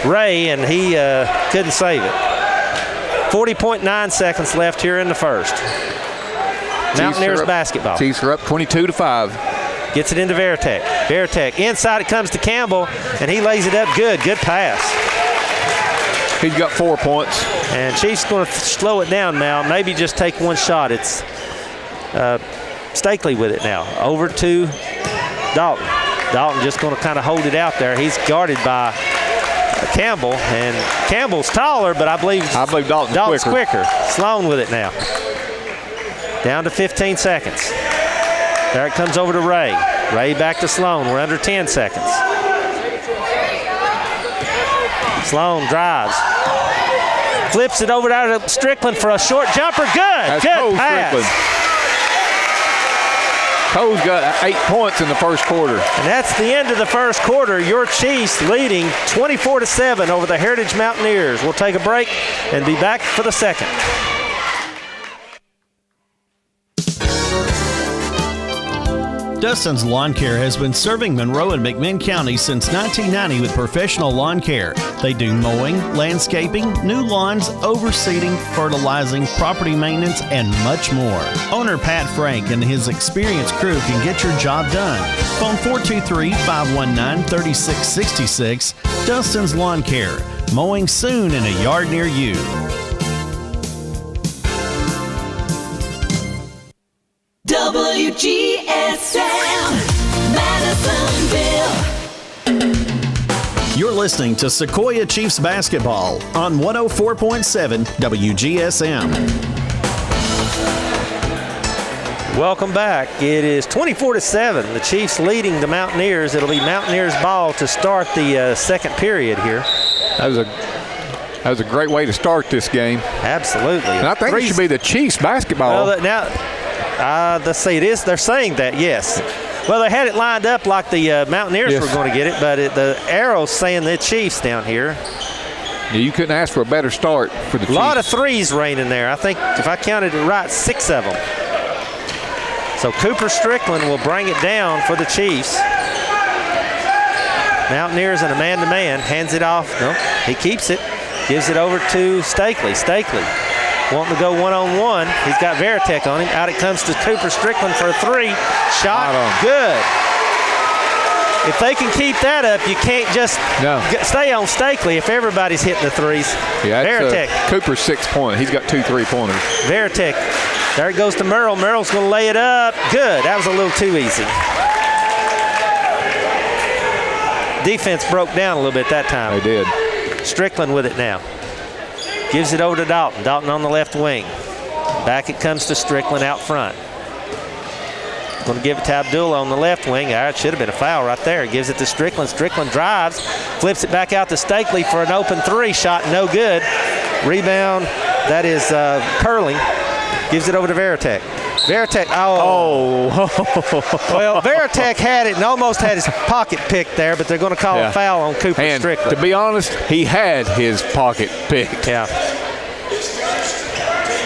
Ray, and he couldn't save it. 40.9 seconds left here in the first. Mountaineers basketball. Chiefs are up 22-5. Gets it into Veritek. Veritek. Inside it comes to Campbell, and he lays it up good. Good pass. He's got 4 points. And Chiefs going to slow it down now. Maybe just take one shot. It's Stakely with it now. Over to Dalton. Dalton just going to kind of hold it out there. He's guarded by Campbell, and Campbell's taller, but I believe Dalton's quicker. Sloan with it now. Down to 15 seconds. There it comes over to Ray. Ray back to Sloan. We're under 10 seconds. Sloan drives. Flips it over to Strickland for a short jumper. Good. That's Good Cole pass. Strickland. Cole's got 8 points in the first quarter. And that's the end of the first quarter. Your Chiefs leading 24-7 over the Heritage Mountaineers. We'll take a break and be back for the second. Dustin's Lawn Care has been serving Monroe and McMinn County since 1990 with professional lawn care. They do mowing, landscaping, new lawns, overseeding, fertilizing, property maintenance, and much more. Owner Pat Frank and his experienced crew can get your job done. Phone 423-519-3666. Dustin's Lawn Care. Mowing soon in a yard near you. WGSM, Madisonville. You're listening to Sequoia Chiefs basketball on 104.7 WGSM. Welcome back. It is 24-7. The Chiefs leading the Mountaineers. It'll be Mountaineers ball to start the second period here. That was a great way to start this game. Absolutely. And I think it should be the Chiefs basketball. Well, now, let's see. It is. They're saying that, yes. Well, they had it lined up like the Mountaineers were going to get it, but the arrow's saying the Chiefs down here. Yeah, you couldn't ask for a better start for the Chiefs. A lot of threes raining there. I think, if I counted it right, 6 of them. So Cooper Strickland will bring it down for the Chiefs. Mountaineers in a man-to-man. Hands it off. No, he keeps it. Gives it over to Stakely. Stakely wanting to go one-on-one. He's got Veritek on him. Out it comes to Cooper Strickland for a 3. Shot good. If they can keep that up, you can't just stay on Stakely if everybody's hitting the threes. Yeah, Veritek. Cooper's 6 point. He's got 2 3-pointers. Veritek. There it goes to Merrill. Merrill's going to lay it up. Good. That was a little too easy. Defense broke down a little bit that time. They did. Strickland with it now. Gives it over to Dalton. Dalton on the left wing. Back it comes to Strickland out front. Going to give it to Abdullah on the left wing. It should have been a foul right there. Gives it to Strickland. Strickland drives. Flips it back out to Stakely for an open 3. Shot no good. Rebound. That is Curling. Gives it over to Veritek. Veritek, well, Veritek had it and almost had his pocket picked there, but they're going to call a foul on Cooper Strickland. To be honest, he had his pocket picked. Yeah.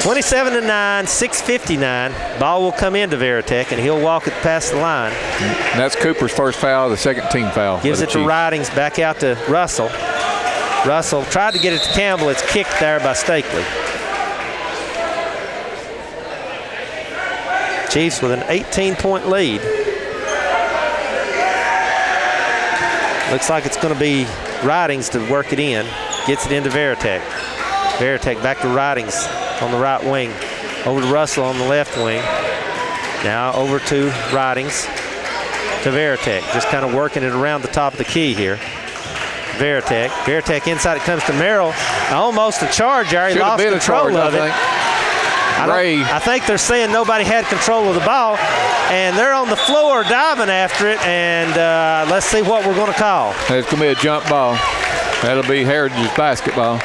27-9, 6:59. Ball will come into Veritek, and he'll walk it past the line. And that's Cooper's first foul, the second team foul. Gives it to Ridings, back out to Russell. Russell tried to get it to Campbell. It's kicked there by Stakely. Chiefs with an 18-point lead. Looks like it's going to be Ridings to work it in. Gets it into Veritek. Veritek back to Ridings on the right wing. Over to Russell on the left wing. Now over to Ridings to Veritek. Just kind of working it around the top of the key here. Veritek. Veritek inside. It comes to Merrill. Almost a charge there. He lost control of it. I think they're saying nobody had control of the ball, and they're on the floor diving after it, and let's see what we're going to call. It's going to be a jump ball. That'll be Heritage's basketball.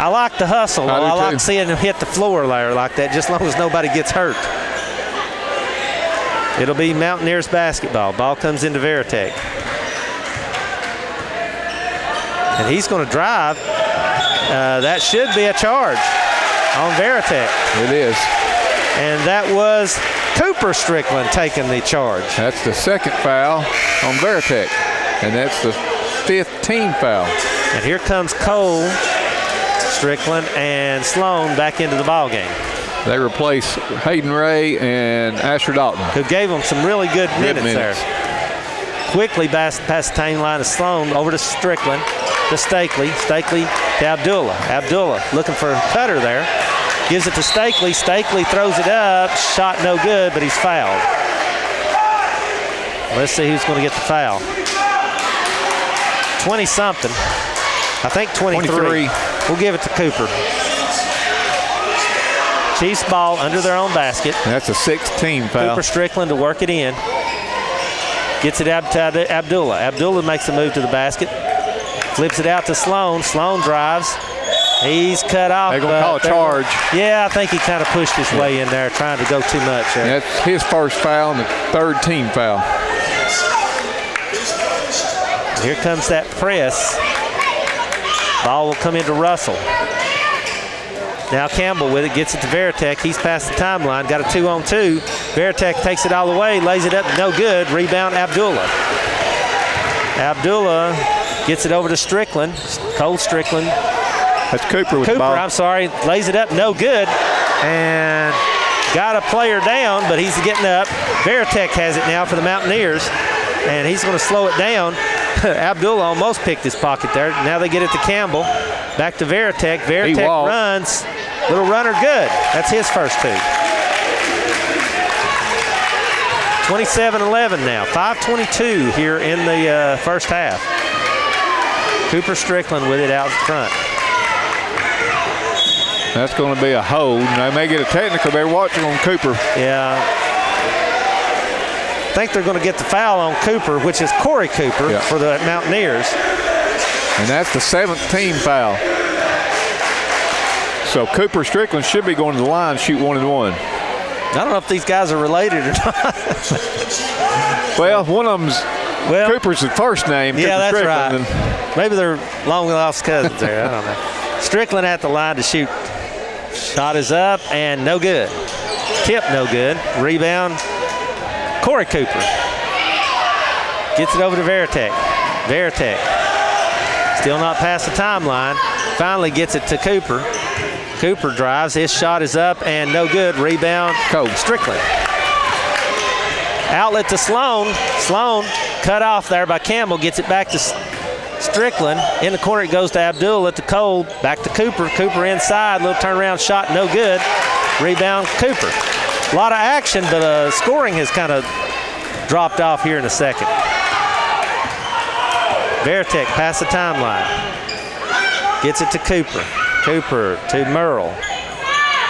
I like the hustle. I like seeing him hit the floor there like that, just as long as nobody gets hurt. It'll be Mountaineers basketball. Ball comes into Veritek. And he's going to drive. That should be a charge on Veritek. It is. And that was Cooper Strickland taking the charge. That's the second foul on Veritek, and that's the 5th team foul. And here comes Cole, Strickland, and Sloan back into the ball game. They replace Hayden Ray and Asher Dalton, who gave them some really good minutes there. Quickly past the tang line of Sloan, over to Strickland, to Stakely. Stakely to Abdullah. Abdullah looking for a cutter there. Gives it to Stakely. Stakely throws it up. Shot no good, but he's fouled. Let's see who's going to get the foul. 20-something. I think 23. We'll give it to Cooper. Chiefs ball under their own basket. That's a 6th team foul. Cooper Strickland to work it in. Gets it out to Abdullah. Abdullah makes a move to the basket. Flips it out to Sloan. Sloan drives. He's cut off. They're going to call a charge. Yeah, I think he kind of pushed his way in there, trying to go too much. That's his first foul and the 3rd team foul. Here comes that press. Ball will come into Russell. Now Campbell with it, gets it to Veritek. He's past the timeline, got a 2-on-2. Veritek takes it all the way, lays it up, no good. Rebound Abdullah. Abdullah gets it over to Strickland. Cole Strickland. That's Cooper with the ball. I'm sorry, lays it up, no good. And got a player down, but he's getting up. Veritek has it now for the Mountaineers, and he's going to slow it down. Abdullah almost picked his pocket there. Now they get it to Campbell. Back to Veritek. Veritek runs. Little runner good. That's his first 2. 27-11 now. 5:22 here in the first half. Cooper Strickland with it out front. That's going to be a hold. They may get a technical. They're watching on Cooper. Yeah. I think they're going to get the foul on Cooper, which is Corey Cooper for the Mountaineers. And that's the 7th team foul. So Cooper Strickland should be going to the line, shoot 1-and-1. I don't know if these guys are related or not. Well, one of them's Cooper's the first name. Yeah, Cooper that's Strickland. right. Maybe they're long-lost cousins there. I don't know. Strickland at the line to shoot. Shot is up and no good. Tip no good. Rebound. Corey Cooper gets it over to Veritek. Veritek still not past the timeline. Finally gets it to Cooper. Cooper drives. His shot is up and no good. Rebound. Strickland. Outlet to Sloan. Sloan cut off there by Campbell. Gets it back to Strickland. In the corner it goes to Abdullah to Cole. Back to Cooper. Cooper inside. Little turnaround shot. No good. Rebound Cooper. A lot of action, but scoring has kind of dropped off here in a second. Veritek past the timeline. Gets it to Cooper. Cooper to Merle.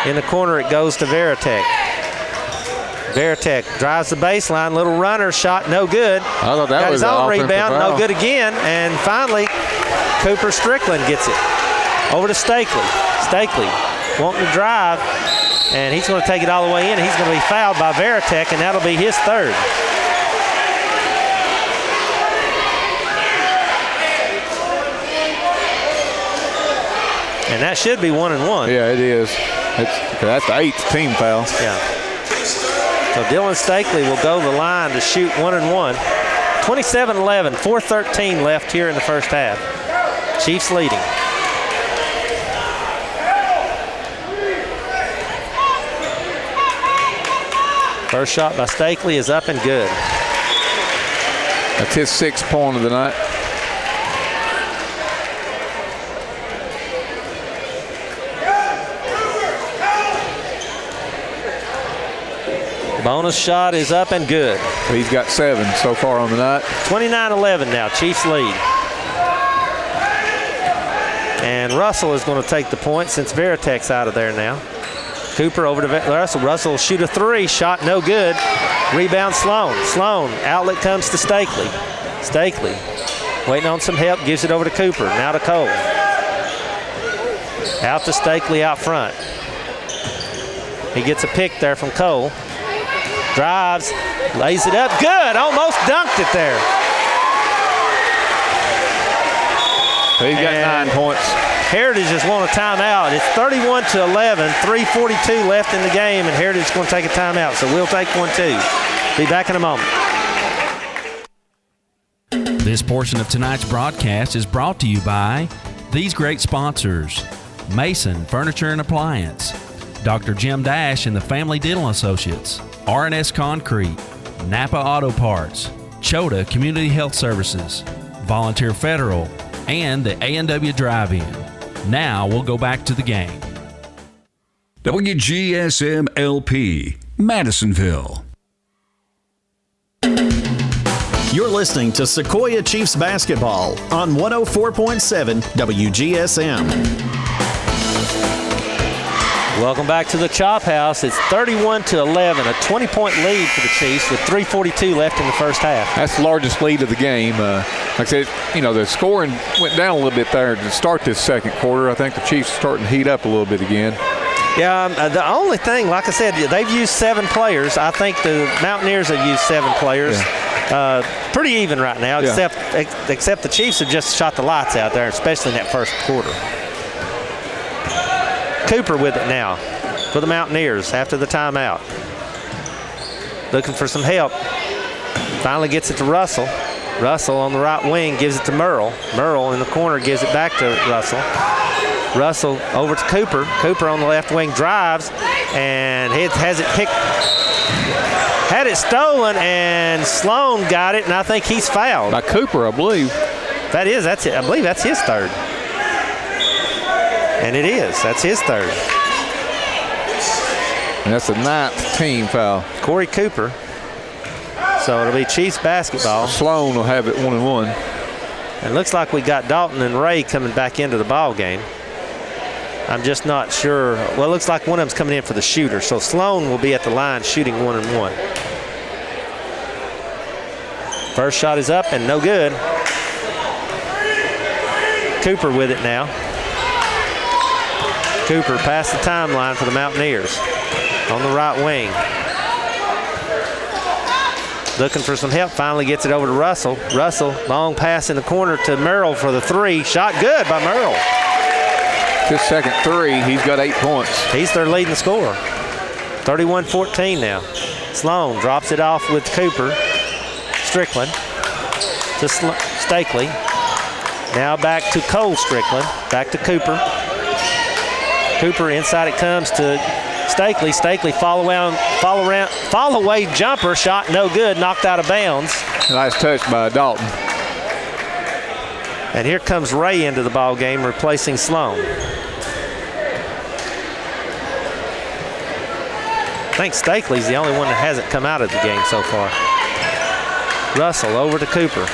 In the corner it goes to Veritek. Veritek drives the baseline. Little runner shot, no good. I thought that got was his own offensive rebound, foul. no good again. And finally, Cooper Strickland gets it. Over to Stakely. Stakely wanting to drive. And he's going to take it all the way in. He's going to be fouled by Veritek, and that'll be his 3rd. And that should be 1-and-1. Yeah, it is. That's the 8th team foul. Yeah. So Dylan Stakely will go to the line to shoot 1-and-1. 27-11, 4:13 left here in the first half. Chiefs leading. First shot by Stakely is up and good. That's his 6th point of the night. Bonus shot is up and good. He's got 7 so far on the night. 29-11 now, Chiefs lead. And Russell is going to take the point since Veritek's out of there now. Cooper over to Russell. Russell will shoot a 3. Shot no good. Rebound Sloan. Sloan. Outlet comes to Stakely. Stakely waiting on some help. Gives it over to Cooper. Now to Cole. Out to Stakely out front. He gets a pick there from Cole. Drives. Lays it up. Good. Almost dunked it there. He's got 9 points. Heritage has won a timeout. It's 31-11, 3:42 left in the game, and Heritage is going to take a timeout. So we'll take one too. Be back in a moment. This portion of tonight's broadcast is brought to you by these great sponsors: Mason Furniture and Appliance, Dr. Jim Dash and the Family Dental Associates, Rns Concrete, Napa Auto Parts, Chota Community Health Services, Volunteer Federal, and the A&W Drive-In. Now we'll go back to the game. WGSM LP, Madisonville. You're listening to Sequoia Chiefs basketball on 104.7 WGSM. Welcome back to the Chop House. It's 31-11, a 20-point lead for the Chiefs with 3:42 left in the first half. That's the largest lead of the game. Like I said, the scoring went down a little bit there to start this second quarter. I think the Chiefs are starting to heat up a little bit again. Yeah, the only thing, like I said, they've used 7 players. I think the Mountaineers have used 7 players. Yeah. Pretty even right now, except the Chiefs have just shot the lights out there, especially in that first quarter. Cooper with it now for the Mountaineers after the timeout. Looking for some help. Finally gets it to Russell. Russell on the right wing gives it to Merle. Merle in the corner gives it back to Russell. Russell over to Cooper. Cooper on the left wing drives and has it picked. Had it stolen, and Sloan got it, and I think he's fouled. By Cooper, I believe. That's it. I believe that's his third. And it is. That's his third. And that's the 9th team foul. Corey Cooper. So it'll be Chiefs basketball. Sloan will have it 1-1. And it looks like we got Dalton and Ray coming back into the ball game. I'm just not sure. Well, it looks like one of them's coming in for the shooter. So Sloan will be at the line shooting 1-1. First shot is up and no good. Cooper with it now. Cooper past the timeline for the Mountaineers on the right wing. Looking for some help, finally gets it over to Russell. Russell, long pass in the corner to Merle for the 3. Shot good by Merle. His second 3, he's got 8 points. He's their leading scorer. 31-14 now. Sloan drops it off with Cooper. Strickland to Stakely. Now back to Cole Strickland. Back to Cooper. Cooper inside it comes to Stakely. Stakely fall away jumper shot no good, knocked out of bounds. Nice touch by Dalton. And here comes Ray into the ball game replacing Sloan. I think Stakely's the only one that hasn't come out of the game so far. Russell over to Cooper.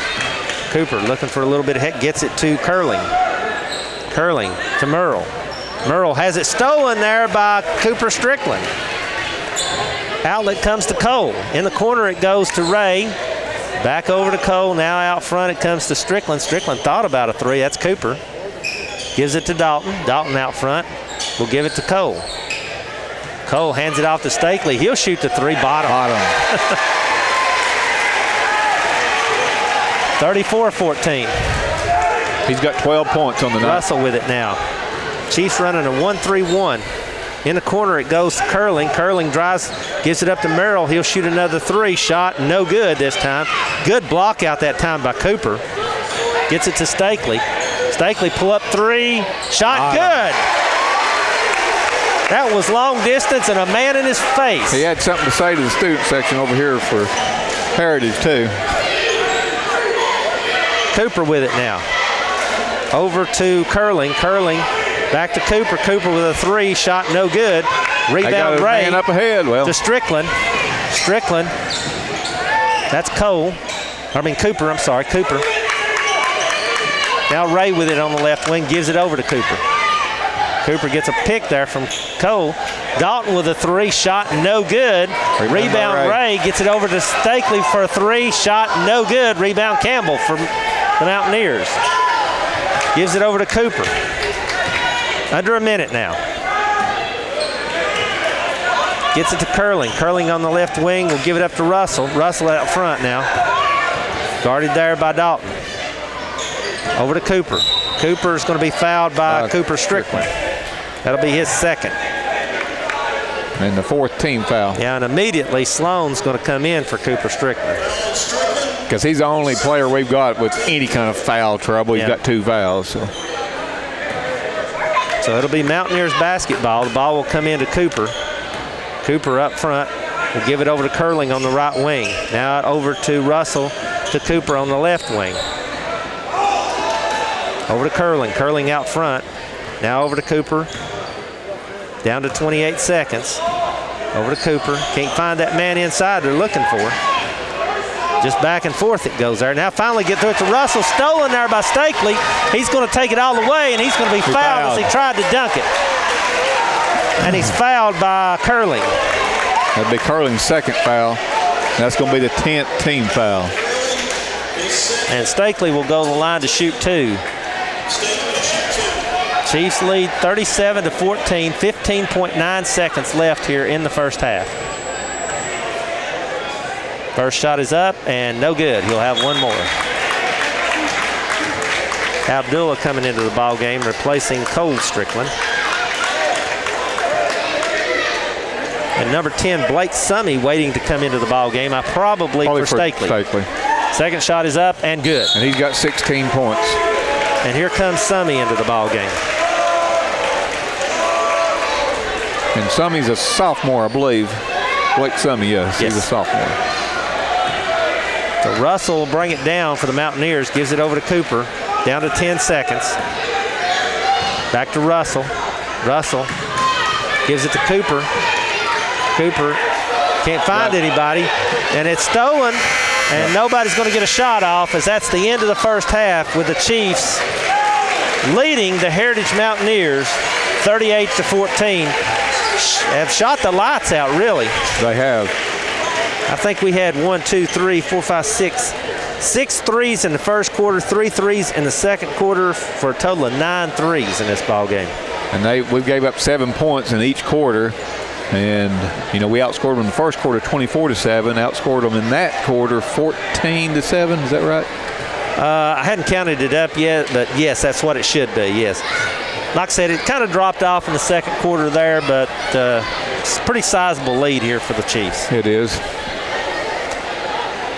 Cooper looking for a little bit of help, gets it to Curling. Curling to Merle. Merle has it stolen there by Cooper Strickland. Outlet comes to Cole. In the corner it goes to Ray. Back over to Cole. Now out front it comes to Strickland. Strickland thought about a 3. That's Cooper. Gives it to Dalton. Dalton out front. Will give it to Cole. Cole hands it off to Stakely. He'll shoot the 3 bottom. 34-14. He's got 12 points on the night. Russell with it now. Chiefs running a 1-3-1. In the corner it goes to Curling. Curling drives, gives it up to Merrill. He'll shoot another 3. Shot no good this time. Good block out that time by Cooper. Gets it to Stakely. Stakely pull up 3. Shot good. That was long distance and a man in his face. He had something to say to the student section over here for Heritage too. Cooper with it now. Over to Curling. Curling back to Cooper. Cooper with a 3. Shot no good. Rebound Ray. Man up ahead. Well, to Strickland. Strickland. That's Cooper. I'm sorry. Cooper. Now Ray with it on the left wing. Gives it over to Cooper. Cooper gets a pick there from Cole. Dalton with a 3. Shot no good. Rebound Ray gets it over to Stakely for a 3. Shot no good. Rebound Campbell from the Mountaineers. Gives it over to Cooper. Under a minute now. Gets it to Curling. Curling on the left wing will give it up to Russell. Russell out front now. Guarded there by Dalton. Over to Cooper. Cooper's going to be fouled by Cooper Strickland. That'll be his second. And the fourth team foul. Yeah, and immediately Sloan's going to come in for Cooper Strickland. Because he's the only player we've got with any kind of foul trouble. He's got 2 fouls. So it'll be Mountaineers basketball. The ball will come into Cooper. Cooper up front. We'll give it over to Curling on the right wing. Now over to Russell, to Cooper on the left wing. Over to Curling. Curling out front. Now over to Cooper. Down to 28 seconds. Over to Cooper. Can't find that man inside they're looking for. Just back and forth it goes there. Now finally get through it to Russell. Stolen there by Stakely. He's going to take it all the way, and he's going to be fouled as he tried to dunk it. And he's fouled by Curling. That'd be Curling's second foul. That's going to be the 10th team foul. And Stakely will go to the line to shoot 2. Chiefs lead 37-14, 15.9 seconds left here in the first half. First shot is up and no good. He'll have one more. Abdullah coming into the ball game, replacing Cole Strickland. And number 10, Blake Summy, waiting to come into the ball game. Probably for Stakely. Second shot is up and good. And he's got 16 points. And here comes Summy into the ball game. And Summy's a sophomore, I believe. Blake Summy, yes, he's a sophomore. So Russell will bring it down for the Mountaineers, gives it over to Cooper, down to 10 seconds. Back to Russell. Russell gives it to Cooper. Cooper can't find anybody, and it's stolen, and nobody's going to get a shot off, as that's the end of the first half with the Chiefs leading the Heritage Mountaineers 38-14. Have shot the lights out, really. They have. I think we had 6 threes in the first quarter, 3 threes in the second quarter, for a total of 9 threes in this ball game. And we gave up 7 points in each quarter. And, we outscored them in the first quarter 24-7, outscored them in that quarter 14-7. Is that right? I hadn't counted it up yet, but yes, that's what it should be, yes. Like I said, it kind of dropped off in the second quarter there, but it's a pretty sizable lead here for the Chiefs. It is.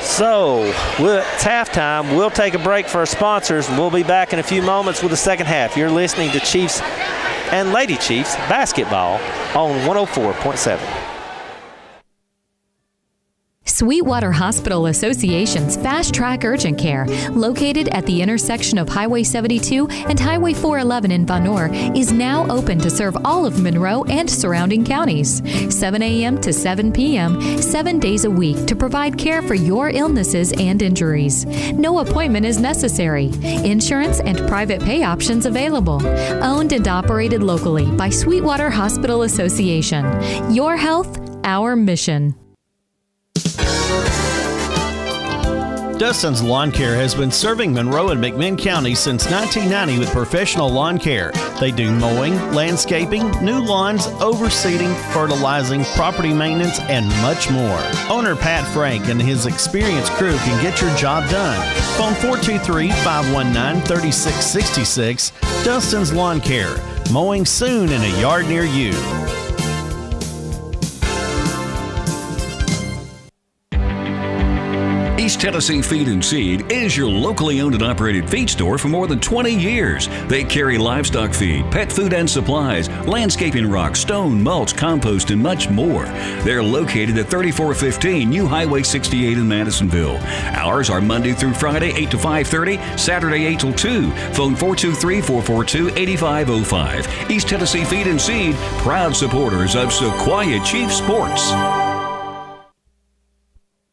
So, it's halftime. We'll take a break for our sponsors, and we'll be back in a few moments with the second half. You're listening to Chiefs and Lady Chiefs basketball on 104.7. Sweetwater Hospital Association's Fast Track Urgent Care, located at the intersection of Highway 72 and Highway 411 in Von Orr, is now open to serve all of Monroe and surrounding counties. 7 a.m. to 7 p.m., 7 days a week to provide care for your illnesses and injuries. No appointment is necessary. Insurance and private pay options available. Owned and operated locally by Sweetwater Hospital Association. Your health, our mission. Dustin's Lawn Care has been serving Monroe and McMinn counties since 1990 with professional lawn care. They do mowing, landscaping, new lawns, overseeding, fertilizing, property maintenance, and much more. Owner Pat Frank and his experienced crew can get your job done. Phone 423-519-3666. Dustin's Lawn Care. Mowing soon in a yard near you. East Tennessee Feed and Seed is your locally owned and operated feed store for more than 20 years. They carry livestock feed, pet food and supplies, landscaping rock, stone, mulch, compost, and much more. They're located at 3415 New Highway 68 in Madisonville. Hours are Monday through Friday, 8 to 5:30, Saturday 8 till 2. Phone 423-442-8505. East Tennessee Feed and Seed, proud supporters of Sequoia Chief Sports.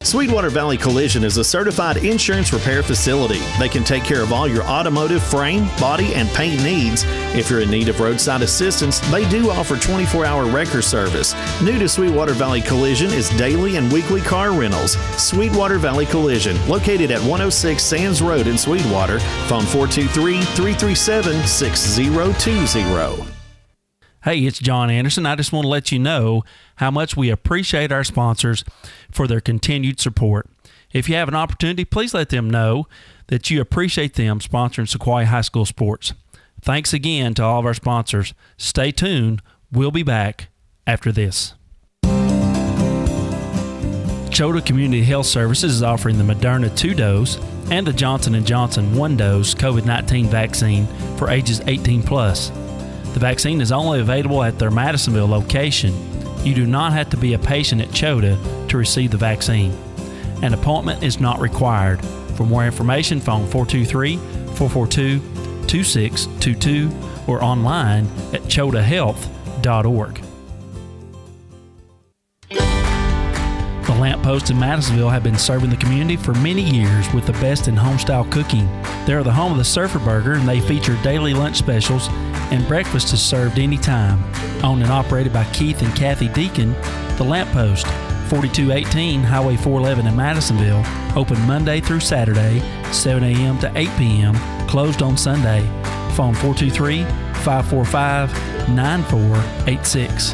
Sweetwater Valley Collision is a certified insurance repair facility. They can take care of all your automotive, frame, body, and paint needs. If you're in need of roadside assistance, they do offer 24-hour wrecker service. New to Sweetwater Valley Collision is daily and weekly car rentals. Sweetwater Valley Collision, located at 106 Sands Road in Sweetwater. Phone 423-337-6020. Hey, it's John Anderson. I just want to let you know how much we appreciate our sponsors for their continued support. If you have an opportunity, please let them know that you appreciate them sponsoring Sequoia High School sports. Thanks again to all of our sponsors. Stay tuned. We'll be back after this. Chota Community Health Services is offering the Moderna 2-dose and the Johnson & Johnson 1-dose COVID-19 vaccine for ages 18 plus. The vaccine is only available at their Madisonville location. You do not have to be a patient at Chota to receive the vaccine. An appointment is not required. For more information, phone 423-442-2622 or online at chotahealth.org. The Lamp Post in Madisonville have been serving the community for many years with the best in homestyle cooking. They are the home of the Surfer Burger, and they feature daily lunch specials, and breakfast is served anytime. Owned and operated by Keith and Kathy Deacon, The Lamp Post, 4218 Highway 411 in Madisonville, open Monday through Saturday, 7 a.m. to 8 p.m., closed on Sunday. Phone 423-545-9486.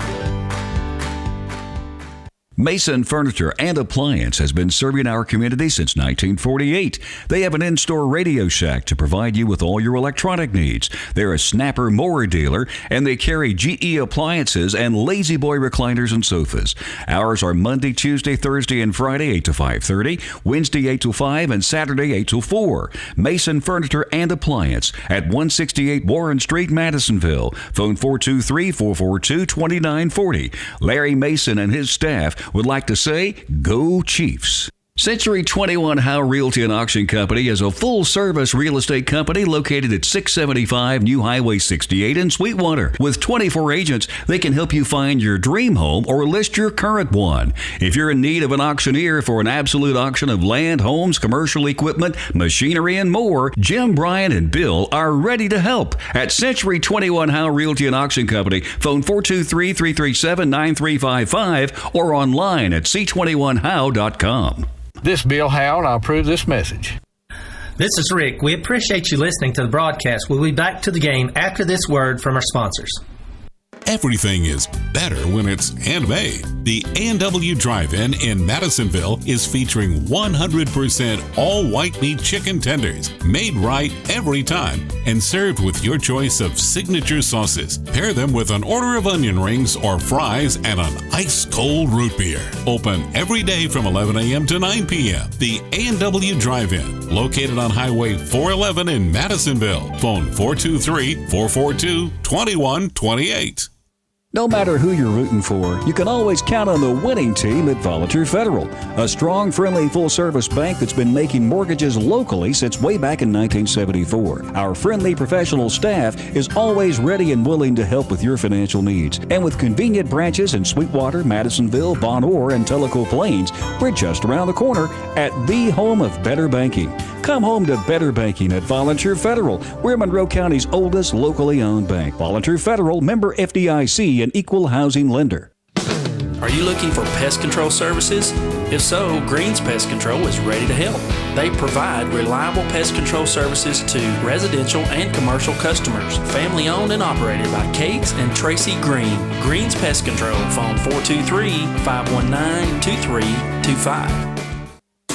Mason Furniture and Appliance has been serving our community since 1948. They have an in-store Radio Shack to provide you with all your electronic needs. They're a Snapper Mower dealer, and they carry GE appliances and Lazy Boy recliners and sofas. Hours are Monday, Tuesday, Thursday, and Friday, 8 to 5:30, Wednesday, 8 to 5, and Saturday, 8 to 4. Mason Furniture and Appliance at 168 Warren Street, Madisonville. Phone 423-442-2940. Larry Mason and his staff would like to say, go Chiefs. Century 21 Howe Realty and Auction Company is a full-service real estate company located at 675 New Highway 68 in Sweetwater. With 24 agents, they can help you find your dream home or list your current one. If you're in need of an auctioneer for an absolute auction of land, homes, commercial equipment, machinery, and more, Jim, Brian, and Bill are ready to help. At Century 21 Howe Realty and Auction Company, phone 423-337-9355 or online at c21how.com. This Bill Howe, and I approve this message. This is Rick. We appreciate you listening to the broadcast. We'll be back to the game after this word from our sponsors. Everything is better when it's handmade. The A&W Drive-In in Madisonville is featuring 100% all white meat chicken tenders, made right every time, and served with your choice of signature sauces. Pair them with an order of onion rings or fries and an ice-cold root beer. Open every day from 11 a.m. to 9 p.m. The A&W Drive-In, located on Highway 411 in Madisonville. Phone 423-442-2128. No matter who you're rooting for, you can always count on the winning team at Volunteer Federal, a strong, friendly, full-service bank that's been making mortgages locally since way back in 1974. Our friendly professional staff is always ready and willing to help with your financial needs. And with convenient branches in Sweetwater, Madisonville, Bon Or, and Tellico Plains, we're just around the corner at the home of better banking. Come home to better banking at Volunteer Federal. We're Monroe County's oldest locally owned bank. Volunteer Federal, member FDIC, an equal housing lender. Are you looking for pest control services? If so, Greens Pest Control is ready to help. They provide reliable pest control services to residential and commercial customers. Family owned and operated by Kate and Tracy Green. Greens Pest Control, phone 423-519-2325.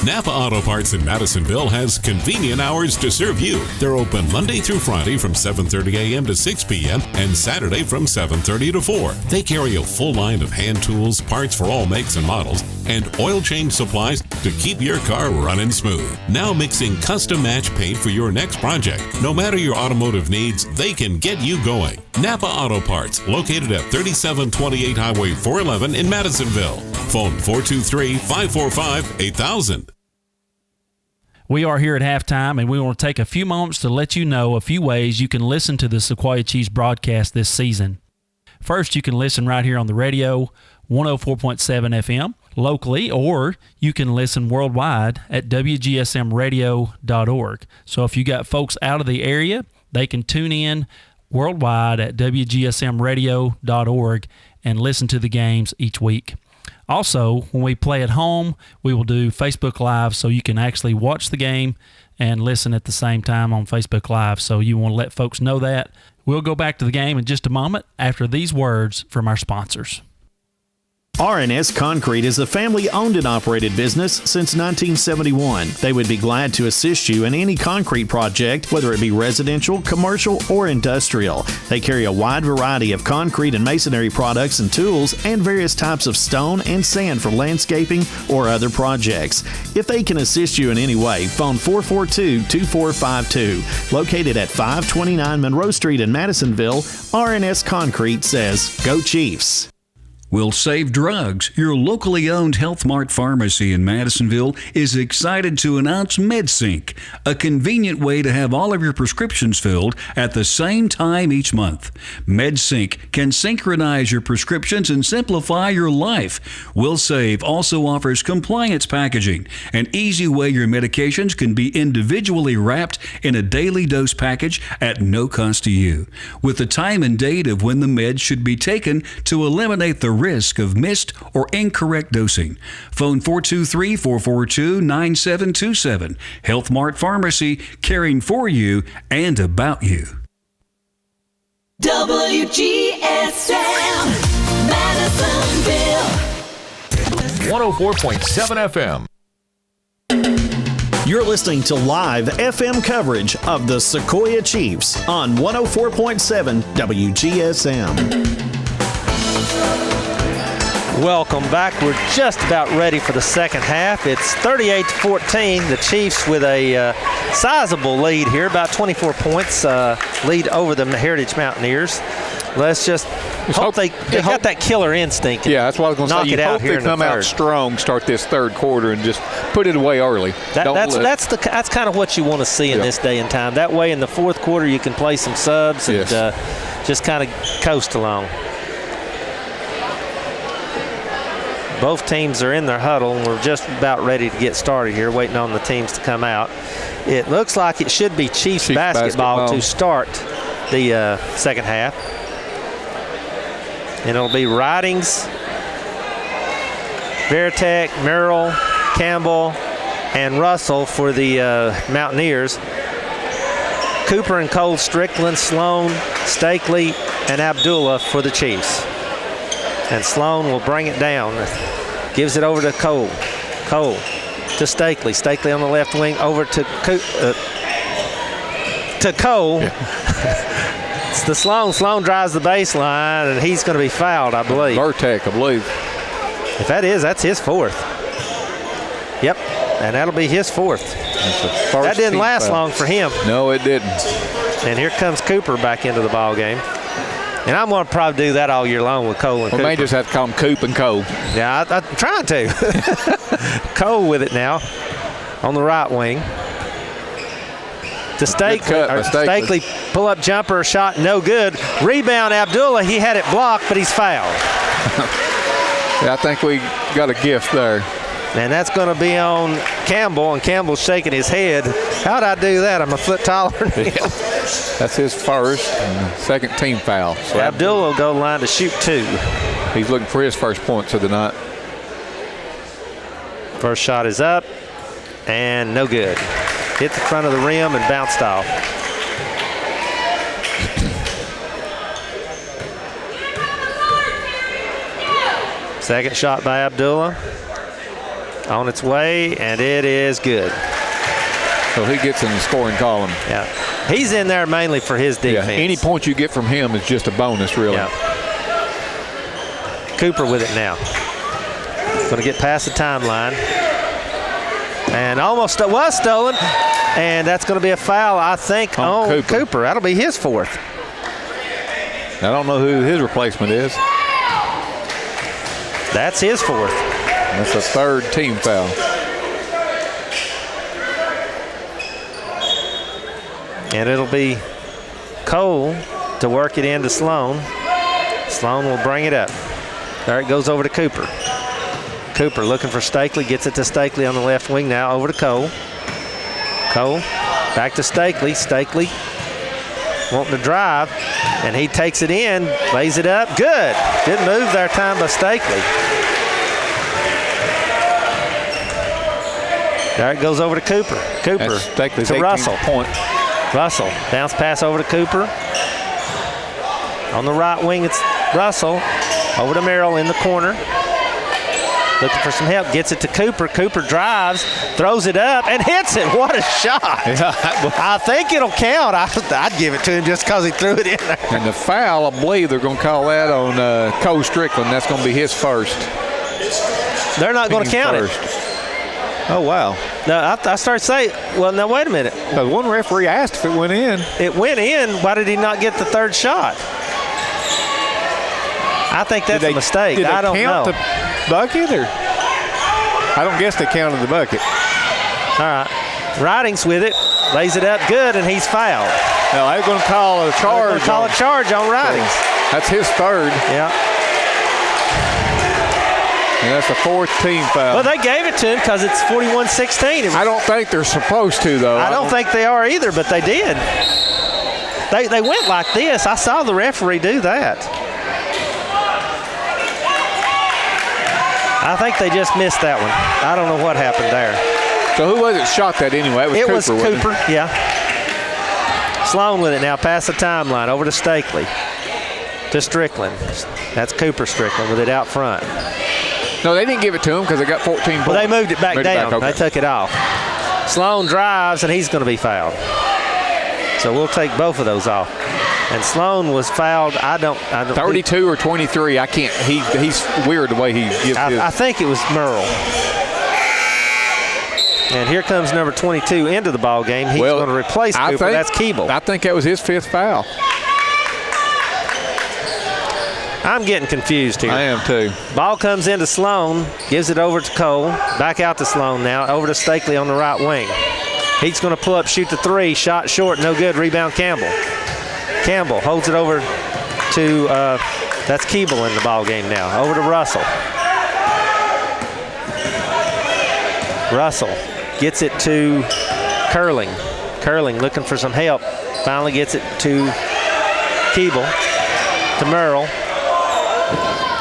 Napa Auto Parts in Madisonville has convenient hours to serve you. They're open Monday through Friday from 7:30 a.m. to 6 p.m. and Saturday from 7:30 to 4. They carry a full line of hand tools, parts for all makes and models, and oil change supplies to keep your car running smooth. Now mixing custom match paint for your next project. No matter your automotive needs, they can get you going. Napa Auto Parts, located at 3728 Highway 411 in Madisonville. Phone 423-545-8000. We are here at halftime, and we want to take a few moments to let you know a few ways you can listen to the Sequoia Chiefs broadcast this season. First, you can listen right here on the radio, 104.7 FM, locally, or you can listen worldwide at wgsmradio.org. So if you got folks out of the area, they can tune in worldwide at wgsmradio.org and listen to the games each week. Also, when we play at home, we will do Facebook Live so you can actually watch the game and listen at the same time on Facebook Live. So you want to let folks know that. We'll go back to the game in just a moment after these words from our sponsors. Rns Concrete is a family-owned and operated business since 1971. They would be glad to assist you in any concrete project, whether it be residential, commercial, or industrial. They carry a wide variety of concrete and masonry products and tools and various types of stone and sand for landscaping or other projects. If they can assist you in any way, phone 442-2452. Located at 529 Monroe Street in Madisonville, Rns Concrete says, "Go Chiefs." Will Save Drugs. Your locally owned Health Mart pharmacy in Madisonville is excited to announce MedSync, a convenient way to have all of your prescriptions filled at the same time each month. MedSync can synchronize your prescriptions and simplify your life. Will Save also offers compliance packaging, an easy way your medications can be individually wrapped in a daily dose package at no cost to you, with the time and date of when the meds should be taken to eliminate the risk of missed or incorrect dosing. Phone 423-442-9727. Health Mart Pharmacy, caring for you and about you. WGSM, Madisonville. 104.7 FM. You're listening to live FM coverage of the Sequoia Chiefs on 104.7 WGSM. Welcome back. We're just about ready for the second half. It's 38-14. The Chiefs with a sizable lead here, about 24 points lead over the Heritage Mountaineers. Let's just hope they got that killer instinct. Yeah, that's what I was going to say. You hope they come out strong, start this third quarter, and just put it away early. That's kind of what you want to see in this day and time. That way, in the fourth quarter, you can play some subs and just kind of coast along. Both teams are in their huddle, and we're just about ready to get started here, waiting on the teams to come out. It looks like it should be Chiefs basketball to start the second half. And it'll be Ridings, Veritek, Merrill, Campbell, and Russell for the Mountaineers. Cooper and Cole, Strickland, Sloan, Stakely, and Abdullah for the Chiefs. And Sloan will bring it down. Gives it over to Cole. Cole to Stakely. Stakely on the left wing over to Cole. Yeah. It's the Sloan. Sloan drives the baseline, and he's going to be fouled, I believe. Vertek, I believe. If that's his fourth. Yep, and that'll be his fourth. That didn't last long for him. No, it didn't. And here comes Cooper back into the ball game. And I'm going to probably do that all year long with Cole and Cooper. We may just have to call him Coop and Cole. Yeah, I'm trying to. Cole with it now on the right wing. To Stakely, pull-up jumper, shot no good. Rebound, Abdullah. He had it blocked, but he's fouled. Yeah, I think we got a gift there. And that's going to be on Campbell, and Campbell's shaking his head. How'd I do that? I'm a foot taller than him. Yeah. That's his first and second team foul. So Abdullah will go line to shoot two. He's looking for his first points of the night. First shot is up, and no good. Hit the front of the rim and bounced off. Second shot by Abdullah. On its way, and it is good. So he gets in the scoring column. Yeah. He's in there mainly for his defense. Yeah. Any point you get from him is just a bonus, really. Yeah. Cooper with it now. Going to get past the timeline. And almost was stolen. And that's going to be a foul, I think, on Cooper. That'll be his fourth. I don't know who his replacement is. That's his fourth. That's a third team foul. And it'll be Cole to work it into Sloan. Sloan will bring it up. There it goes over to Cooper. Cooper looking for Stakely, gets it to Stakely on the left wing now, over to Cole. Cole back to Stakely. Stakely wanting to drive, and he takes it in, lays it up. Good. Good move there, time by Stakely. There it goes over to Cooper. Cooper to Russell. Russell, bounce pass over to Cooper. On the right wing, it's Russell. Over to Merrill in the corner. Looking for some help. Gets it to Cooper. Cooper drives, throws it up, and hits it. What a shot. I think it'll count. I'd give it to him just because he threw it in there. And the foul, I believe they're going to call that on Cole Strickland. That's going to be his first. They're not going to count it. Oh, wow. No, I started saying, well, now, wait a minute. The one referee asked if it went in. It went in. Why did he not get the third shot? I think that's a mistake. I don't know. Did they count the bucket? Or? I don't guess they counted the bucket. All right. Ridings with it. Lays it up good, and he's fouled. Now, they're going to call a charge. Call a charge on Ridings. That's his third. Yeah. And that's the fourth team foul. Well, they gave it to him because it's 41-16. I don't think they're supposed to, though. I don't think they are either, but they did. They went like this. I saw the referee do that. I think they just missed that one. I don't know what happened there. So who was it shot that anyway? It was Cooper, yeah. Sloan with it now, past the timeline, over to Stakely. To Strickland. That's Cooper Strickland with it out front. No, they didn't give it to him because they got 14 points. Well, they moved it back down. Okay. They took it off. Sloan drives, and he's going to be fouled. So we'll take both of those off. And Sloan was fouled. I don't 32 or 23. I can't. He's weird the way he gives his. I think it was Merle. And here comes number 22 into the ball game. He's going to replace Cooper. That's Keeble. I think that was his fifth foul. I'm getting confused here. I am too. Ball comes into Sloan, gives it over to Cole. Back out to Sloan now, over to Stakely on the right wing. He's going to pull up, shoot the three. Shot short, no good. Rebound Campbell. Campbell holds it over to, that's Keeble in the ball game now. Over to Russell. Russell gets it to Curling. Curling looking for some help. Finally gets it to Keeble. To Merle.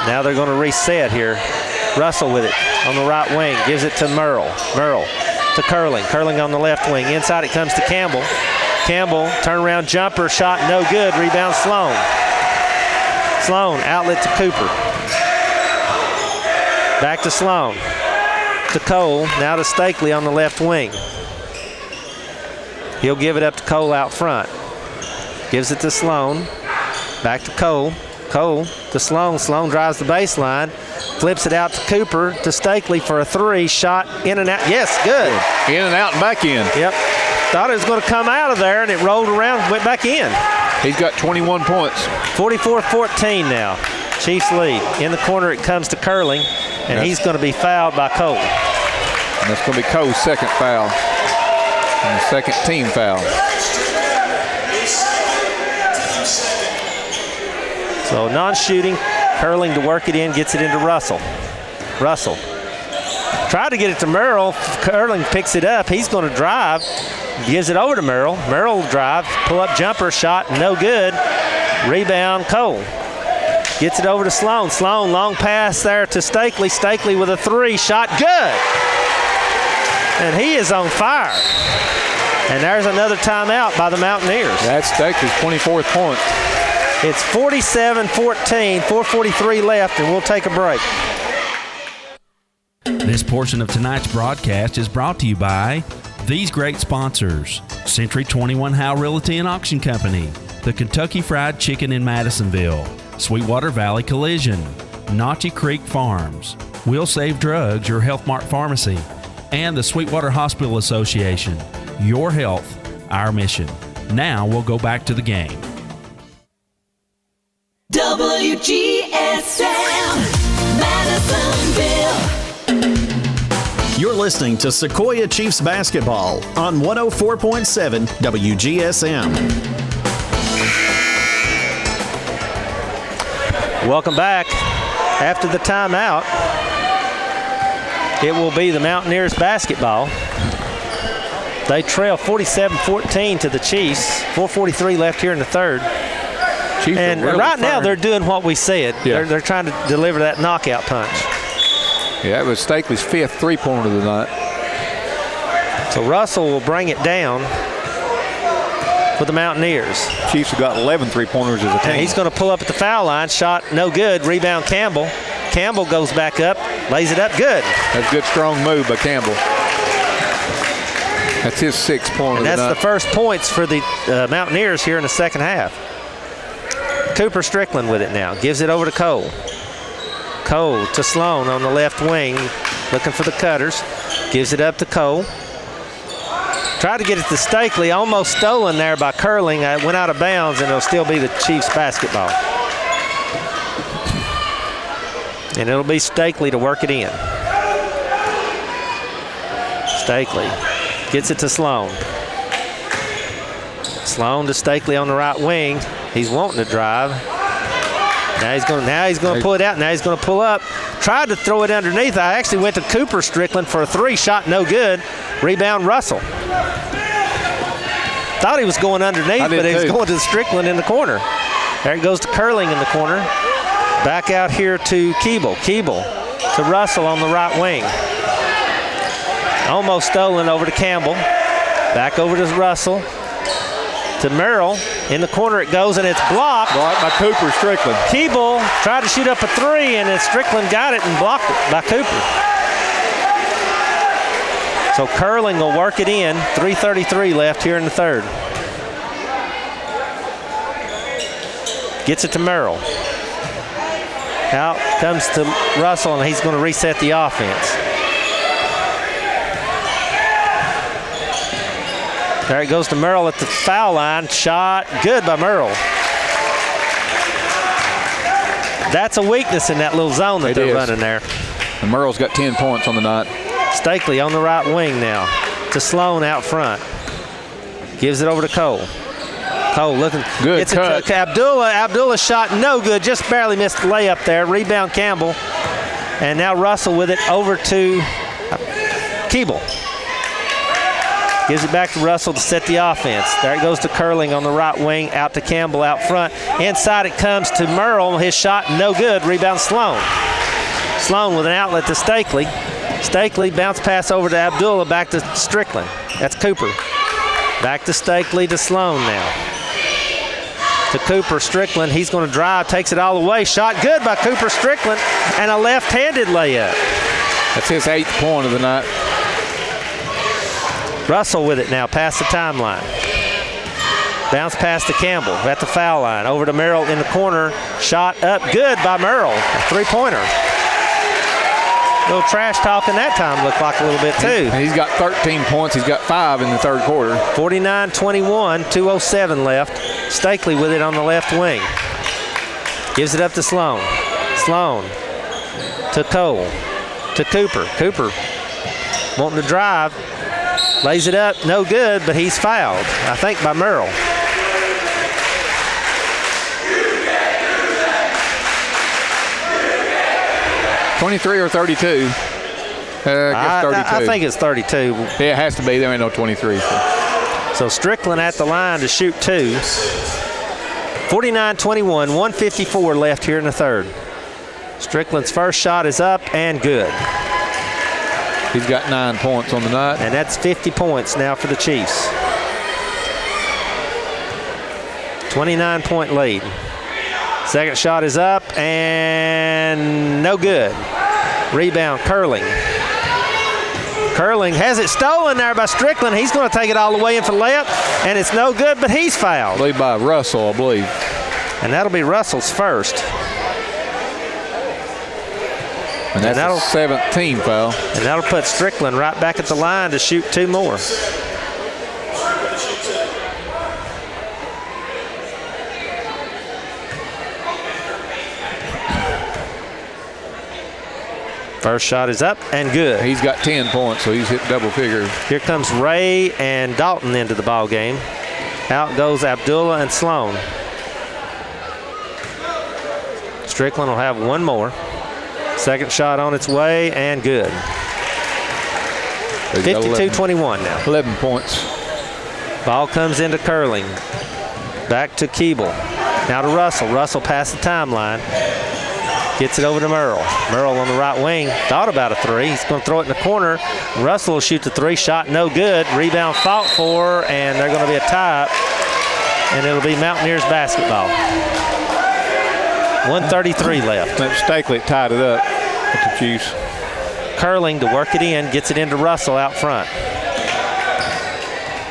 Now they're going to reset here. Russell with it on the right wing. Gives it to Merle. Merle to Curling. Curling on the left wing. Inside it comes to Campbell. Campbell, turnaround jumper, shot no good. Rebound Sloan. Sloan, outlet to Cooper. Back to Sloan. To Cole, now to Stakely on the left wing. He'll give it up to Cole out front. Gives it to Sloan. Back to Cole. Cole to Sloan. Sloan drives the baseline. Flips it out to Cooper to Stakely for a three. Shot in and out. Yes, good. In and out and back in. Yep. Thought it was going to come out of there, and it rolled around and went back in. He's got 21 points. 44-14 now. Chiefs lead. In the corner it comes to Curling, and he's going to be fouled by Cole. And that's going to be Cole's second foul. And the second team foul. So non-shooting, Curling to work it in, gets it into Russell. Russell tried to get it to Merle. Curling picks it up. He's going to drive. Gives it over to Merle. Merle will drive. Pull-up jumper shot. No good. Rebound Cole. Gets it over to Sloan. Sloan, long pass there to Stakely. Stakely with a three. Shot good. And he is on fire. And there's another timeout by the Mountaineers. That's Stakely's 24th point. It's 47-14, 4:43 left, and we'll take a break. This portion of tonight's broadcast is brought to you by these great sponsors: Century 21 Howe Realty and Auction Company, the Kentucky Fried Chicken in Madisonville, Sweetwater Valley Collision, Notch Creek Farms, We'll Save Drugs, your Health Mart Pharmacy, and the Sweetwater Hospital Association. Your health, our mission. Now we'll go back to the game. WGSM, Madisonville. You're listening to Sequoia Chiefs basketball on 104.7 WGSM. Welcome back. After the timeout, it will be the Mountaineers basketball. They trail 47-14 to the Chiefs. 4:43 left here in the third. Chiefs and really right now firing. they're doing what we said. Yeah. They're trying to deliver that knockout punch. Yeah, it was Stakely's fifth three-pointer of the night. So Russell will bring it down for the Mountaineers. Chiefs have got 11 three-pointers as a team. And he's going to pull up at the foul line. Shot no good. Rebound Campbell. Campbell goes back up, lays it up, good. That's a good, strong move by Campbell. That's his 6th point of the night. That's the first points for the Mountaineers here in the second half. Cooper Strickland with it now. Gives it over to Cole. Cole to Sloan on the left wing, looking for the cutters. Gives it up to Cole. Tried to get it to Stakely, almost stolen there by Curling. It went out of bounds, and it'll still be the Chiefs basketball. And it'll be Stakely to work it in. Stakely gets it to Sloan. Sloan to Stakely on the right wing. He's wanting to drive. Now he's going to pull it out. Now he's going to pull up. Tried to throw it underneath. I actually went to Cooper Strickland for a 3 shot, no good. Rebound Russell. Thought he was going underneath, but he was going to Strickland in the corner. There it goes to Curling in the corner. Back out here to Keeble. Keeble to Russell on the right wing. Almost stolen over to Campbell. Back over to Russell. To Merrill. In the corner it goes, and it's blocked. Blocked by Cooper Strickland. Keeble tried to shoot up a 3, and then Strickland got it and blocked it by Cooper. So Curling will work it in. 3:33 left here in the third. Gets it to Merrill. Out comes to Russell, and he's going to reset the offense. There it goes to Merrill at the foul line. Shot good by Merrill. That's a weakness in that little zone that they're running there. And Merrill's got 10 points on the night. Stakely on the right wing now to Sloan out front. Gives it over to Cole. Cole looking good. It's cut. Abdullah. Abdullah's shot no good. Just barely missed the layup there. Rebound Campbell. And now Russell with it over to Keeble. Gives it back to Russell to set the offense. There it goes to Curling on the right wing, out to Campbell out front. Inside it comes to Merrill. His shot no good. Rebound Sloan. Sloan with an outlet to Stakely. Stakely bounce pass over to Abdullah, back to Strickland. That's Cooper. Back to Stakely to Sloan now. To Cooper Strickland. He's going to drive, takes it all the way. Shot good by Cooper Strickland, and a left-handed layup. That's his 8th point of the night. Russell with it now, past the timeline. Bounce pass to Campbell at the foul line. Over to Merrill in the corner. Shot up good by Merrill. A 3-pointer. A little trash talking that time looked like a little bit too. He's got 13 points. He's got 5 in the third quarter. 49-21, 2:07 left. Stakely with it on the left wing. Gives it up to Sloan. Sloan to Cole. To Cooper. Cooper wanting to drive. Lays it up, no good, but he's fouled, I think, by Merrill. $23 or 32? I guess 32. I think it's 32. Yeah, it has to be. There ain't no 23. So Strickland at the line to shoot 2. 49-21, 1:54 left here in the third. Strickland's first shot is up and good. He's got 9 points on the night. And that's 50 points now for the Chiefs. 29-point lead. Second shot is up and no good. Rebound, Curling. Curling has it stolen there by Strickland. He's going to take it all the way in for the layup, and it's no good, but he's fouled. Played by Russell, I believe. And that'll be Russell's first. And that's a 17 foul. And that'll put Strickland right back at the line to shoot 2 more. First shot is up and good. He's got 10 points, so he's hit double figures. Here comes Ray and Dalton into the ball game. Out goes Abdullah and Sloan. Strickland will have 1 more. Second shot on its way and good. 52-21 now. 11 points. Ball comes into Curling. Back to Keeble. Now to Russell. Russell past the timeline. Gets it over to Merrill. Merrill on the right wing. Thought about a 3. He's going to throw it in the corner. Russell will shoot the 3 shot. No good. Rebound fought for, and they're going to be a tie-up. And it'll be Mountaineers basketball. 1:33 left. That Stakely tied it up with the Chiefs. Curling to work it in, gets it into Russell out front.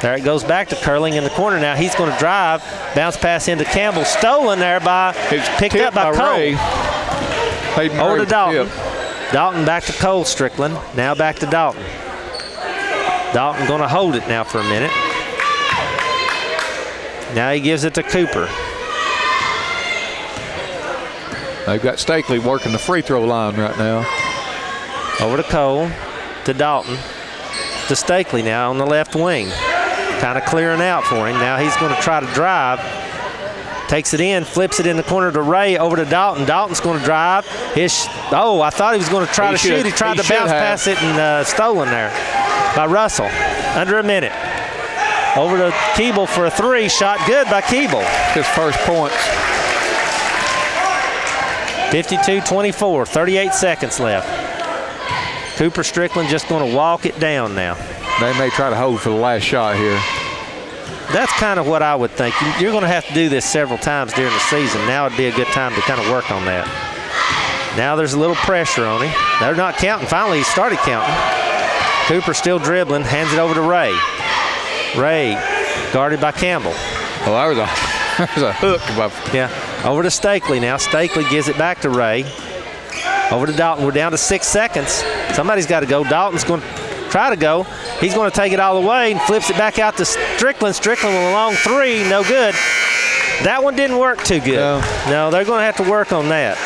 There it goes back to Curling in the corner now. He's going to drive. Bounce pass into Campbell. Stolen there picked up by Cole. Over to Dalton. Dalton back to Cole Strickland. Now back to Dalton. Dalton going to hold it now for a minute. Now he gives it to Cooper. They've got Stakely working the free throw line right now. Over to Cole, to Dalton, to Stakely now on the left wing. Kind of clearing out for him. Now he's going to try to drive. Takes it in, flips it in the corner to Ray, over to Dalton. Dalton's going to drive. I thought he was going to try to shoot. He tried to bounce pass it and stolen there by Russell. Under a minute. Over to Keeble for a three. Shot good by Keeble. His first points. 52-24, 38 seconds left. Cooper Strickland just going to walk it down now. They may try to hold for the last shot here. That's kind of what I would think. You're going to have to do this several times during the season. Now would be a good time to kind of work on that. Now there's a little pressure on him. They're not counting. Finally, he started counting. Cooper still dribbling, hands it over to Ray. Ray guarded by Campbell. Well, that was a hook. Yeah, over to Stakely now. Stakely gives it back to Ray. Over to Dalton. We're down to 6 seconds. Somebody's got to go. Dalton's going to try to go. He's going to take it all the way and flips it back out to Strickland. Strickland with a long three. No good. That one didn't work too good. No, they're going to have to work on that.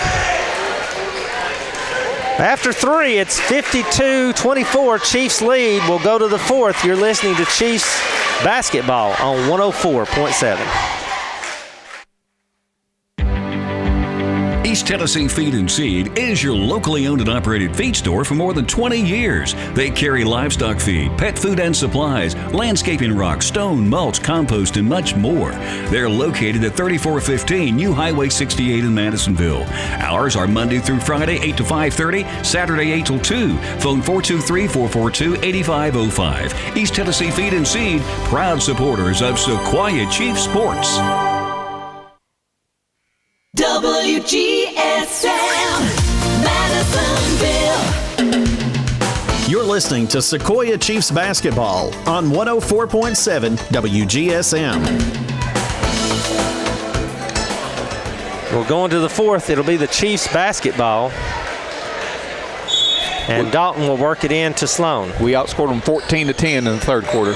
After three, it's 52-24. Chiefs lead. We'll go to the fourth. You're listening to Chiefs basketball on 104.7. East Tennessee Feed and Seed is your locally owned and operated feed store for more than 20 years. They carry livestock feed, pet food and supplies, landscaping rock, stone, mulch, compost, and much more. They're located at 3415 New Highway 68 in Madisonville. Hours are Monday through Friday, 8 to 5:30, Saturday 8 till 2. Phone 423-442-8505. East Tennessee Feed and Seed, proud supporters of Sequoia Chief Sports. WGSM, Madisonville. You're listening to Sequoia Chiefs basketball on 104.7 WGSM. We're going to the fourth. It'll be the Chiefs basketball. And Dalton will work it in to Sloan. We outscored them 14-10 in the third quarter.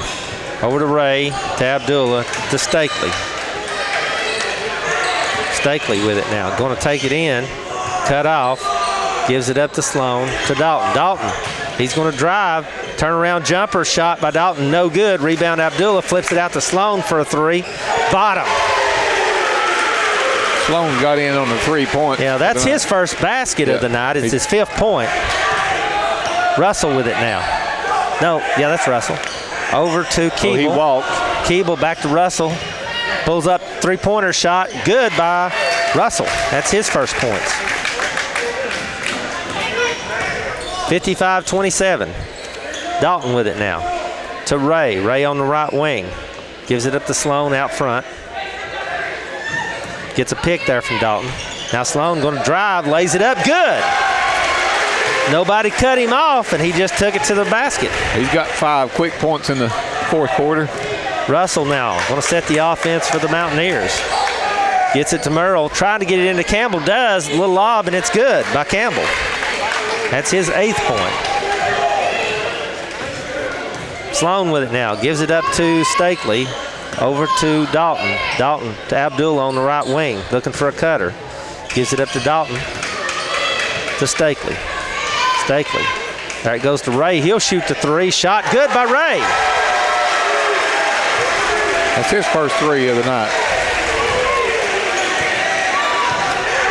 Over to Ray, to Abdullah, to Stakely. Stakely with it now. Going to take it in. Cut off. Gives it up to Sloan. To Dalton. Dalton. He's going to drive. Turnaround jumper shot by Dalton. No good. Rebound Abdullah. Flips it out to Sloan for a three. Bottom. Sloan got in on the 3 point. Yeah, that's his first basket of the night. It's his 5th point. Russell with it now. No, yeah, that's Russell. Over to Keeble. He walked. Keeble back to Russell. Pulls up, three-pointer shot. Good by Russell. That's his first points. 55-27. Dalton with it now. To Ray. Ray on the right wing. Gives it up to Sloan out front. Gets a pick there from Dalton. Now Sloan going to drive, lays it up. Good. Nobody cut him off, and he just took it to the basket. He's got 5 quick points in the fourth quarter. Russell now going to set the offense for the Mountaineers. Gets it to Merle, trying to get it into Campbell. Does, a little lob, and it's good by Campbell. That's his 8th point. Sloan with it now. Gives it up to Stakely. Over to Dalton. Dalton to Abdullah on the right wing. Looking for a cutter. Gives it up to Dalton. To Stakely. Stakely. There it goes to Ray. He'll shoot the three. Shot good by Ray. That's his first 3 of the night.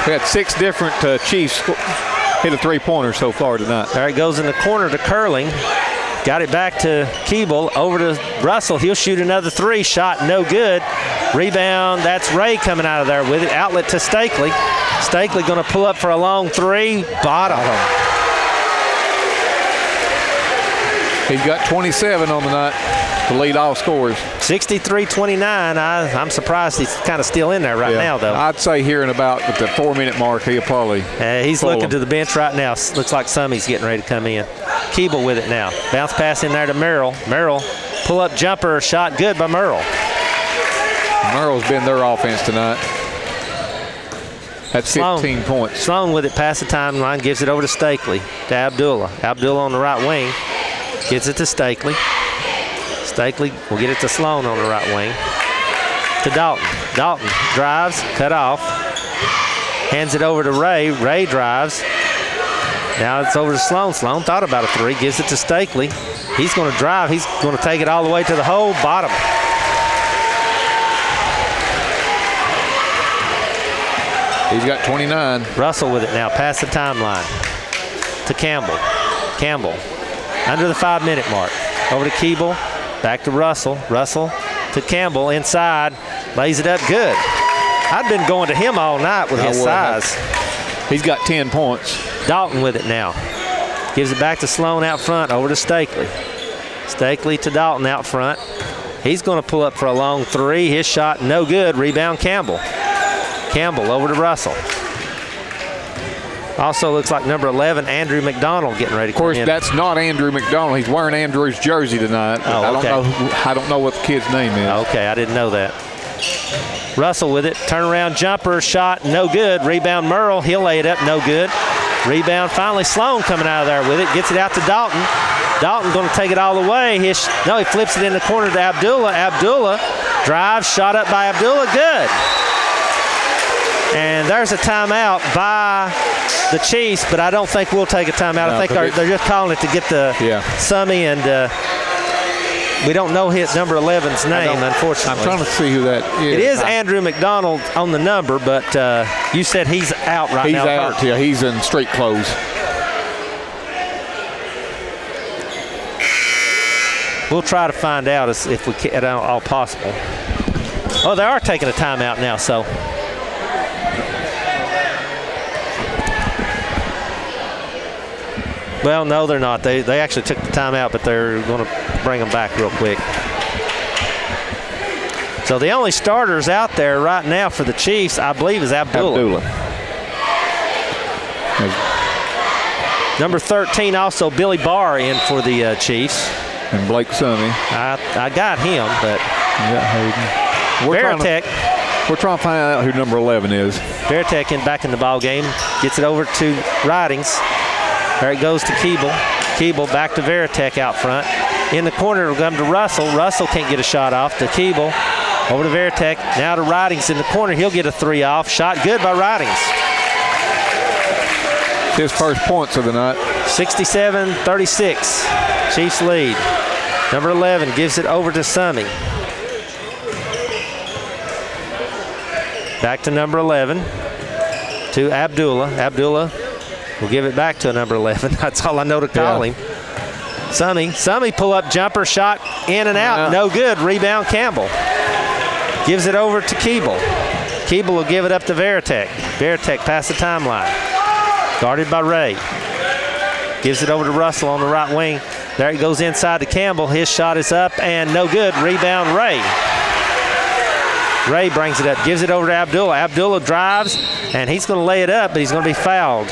We had 6 different Chiefs hit a 3-pointer so far tonight. There it goes in the corner to Curling. Got it back to Keeble. Over to Russell. He'll shoot another 3. Shot no good. Rebound. That's Ray coming out of there with it. Outlet to Stakely. Stakely going to pull up for a long 3. Bottom. He's got 27 on the night. to lead all scorers. 63-29. I'm surprised he's kind of still in there right now, though. I'd say here in about the 4-minute mark, he'll probably he's looking to the bench right now. Looks like Summy's getting ready to come in. Keeble with it now. Bounce pass in there to Merrill. Merrill, pull-up jumper, shot good by Merrill. Merrill's been their offense tonight. That's 15 points. Sloan with it past the timeline, gives it over to Stakely, to Abdullah. Abdullah on the right wing, gets it to Stakely. Stakely will get it to Sloan on the right wing. To Dalton. Dalton drives, cut off. Hands it over to Ray. Ray drives. Now it's over to Sloan. Sloan thought about a three, gives it to Stakely. He's going to drive. He's going to take it all the way to the hole, bottom. He's got 29. Russell with it now, past the timeline. To Campbell. Campbell under the 5-minute mark. Over to Keeble, back to Russell. Russell to Campbell, inside, lays it up good. I've been going to him all night with his size. He's got 10 points. Dalton with it now. Gives it back to Sloan out front, over to Stakely. Stakely to Dalton out front. He's going to pull up for a long three. His shot no good. Rebound Campbell. Campbell over to Russell. Also looks like number 11, Andrew McDonald, getting ready to come in. Of course, that's not Andrew McDonald. He's wearing Andrew's jersey tonight. I don't know what the kid's name is. Okay, I didn't know that. Russell with it. Turnaround jumper, shot, no good. Rebound Merle. He'll lay it up, no good. Rebound finally Sloan coming out of there with it. Gets it out to Dalton. Dalton going to take it all the way. He flips it in the corner to Abdullah. Abdullah drives, shot up by Abdullah, good. And there's a timeout by the Chiefs, but I don't think we'll take a timeout. I think they're just calling it to get the Summy, and we don't know his number 11's name, unfortunately. I'm trying to see who that is. It is Andrew McDonald on the number, but you said he's out right now. He's out, yeah. He's in street clothes. We'll try to find out if we can, at all possible. Oh, they are taking a timeout now, so. Well, no, they're not. They actually took the timeout, but they're going to bring them back real quick. So the only starters out there right now for the Chiefs, I believe, is Abdullah. Number 13, also Billy Barr in for the Chiefs. And Blake Summy. I got him, but Veritek. We're trying to find out who number 11 is. Veritek back in the ball game. Gets it over to Ridings. There it goes to Keeble. Keeble back to Veritek out front. In the corner, it'll come to Russell. Russell can't get a shot off. To Keeble. Over to Veritek. Now to Ridings in the corner. He'll get a three off. Shot good by Ridings. His first points of the night. 67-36. Chiefs lead. Number 11 gives it over to Summy. Back to number 11. To Abdullah. Abdullah will give it back to number 11. That's all I know to call him. Summy pull-up jumper, shot in and out. No good. Rebound Campbell. Gives it over to Keeble. Keeble will give it up to Veritek. Veritek past the timeline. Guarded by Ray. Gives it over to Russell on the right wing. There it goes inside to Campbell. His shot is up and no good. Rebound Ray. Ray brings it up, gives it over to Abdullah. Abdullah drives, and he's going to lay it up, but he's going to be fouled.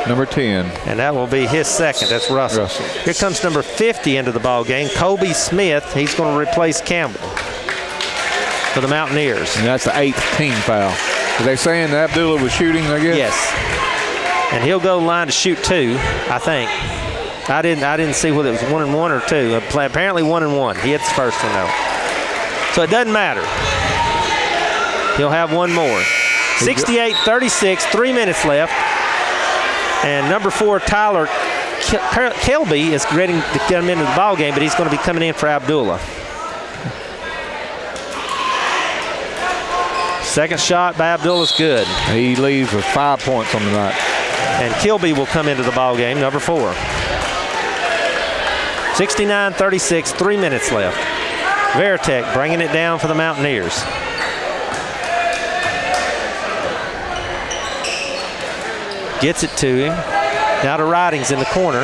Number 10. And that will be his second. That's Russell. Here comes number 50 into the ball game, Kobe Smith. He's going to replace Campbell for the Mountaineers. And that's the 8th team foul. Are they saying that Abdullah was shooting, I guess? Yes. And he'll go line to shoot two, I think. I didn't see whether it was 1-1 or 2. Apparently 1-1. He hits the first one though. So it doesn't matter. He'll have one more. 68-36, 3 minutes left. And number 4, Tyler Kelby is ready to get him into the ball game, but he's going to be coming in for Abdullah. Second shot by Abdullah's good. He leaves with 5 points on the night. And Kilby will come into the ball game, number 4. 69-36, 3 minutes left. Veritek bringing it down for the Gets it to him. Now to Ridings in the corner.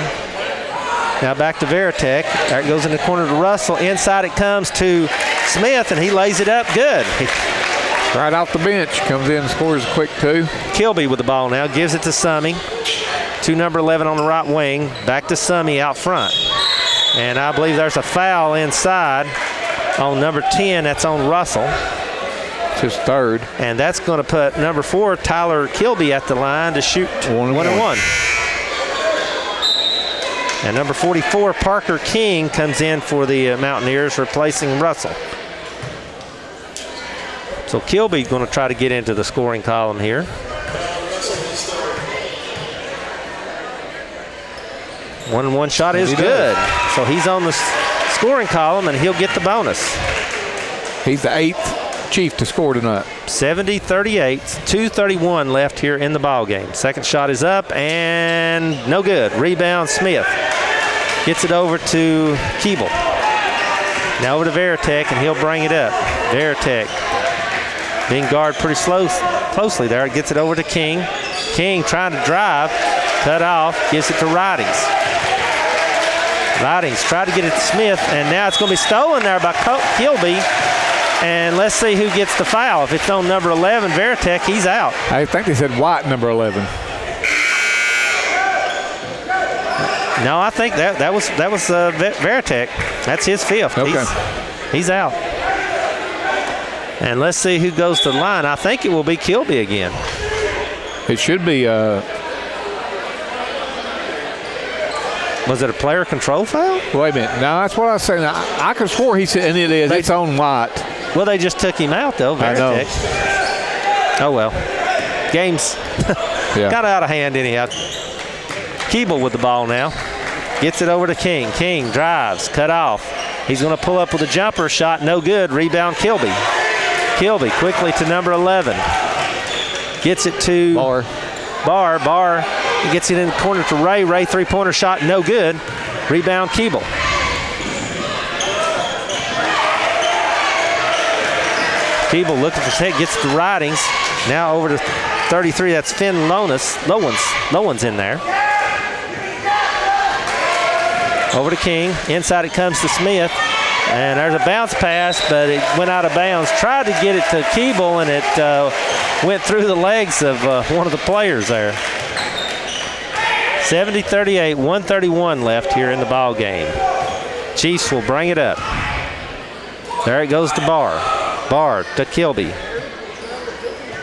Now back to Veritek. There it goes in the corner to Russell. Inside it comes to Smith, and he lays it up good. Right off the bench. Comes in and scores a quick 2. Kilby with the ball now. Gives it to Summey. To number 11 on the right wing. Back to Summey out front. And I believe there's a foul inside on number 10. That's on Russell. It's his third. And that's going to put number 4, Tyler Kilby, at the line to shoot 1-1. And number 44, Parker King, comes in for the Mountaineers, replacing Russell. So Kilby going to try to get into the scoring column here. One shot is good. So he's on the scoring column, and he'll get the bonus. He's the 8th Chief to score tonight. 70-38, 2:31 left here in the ball game. Second shot is up and no good. Rebound Smith. Gets it over to Keeble. Now over to Veritek, and he'll bring it up. Veritek being guarded pretty closely there. Gets it over to King. King trying to drive. Cut off. Gives it to Ridings. Ridings tried to get it to Smith, and now it's going to be stolen there by Kilby. And let's see who gets the foul. If it's on number 11, Veritek, he's out. I think they said White, number 11. No, I think that was Veritek. That's his 5th. Okay. He's out. And let's see who goes to the line. I think it will be Kilby again. It should be. Was it a player control foul? Wait a minute. No, that's what I was saying. I could have swore he said, and it is. It's on White. Well, they just took him out, though. Veritek. Oh, well. Game's got out of hand anyhow. Keeble with the ball now. Gets it over to King. King drives, cut off. He's going to pull up with a jumper shot. No good. Rebound Kilby. Kilby quickly to number 11. Gets it to Barr. Barr gets it in the corner to Ray. Ray, three-pointer shot. No good. Rebound Keeble. Keeble looking for Tate. Gets the Ridings. Now over to 33. That's Finn Lowen's in there. Over to King. Inside it comes to Smith. And there's a bounce pass, but it went out of bounds. Tried to get it to Keeble, and it went through the legs of one of the players there. 70-38, 1:31 left here in the ball game. Chiefs will bring it up. There it goes to Barr. Barr to Kilby.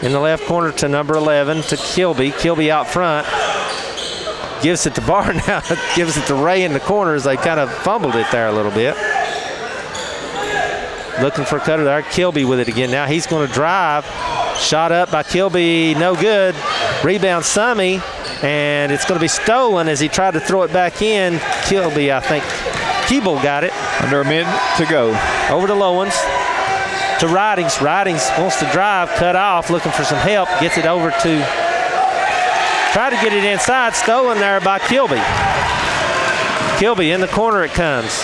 In the left corner to number 11 to Kilby. Kilby out front. Gives it to Barr now. Gives it to Ray in the corners. They kind of fumbled it there a little bit. Looking for a cutter there. Kilby with it again. Now he's going to drive. Shot up by Kilby. No good. Rebound Summey. And it's going to be stolen as he tried to throw it back in. Kilby, I think. Keeble got it. Under a minute to go. Over to Lowens. To Ridings. Ridings wants to drive. Cut off. Looking for some help. Gets it over to... Try to get it inside. Stolen there by Kilby. Kilby in the corner it comes.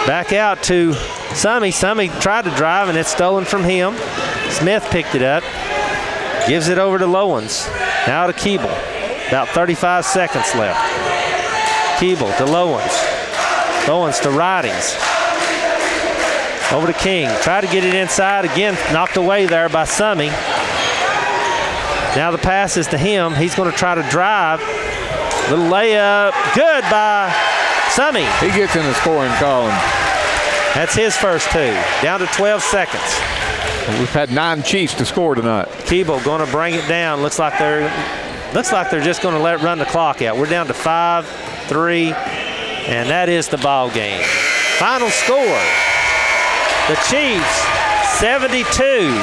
Back out to Summey. Summey tried to drive, and it's stolen from him. Smith picked it up. Gives it over to Lowens. Now to Keeble. About 35 seconds left. Keeble to Lowens. Lowens to Ridings. Over to King. Tried to get it inside. Again, knocked away there by Summey. Now the pass is to him. He's going to try to drive. Little layup. Good by Summey. He gets in the scoring column. That's his first 2. Down to 12 seconds. We've had 9 Chiefs to score tonight. Keeble going to bring it down. Looks like they're just going to let run the clock out. We're down to 5-3, and that is the ball game. Final score: the Chiefs 72.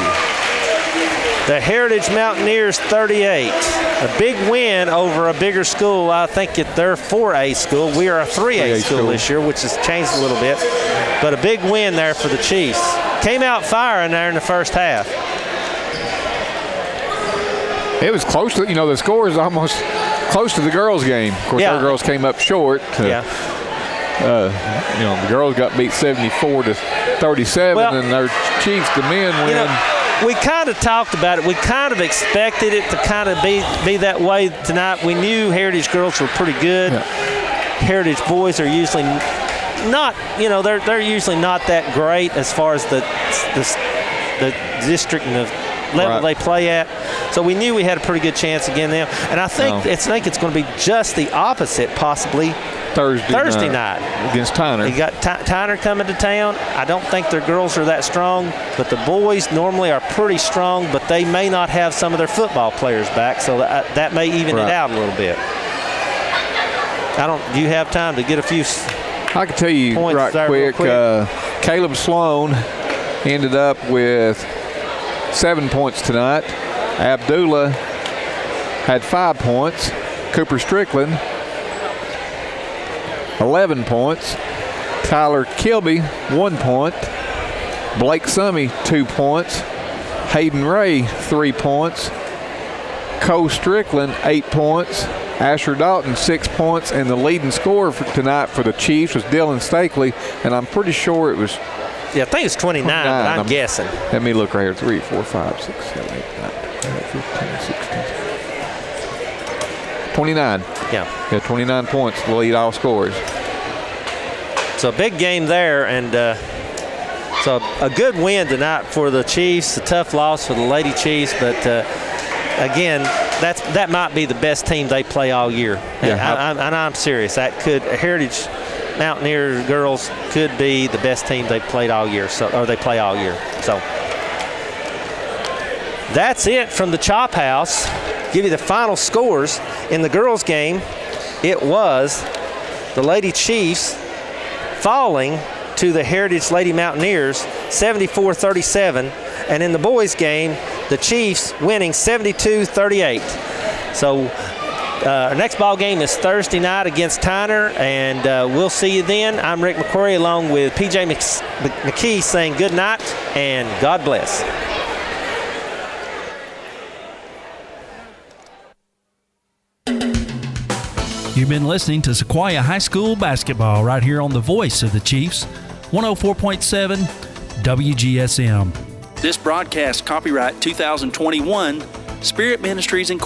The Heritage Mountaineers 38. A big win over a bigger school. I think they're 4A school. We are a 3A school this year, which has changed a little bit. But a big win there for the Chiefs. Came out firing there in the first half. It was close to, the score is almost close to the girls' game. Of course, our girls came up short. The girls got beat 74-37, and their Chiefs, the men, win. We kind of talked about it. We kind of expected it to kind of be that way tonight. We knew Heritage girls were pretty good. Yeah. Heritage boys are usually not, they're usually not that great as far as the district and the level they play at. So we knew we had a pretty good chance again now. And I think it's going to be just the opposite possibly Thursday night against Tyner. You got Tyner coming to town. I don't think their girls are that strong, but the boys normally are pretty strong, but they may not have some of their football players back, so that may even it out a little bit. Do you have time to get a few I can tell you real quick. Caleb Sloan ended up with 7 points tonight. Abdullah had 5 points. Cooper Strickland, 11 points. Tyler Kilby, 1 point. Blake Summy, 2 points. Hayden Ray, 3 points. Cole Strickland, 8 points. Asher Dalton, 6 points. And the leading scorer for tonight for the Chiefs was Dylan Stakely. And I'm pretty sure it was... Yeah, I think it's 29, but I'm guessing. Let me look right here. 3, 4, 5, 6, 7, 8, 9, 15, 16. 29. Yeah, 29 points to lead all scorers. So a big game there, and so a good win tonight for the Chiefs. A tough loss for the Lady Chiefs, but again, that might be the best team they play all year. Yeah, and I'm serious. That could Heritage Mountaineer girls could be the best team they played all year. Or they play all year. So that's it from the Chop House. Give you the final scores in the girls' game. It was the Lady Chiefs falling to the Heritage Lady Mountaineers 74-37, and in the boys' game, the Chiefs winning 72-38. So our next ball game is Thursday night against Tyner, and we'll see you then. I'm Rick McQuarrie along with PJ McKee saying good night and God bless. You've been listening to Sequoia High School basketball right here on the voice of the Chiefs, 104.7 WGSM. This broadcast copyright 2021, Spirit Ministries Incorporated.